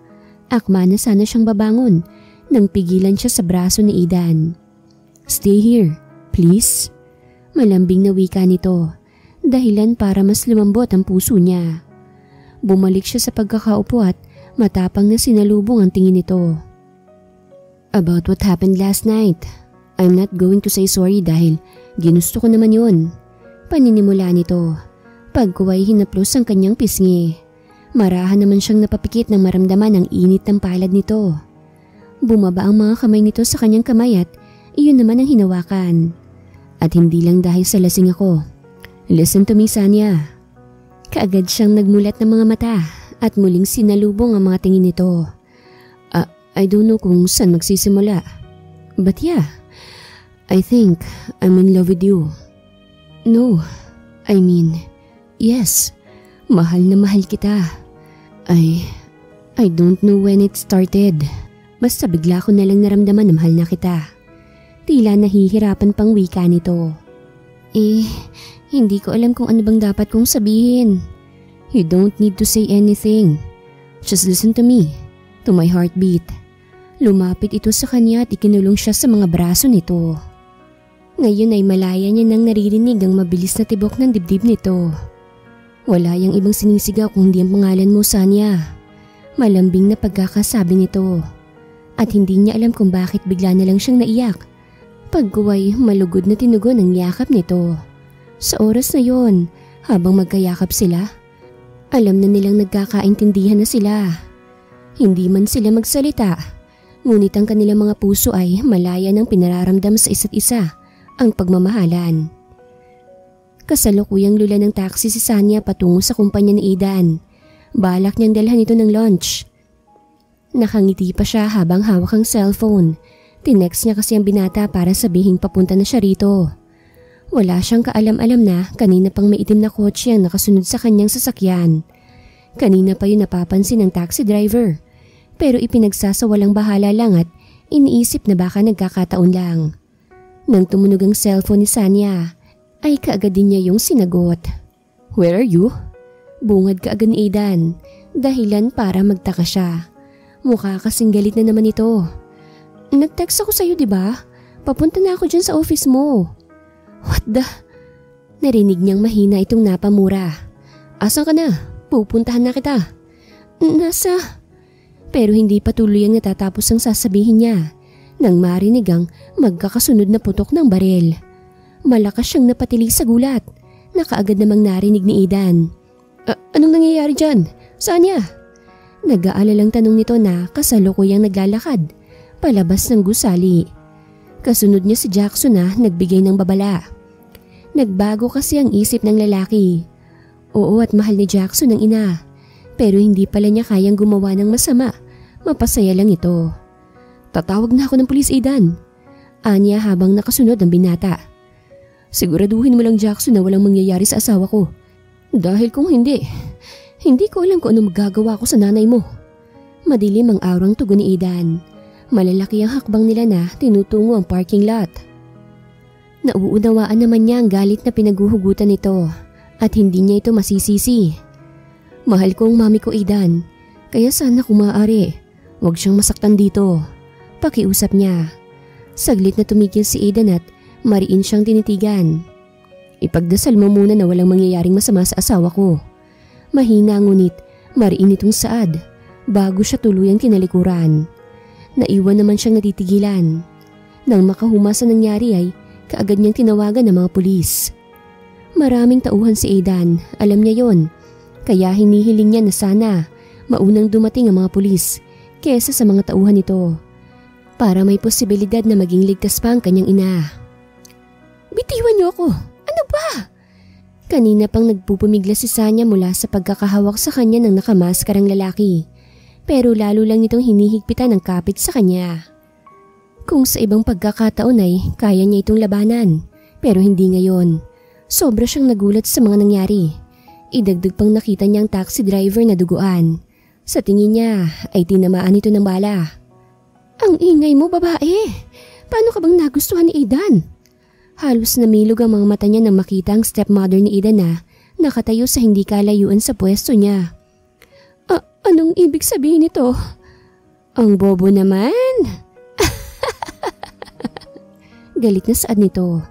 Akma na sana siyang babangon nang pigilan siya sa braso ni Aidan. "Stay here, please." Malambing na wika nito, dahilan para mas lumambot ang puso niya. Bumalik siya sa pagkakaupo at matapang na sinalubong ang tingin nito. "About what happened last night, I'm not going to say sorry dahil ginusto ko naman yun." Paninimula nito, pagkuway hinaplos ang kanyang pisngi. Marahan naman siyang napapikit nang maramdaman ang init ng palad nito. Bumaba ang mga kamay nito sa kanyang kamay at iyon naman ang hinawakan. At hindi lang dahil sa lasing ako. "Listen to me, Sanya." Kaagad siyang nagmulat ng mga mata at muling sinalubong ang mga tingin nito. I don't know kung saan magsisimula. But yeah, I think I'm in love with you. No, I mean, yes, mahal na mahal kita. I don't know when it started. Basta bigla ko nalang naramdaman na mahal na kita. Tila nahihirapan pang wika nito. Hindi ko alam kung ano bang dapat kong sabihin. You don't need to say anything. Just listen to me, to my heartbeat. Lumapit ito sa kanya at ikinulong siya sa mga braso nito. Ngayon ay malaya niya nang naririnig ang mabilis na tibok ng dibdib nito. Wala yang ibang sinisigaw kung hindi ang pangalan mo, Sanya. Malambing na pagkakasabi nito. At hindi niya alam kung bakit bigla na lang siyang naiyak. Pagkuway malugod na tinugon ang yakap nito. Sa oras na yon, habang magkayakap sila, alam na nilang nagkakaintindihan na sila. Hindi man sila magsalita, ngunit ang kanilang mga puso ay malaya ng pinararamdam sa isa't isa ang pagmamahalan. Kasalukuyang lula ng taxi si Sanya patungo sa kumpanya ni Aidan. Balak niyang dalhan ito ng lunch. Nakangiti pa siya habang hawak ang cellphone. Tinext niya kasi ang binata para sabihing papunta na siya rito. Wala siyang kaalam-alam na kanina pang may itim na kotse ang nakasunod sa kanyang sasakyan. Kanina pa yun napapansin ng taxi driver. Pero ipinagsasawalang bahala lang at iniisip na baka nagkakataon lang. Nang tumunog ang cellphone ni Sanya, ay kaagad din niya yung sinagot. "Where are you?" Bungad kaagad ni Aidan, dahilan para magtaka siya. Mukha kasing galit na naman ito. "Nag-text ako sa'yo, diba? Papunta na ako dyan sa office mo." "What the?" Narinig niyang mahina itong napamura. "Asan ka na? Pupuntahan na kita." "Nasa..." Pero hindi pa tuloy ang natatapos ang sasabihin niya nang marinig ang magkakasunod na putok ng baril. Malakas siyang napatilig sa gulat na kaagad namang narinig ni Aidan. Anong nangyayari dyan? Sanya?" Nag-aalalang tanong nito na kasalukuyang naglalakad palabas ng gusali. Kasunod niya si Jackson na nagbigay ng babala. Nagbago kasi ang isip ng lalaki. Oo, at mahal ni Jackson ang ina. Pero hindi pala niya kayang gumawa ng masama. Mapasaya lang ito. "Tatawag na ako ng pulis, Aidan." Anya habang nakasunod ang binata. "Siguraduhin mo lang, Jackson, na walang mangyayari sa asawa ko. Dahil kung hindi ko alam kung ano magagawa ko sa nanay mo." Madilim ang aurang tugon ni Aidan. Malalaki ang hakbang nila na tinutungo ang parking lot. Nauunawaan naman niya ang galit na pinaguhugutan nito at hindi niya ito masisisi. "Mahal ko ang mami ko, Aidan. Kaya sana kung maaari, huwag siyang masaktan dito." Pakiusap niya. Saglit na tumigil si Aidan at mariin siyang tinitigan. "Ipagdasal mo muna na walang mangyayaring masama sa asawa ko." Mahina ngunit mariin itong saad bago siya tuluyang tinalikuran. Naiwan naman siyang natitigilan. Nang makahuma sa nangyari ay kaagad niyang tinawagan ng mga pulis. Maraming tauhan si Aidan, alam niya yon. Kaya hinihiling niya na sana maunang dumating ang mga pulis kesa sa mga tauhan nito para may posibilidad na maging ligtas pa ang kanyang ina. "Bitiwan niyo ako! Ano ba?" Kanina pang nagpupumigla si Sanya mula sa pagkakahawak sa kanya ng nakamaskarang lalaki. Pero lalo lang nitong hinihigpitan ng kapit sa kanya. Kung sa ibang pagkakataon ay kaya niya itong labanan, pero hindi ngayon. Sobra siyang nagulat sa mga nangyari. Idagdag pang nakita niya ang taxi driver na duguan. Sa tingin niya ay tinamaan ito ng bala. "Ang ingay mo, babae! Paano ka bang nagustuhan ni Aidan?" Halos namilog ang mga mata niya nang makita ang stepmother ni Aidan na nakatayo sa hindi kalayuan sa pwesto niya. Anong ibig sabihin nito? Ang bobo naman. Galit na saad nito.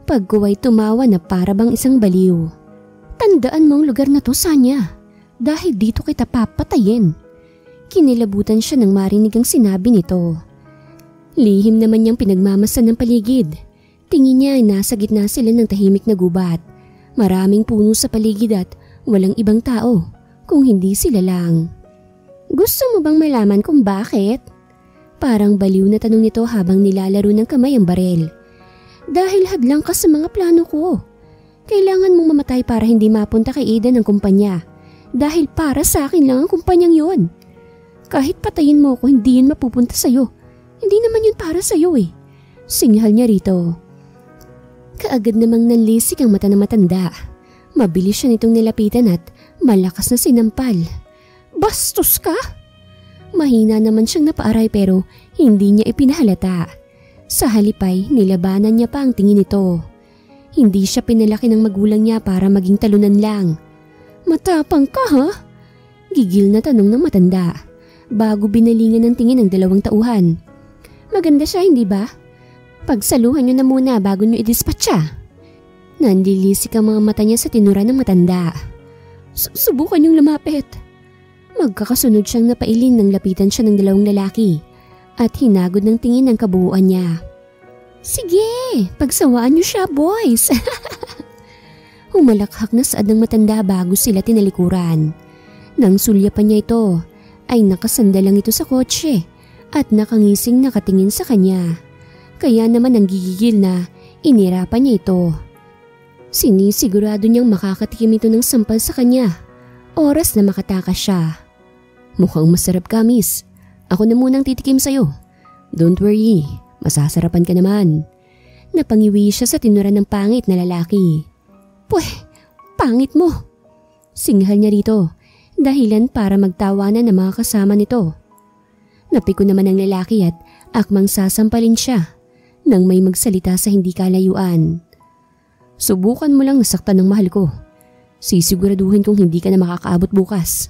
Pagkuway tumawa na para bang isang baliw. "Tandaan mo ang lugar na to, Sanya. Dahil dito kita papatayin." Kinilabutan siya nang marinig ang sinabi nito. Lihim naman niyang pinagmamasan ng paligid. Tingin niya ay nasa gitna sila ng tahimik na gubat. Maraming puno sa paligid at walang ibang tao kung hindi sila lang. "Gusto mo bang malaman kung bakit?" Parang baliw na tanong nito habang nilalaro ng kamay ang barel. "Dahil hadlang ka sa mga plano ko. Kailangan mong mamatay para hindi mapunta kay Aidan ang kumpanya. Dahil para sa akin lang ang kumpanyang yon. Kahit patayin mo ako, hindi yun mapupunta sa'yo. Hindi naman yun para sa'yo eh." Singhal niya rito. Kaagad namang nanlisik ang mata ng matanda. Mabilis siya nitong nilapitan at malakas na sinampal. "Bastos ka?" Mahina naman siyang napaaray pero hindi niya ipinahalata. Sa halipay, nilabanan niya pa ang tingin nito. Hindi siya pinalaki ng magulang niya para maging talunan lang. "Matapang ka, ha?" Gigil na tanong ng matanda bago binalingan ng tingin ng dalawang tauhan. "Maganda siya, hindi ba?" Pagsaluhan niyo na muna bago niyo i-dispatcha. Nanlilisik ang mga mata niya sa tinura ng matanda. Subukan niyong lumapit. Magkakasunod siyang napailing nang lapitan siya ng dalawang lalaki at hinagod ng tingin ng kabuuan niya. Sige, pagsawaan niyo siya, boys. Humalakhak na saad ng matanda bago sila tinalikuran. Nang sulyapan niya ito, ay nakasandalang ito sa kotse at nakangising nakatingin sa kanya. Kaya naman ang gigigil na inirapan niya ito. Sinisigurado niyang makakatikim ito ng sampal sa kanya. Oras na makatakas siya. Mukhang masarap ka, miss. Ako na munang titikim sa'yo. Don't worry, masasarapan ka naman. Napangiwi siya sa tinura ng pangit na lalaki. Puweh, pangit mo. Singhal niya rito, dahilan para magtawanan ng mga kasama nito. Napiko naman ang lalaki at akmang sasampalin siya nang may magsalita sa hindi kalayuan. Subukan mo lang nasaktan ng mahal ko. Sisiguraduhin kong hindi ka na makakaabot bukas.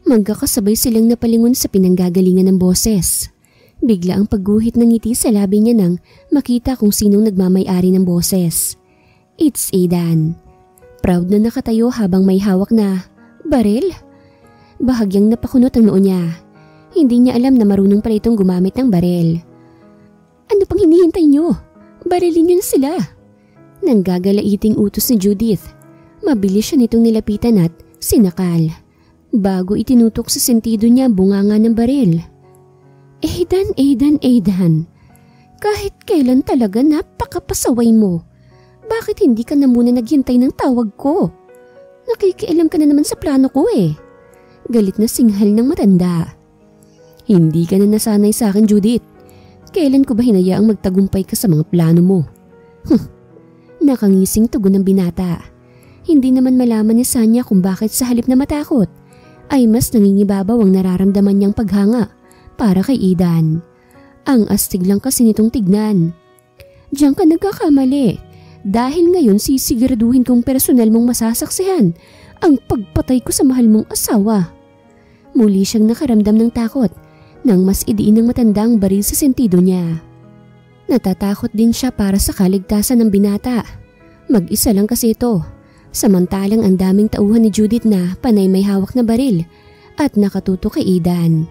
Magkakasabay silang napalingon sa pinanggagalingan ng boses. Bigla ang pagguhit ng ngiti sa labi niya nang makita kung sinong nagmamay-ari ng boses. It's Aidan. Proud na nakatayo habang may hawak na baril. Bahagyang napakunot ang noo niya. Hindi niya alam na marunong pala itong gumamit ng baril. Ano pang hinihintay niyo? Barilin niyo na sila. Nanggagalaiting utos ni Judith. Mabilis siya nitong nilapitan at sinakal. Bago itinutok sa sentido niya bunganga ng baril. Aidan. Kahit kailan talaga napakapasaway mo. Bakit hindi ka na muna naghintay ng tawag ko? Nakikialam ka na naman sa plano ko eh. Galit na singhal ng matanda. Hindi ka na nasanay sa akin, Judith. Kailan ko ba hinayaang magtagumpay ka sa mga plano mo? Nakangising tugon ng binata. Hindi naman malaman ni Sanya kung bakit sa halip na matakot ay mas nangingibabaw ang nararamdaman niyang paghanga para kay Aidan. Ang astig lang kasi nitong tignan. Diyan ka nagkakamali. Dahil ngayon sisiguraduhin kong personal mong masasaksihan ang pagpatay ko sa mahal mong asawa. Muli siyang nakaramdam ng takot nang mas idiin ng matandang baril sa sentido niya. Natatakot din siya para sa kaligtasan ng binata. Mag-isa lang kasi ito, samantalang ang daming tauhan ni Judith na panay may hawak na baril at nakatutok kay Aidan.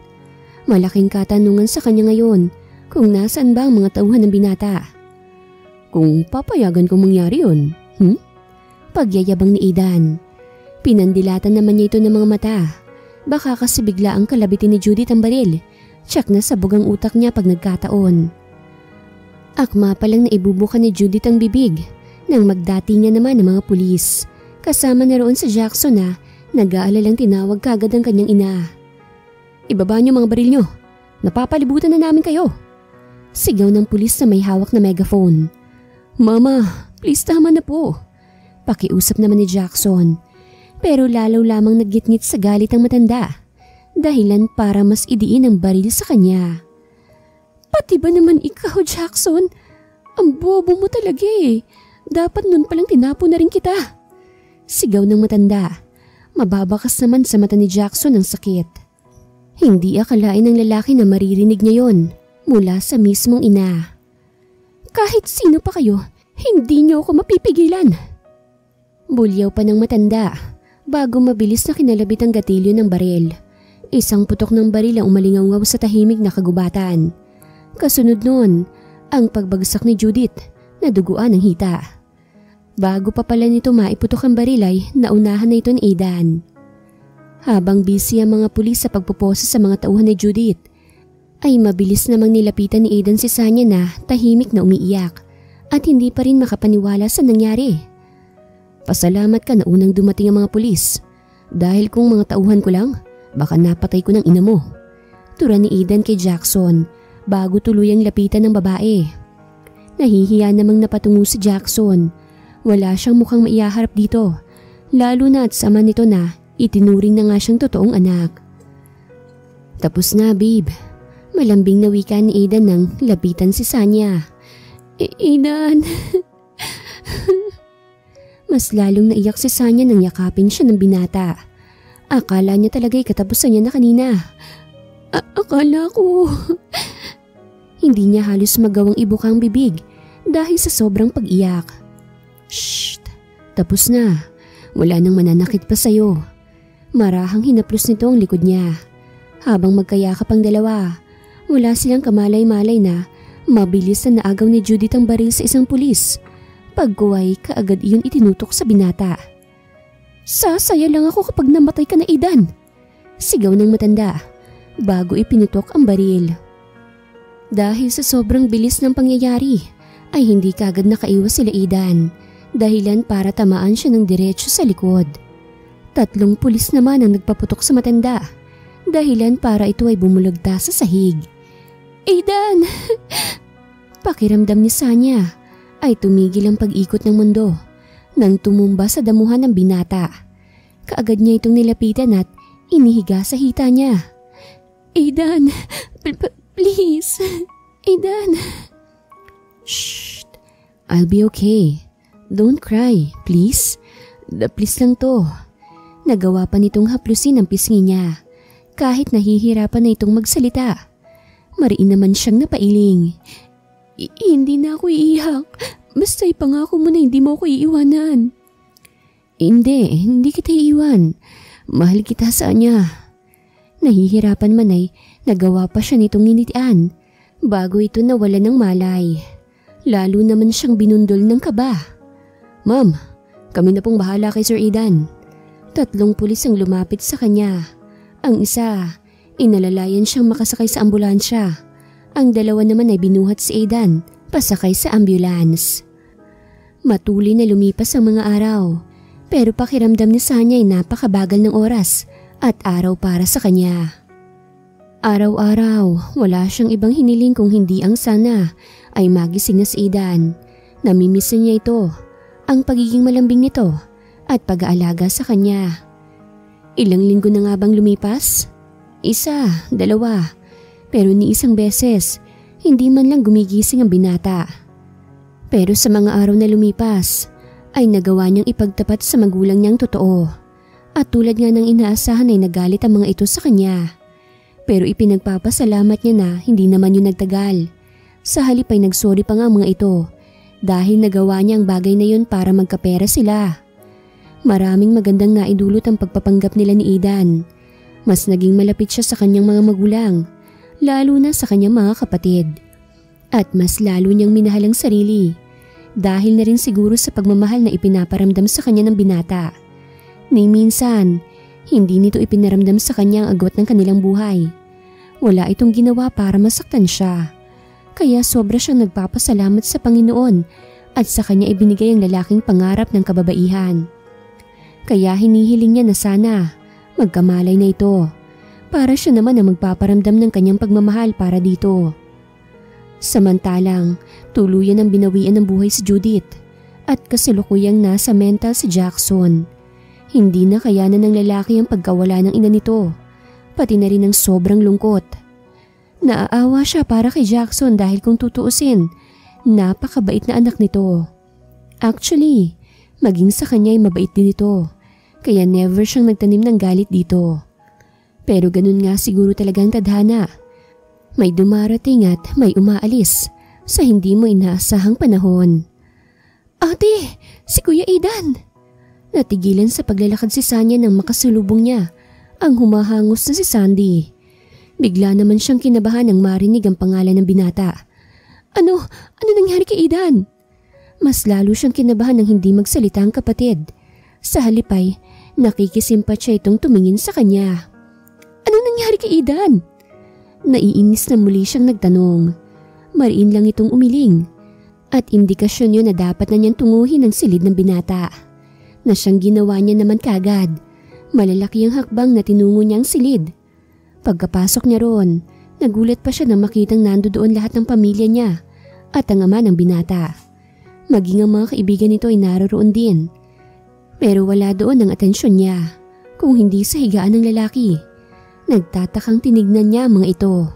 Malaking katanungan sa kanya ngayon kung nasaan ba ang mga tauhan ng binata. Kung papayagan kong mangyari yun, Pagyayabang ni Aidan. Pinandilatan naman niya ito ng mga mata. Baka kasi bigla ang kalabitin ni Judith ang baril. Tsak na sabog ang utak niya pag nagkataon. Akma pa lang na ibubuka ni Judith ang bibig nang magdatingan naman ng mga pulis. Kasama na roon sa Jackson na nag-aalalang tinawag kagad ang kanyang ina. Ibaba niyo mga baril niyo. Napapalibutan na namin kayo. Sigaw ng pulis na may hawak na megaphone. Mama, please tama na po. Pakiusap naman ni Jackson. Pero lalaw lamang naggitngit sa galit ang matanda. Dahilan para mas idiin ang baril sa kanya. Pati ba naman ikaw, Jackson? Ang bobo mo talaga eh. Dapat nun palang tinapo na rin kita. Sigaw ng matanda. Mababakas naman sa mata ni Jackson ang sakit. Hindi akalain ng lalaki na maririnig niya yon mula sa mismong ina. Kahit sino pa kayo, hindi niyo ako mapipigilan. Bulyaw pa ng matanda bago mabilis na kinalabit ang gatilyo ng baril. Isang putok ng baril ang umalingaw sa tahimik na kagubatan. Kasunod noon, ang pagbagsak ni Judith na duguan ng hita. Bago pa pala nito maiputok ang baril ay naunahan na ito ni Aidan. Habang busy ang mga pulis sa pagpupose sa mga tauhan ni Judith, ay mabilis namang nilapitan ni Aidan si Sanya na tahimik na umiiyak at hindi pa rin makapaniwala sa nangyari. Pasalamat ka na unang dumating ang mga pulis dahil kung mga tauhan ko lang, baka napatay ko ng ina mo. Tura ni Aidan kay Jackson bago tuluyang lapitan ng babae. Nahihiya namang napatungo si Jackson. Wala siyang mukhang maihaharap dito, lalo na at sama nito na itinuring na nga siyang totoong anak. Tapos na, babe. Malambing na wika ni Aidan nang lapitan si Sanya. Aidan. Mas lalong naiyak si Sanya nang yakapin siya ng binata. Akala niya talaga'y katapusan niya na kanina. Akala ko. Hindi niya halos magawang ibukang bibig dahil sa sobrang pag-iyak. Shh! Tapos na. Wala nang mananakit pa sa'yo. Marahang hinaplos nito ang likod niya. Habang magkayakap ang dalawa, wala silang kamalay-malay na mabilis na naagaw ni Judith ang baril sa isang pulis. Pagkuway, kaagad iyon itinutok sa binata. Sasaya lang ako kapag namatay ka na, Aidan! Sigaw ng matanda bago ipinutok ang baril. Dahil sa sobrang bilis ng pangyayari ay hindi kaagad nakaiwas sila Aidan, dahilan para tamaan siya ng diretso sa likod. 3 pulis naman ang nagpaputok sa matanda, dahilan para ito ay bumulagta sa sahig. Aidan! Pakiramdam ni Sanya ay tumigil ang pag-ikot ng mundo nang tumumba sa damuhan ng binata. Kaagad niya itong nilapitan at inihiga sa hita niya. Aidan! Please! Aidan! Shh! I'll be okay. Don't cry, please. Please lang to. Nagawa pa nitong haplusin ang pisngi niya kahit nahihirapan na itong magsalita. Mariin naman siyang napailing. Hindi na ako iiyak. Basta ipangako mo na hindi mo ako iiwanan. Hindi kita iiwan. Mahal kita sa kanya. Nahihirapan man ay nagawa pa siya nitong nginitian bago ito nawala ng malay. Lalo naman siyang binundol ng kaba. Ma'am, kami na pong bahala kay Sir Aidan. 3 pulis ang lumapit sa kanya. Ang isa, inalalayan siyang makasakay sa ambulansya. Ang 2 naman ay binuhat si Aidan pasakay sa ambulance. Matuloy na lumipas ang mga araw, pero pakiramdam ni Sanya ay napakabagal ng oras at araw para sa kanya. Araw-araw, wala siyang ibang hiniling kung hindi ang sana ay magising na si Aidan. Namimiss niya ito, ang pagiging malambing nito at pag-aalaga sa kanya. Ilang linggo na nga bang lumipas? 1, 2, pero ni isang beses, hindi man lang gumigising ang binata. Pero sa mga araw na lumipas, ay nagawa niyang ipagtapat sa magulang niyang totoo. At tulad nga ng inaasahan ay nagalit ang mga ito sa kanya. Pero ipinagpapasalamat niya na hindi naman yun nagtagal. Sa halip ay nagsorry pa nga ang mga ito dahil nagawa niya ang bagay na yun para magkapera sila. Maraming magandang naidulot ang pagpapanggap nila ni Aidan. Mas naging malapit siya sa kanyang mga magulang, lalo na sa kanyang mga kapatid. At mas lalo niyang minahal ang sarili, dahil na rin siguro sa pagmamahal na ipinaparamdam sa kanya ng binata. Ni minsan, hindi nito ipinaramdam sa kanya ang agwat ng kanilang buhay. Wala itong ginawa para masaktan siya. Kaya sobra siyang nagpapasalamat sa Panginoon at sa kanya ibinigay ang lalaking pangarap ng kababaihan. Kaya hinihiling niya na sana magkamalay na ito para siya naman ang magpaparamdam ng kanyang pagmamahal para dito. Samantalang tuluyan ang binawian ng buhay si Judith at kasalukuyang nasa mental si Jackson. Hindi na kayanan ng lalaki ang pagkawala ng ina nito, pati na rin ang sobrang lungkot. Naaawa siya para kay Jackson dahil kung tutuusin, napakabait na anak nito. Actually, maging sa kanya ay mabait din ito. Kaya never siyang nagtanim ng galit dito. Pero ganun nga siguro talagang tadhana. May dumarating at may umaalis sa hindi mo inaasahang panahon. Ate, si Kuya Aidan! Natigilan sa paglalakad si Sanya nang makasalubong niya ang humahangos na si Sandy. Bigla naman siyang kinabahan nang marinig ang pangalan ng binata. Ano nangyari kay Aidan? Mas lalo siyang kinabahan nang hindi magsalita ang kapatid. Sa halip ay nakikisimpat siya itong tumingin sa kanya. Anong nangyari kay Aidan? Naiinis na muli siyang nagtanong. Mariin lang itong umiling at indikasyon yun na dapat na niyang tunguhin ang silid ng binata. Na siyang ginawa niya naman kagad. Malalaki ang hakbang na tinungo niya ang silid. Pagkapasok niya roon, nagulat pa siya nang makitang nandoon lahat ng pamilya niya at ang ama ng binata. Maging ang mga kaibigan nito ay naroroon din. Pero wala doon ang atensyon niya, kung hindi sa higaan ng lalaki. Nagtatakang tinignan niya ang mga ito.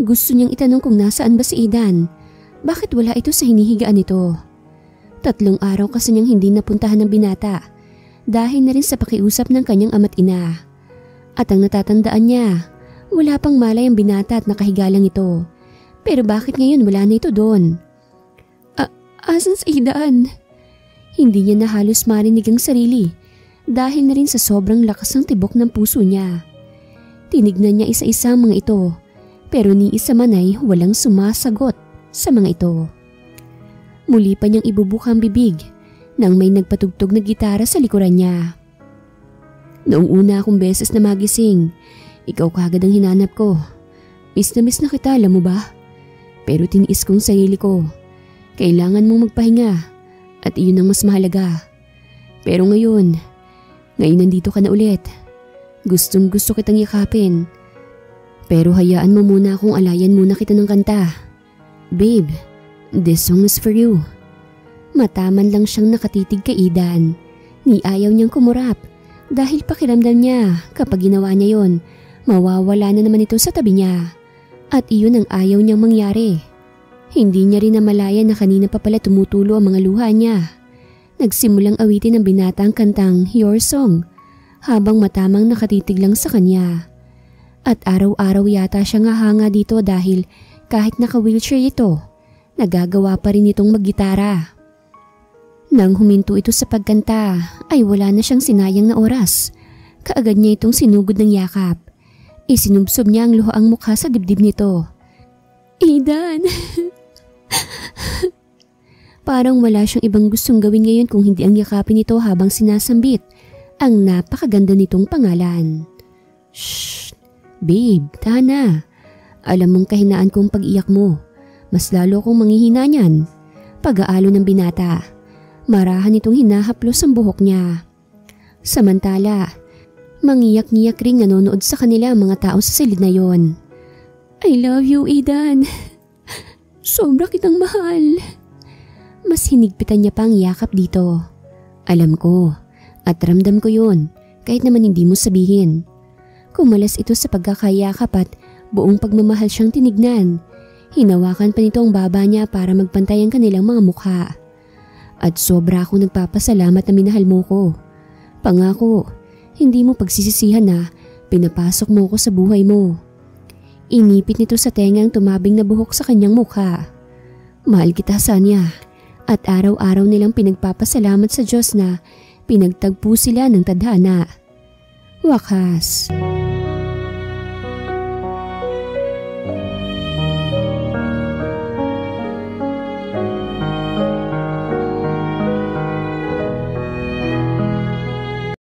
Gusto niyang itanong kung nasaan ba si Aidan. Bakit wala ito sa hinihigaan nito? 3 araw kasi niyang hindi napuntahan ng binata dahil na rin sa pakiusap ng kanyang ama't ina. At ang natatandaan niya, wala pang malay ang binata at nakahiga lang ito Pero bakit ngayon wala na ito doon? Asan si Aidan? Hindi niya na halos marinig ang sarili dahil na rin sa sobrang lakas ng tibok ng puso niya. Tinignan niya isa-isa ang mga ito pero ni isa man ay walang sumasagot sa mga ito. Muli pa niyang ibubuka ang bibig nang may nagpatugtog na gitara sa likuran niya. Noong una akong beses na magising, ikaw kagad ang hinanap ko. Miss na kita, alam mo ba? Pero tiniis kong sarili ko. Kailangan mong magpahinga at iyon ang mas mahalaga. Pero ngayon nandito ka na ulit. Gustong gusto kitang yakapin. Pero hayaan mo muna akong alayan muna kita ng kanta. Babe, this song is for you. Mataman lang siyang nakatitig kay Aidan. Ni ayaw niyang kumurap dahil pakiramdam niya kapag ginawa niya yon, mawawala na naman ito sa tabi niya. At iyon ang ayaw niyang mangyari. Hindi niya rin namalayan na kanina pa pala tumutulo ang mga luha niya. Nagsimulang awitin ng binata ang kantang Your Song habang matamang nakatitig lang sa kanya. At araw-araw yata siya nga hanga dito dahil kahit naka-wheelchair ito, nagagawa pa rin itong maggitara. Nang huminto ito sa pagkanta ay wala na siyang sinayang na oras. Kaagad niya itong sinugod ng yakap. Isinubsob niya ang luhaang mukha sa dibdib nito. Aidan! Parang wala siyang ibang gustong gawin ngayon kung hindi ang yakapin ito habang sinasambit ang napakaganda nitong pangalan. Shh! Babe, tahan na. Alam mong kahinaan kong pag-iyak mo. Mas lalo akong manghihina niyan. Pag-aalo ng binata. Marahan itong hinahaplos ang buhok niya. Samantala, mangiyak-ngiyak ring nanonood sa kanila ang mga tao sa silid na yon. I love you, Aidan. Sobra kitang mahal. Mas hinigpitan niya pa ang yakap dito. Alam ko at ramdam ko yun kahit naman hindi mo sabihin. Kumalas ito sa pagkakayakap at buong pagmamahal siyang tinignan. Hinawakan pa nito ang baba niya para magpantay ang kanilang mga mukha. At sobra akong nagpapasalamat na minahal mo ko. Pangako, hindi mo pagsisisihan na pinapasok mo ko sa buhay mo. Inipit nito sa tengang tumabing na buhok sa kanyang mukha. Mahal kita, Sanya. At araw-araw nilang pinagpapasalamat sa Diyos na pinagtagpo sila ng tadhana. Wakas.